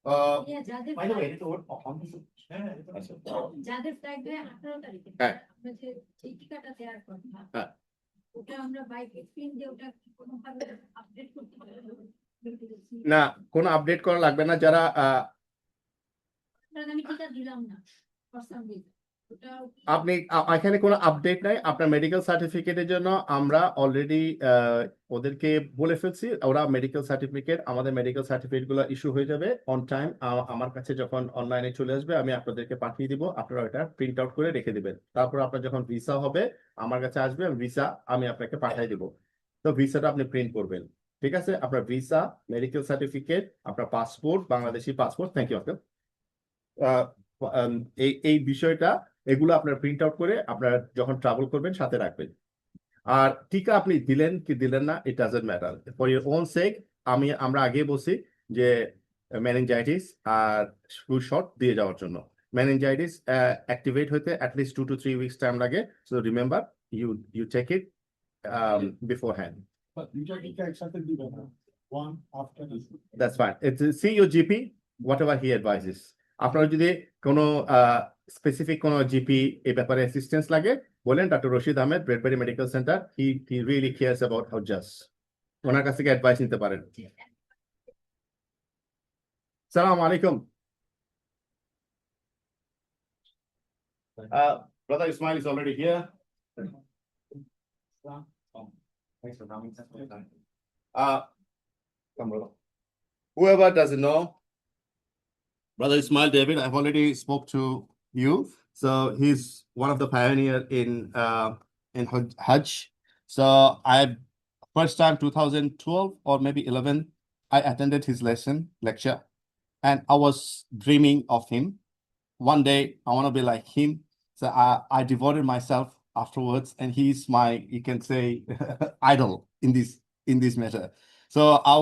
ভাইয়া, যাদের by the way, যাদের ফ্লাইট হয় 18 তারিখে, হ্যাঁ। আমরা যে টিকিটটা দেওয়ার কথা, হ্যাঁ। ওটা আমরা বাইক এক্সচেঞ্জ দিয়ে ওটা কোনোভাবে আপডেট করতে পারবো? না, কোনো আপডেট করা লাগবে না। যারা আমি টিকা দিলাম না for some reason। আপনি এখানে কোনো আপডেট নাই। আপনার মেডিকেল সার্টিফিকেটের জন্য আমরা অলরেডি ওদেরকে বলে ফেলছি, ওরা মেডিকেল সার্টিফিকেট, আমাদের মেডিকেল সার্টিফিকেট গুলো ইস্যু হয়ে যাবে অন টাইম। আমার কাছে যখন অনলাইনে চলে আসবে আমি আপনাদেরকে পাঠিয়ে দিব, আপনারা ওটা প্রিন্ট আউট করে রেখে দিবেন। তারপর আপনার যখন ভিসা হবে আমার কাছে আসবে, ভিসা আমি আপনাকে পাঠিয়ে দিব। তো ভিসাটা আপনি প্রিন্ট করবেন, ঠিক আছে? আপনার ভিসা, মেডিকেল সার্টিফিকেট, আপনার passport, Bangladeshi passport, thank you uncle. এই বিষয়টা এগুলো আপনার প্রিন্ট আউট করে আপনার যখন ট্রাভেল করবেন সাথে রাখবেন। আর টিকা আপনি দিলেন কি দিলেন না, it doesn't matter, for your own sake. আমরা আগে বলছি যে মেনিনজাইটিস আর ফ্লু শট দিয়ে যাওয়ার জন্য। মেনিনজাইটিস অ্যাক্টিভেট হতে অ্যাটলিস্ট 2 to 3 weeks টাইম লাগে, so remember you take it beforehand. That's fine. See your GP, whatever he advises. আপনার যদি কোনো স্পেসিফিক কোনো জিপি এই ব্যাপারে অ্যাসিস্ট্যান্স লাগে বলেন, doctor Rashid Ahmed, Bradbury medical centre, he really cares about hajjis. ওনার কাছ থেকে অ্যাডভাইস নিতে পারেন। সালাম আলাইকুম। Brother Ismail is already here. Come, brother. Whoever doesn't know, Brother Ismail David, I've already spoke to you. So he's one of the pioneer in Hajj. So I first time 2012 or maybe 11, I attended his lecture, and I was dreaming of him. One day I want to be like him. So I devoted myself afterwards, and he's my, you can say, idol in this matter. So I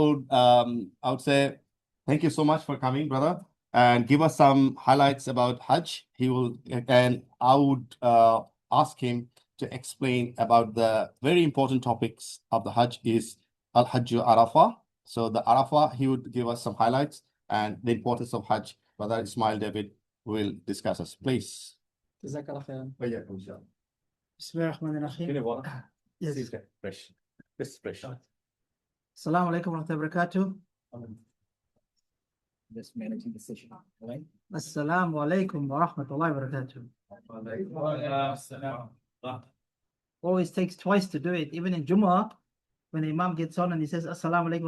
would say thank you so much for coming, brother, and give us some highlights about Hajj. And I would ask him to explain about the very important topics of the Hajj is Al-Hajj Arafah. So the Arafah, he would give us some highlights and the importance of Hajj. Brother Ismail David will discuss us, please. Jazakallah khairan. Yes. Bismillahirrahmanirrahim. Yes. Fresh. This is fresh. Assalamu alaikum wa rahmatullahi wa barakatuh. Just managing the session, right? Assalamu alaikum wa rahmatullahi wa barakatuh. Always takes twice to do it. Even in Jumu'ah, when the Imam gets on and he says Assalamu alaikum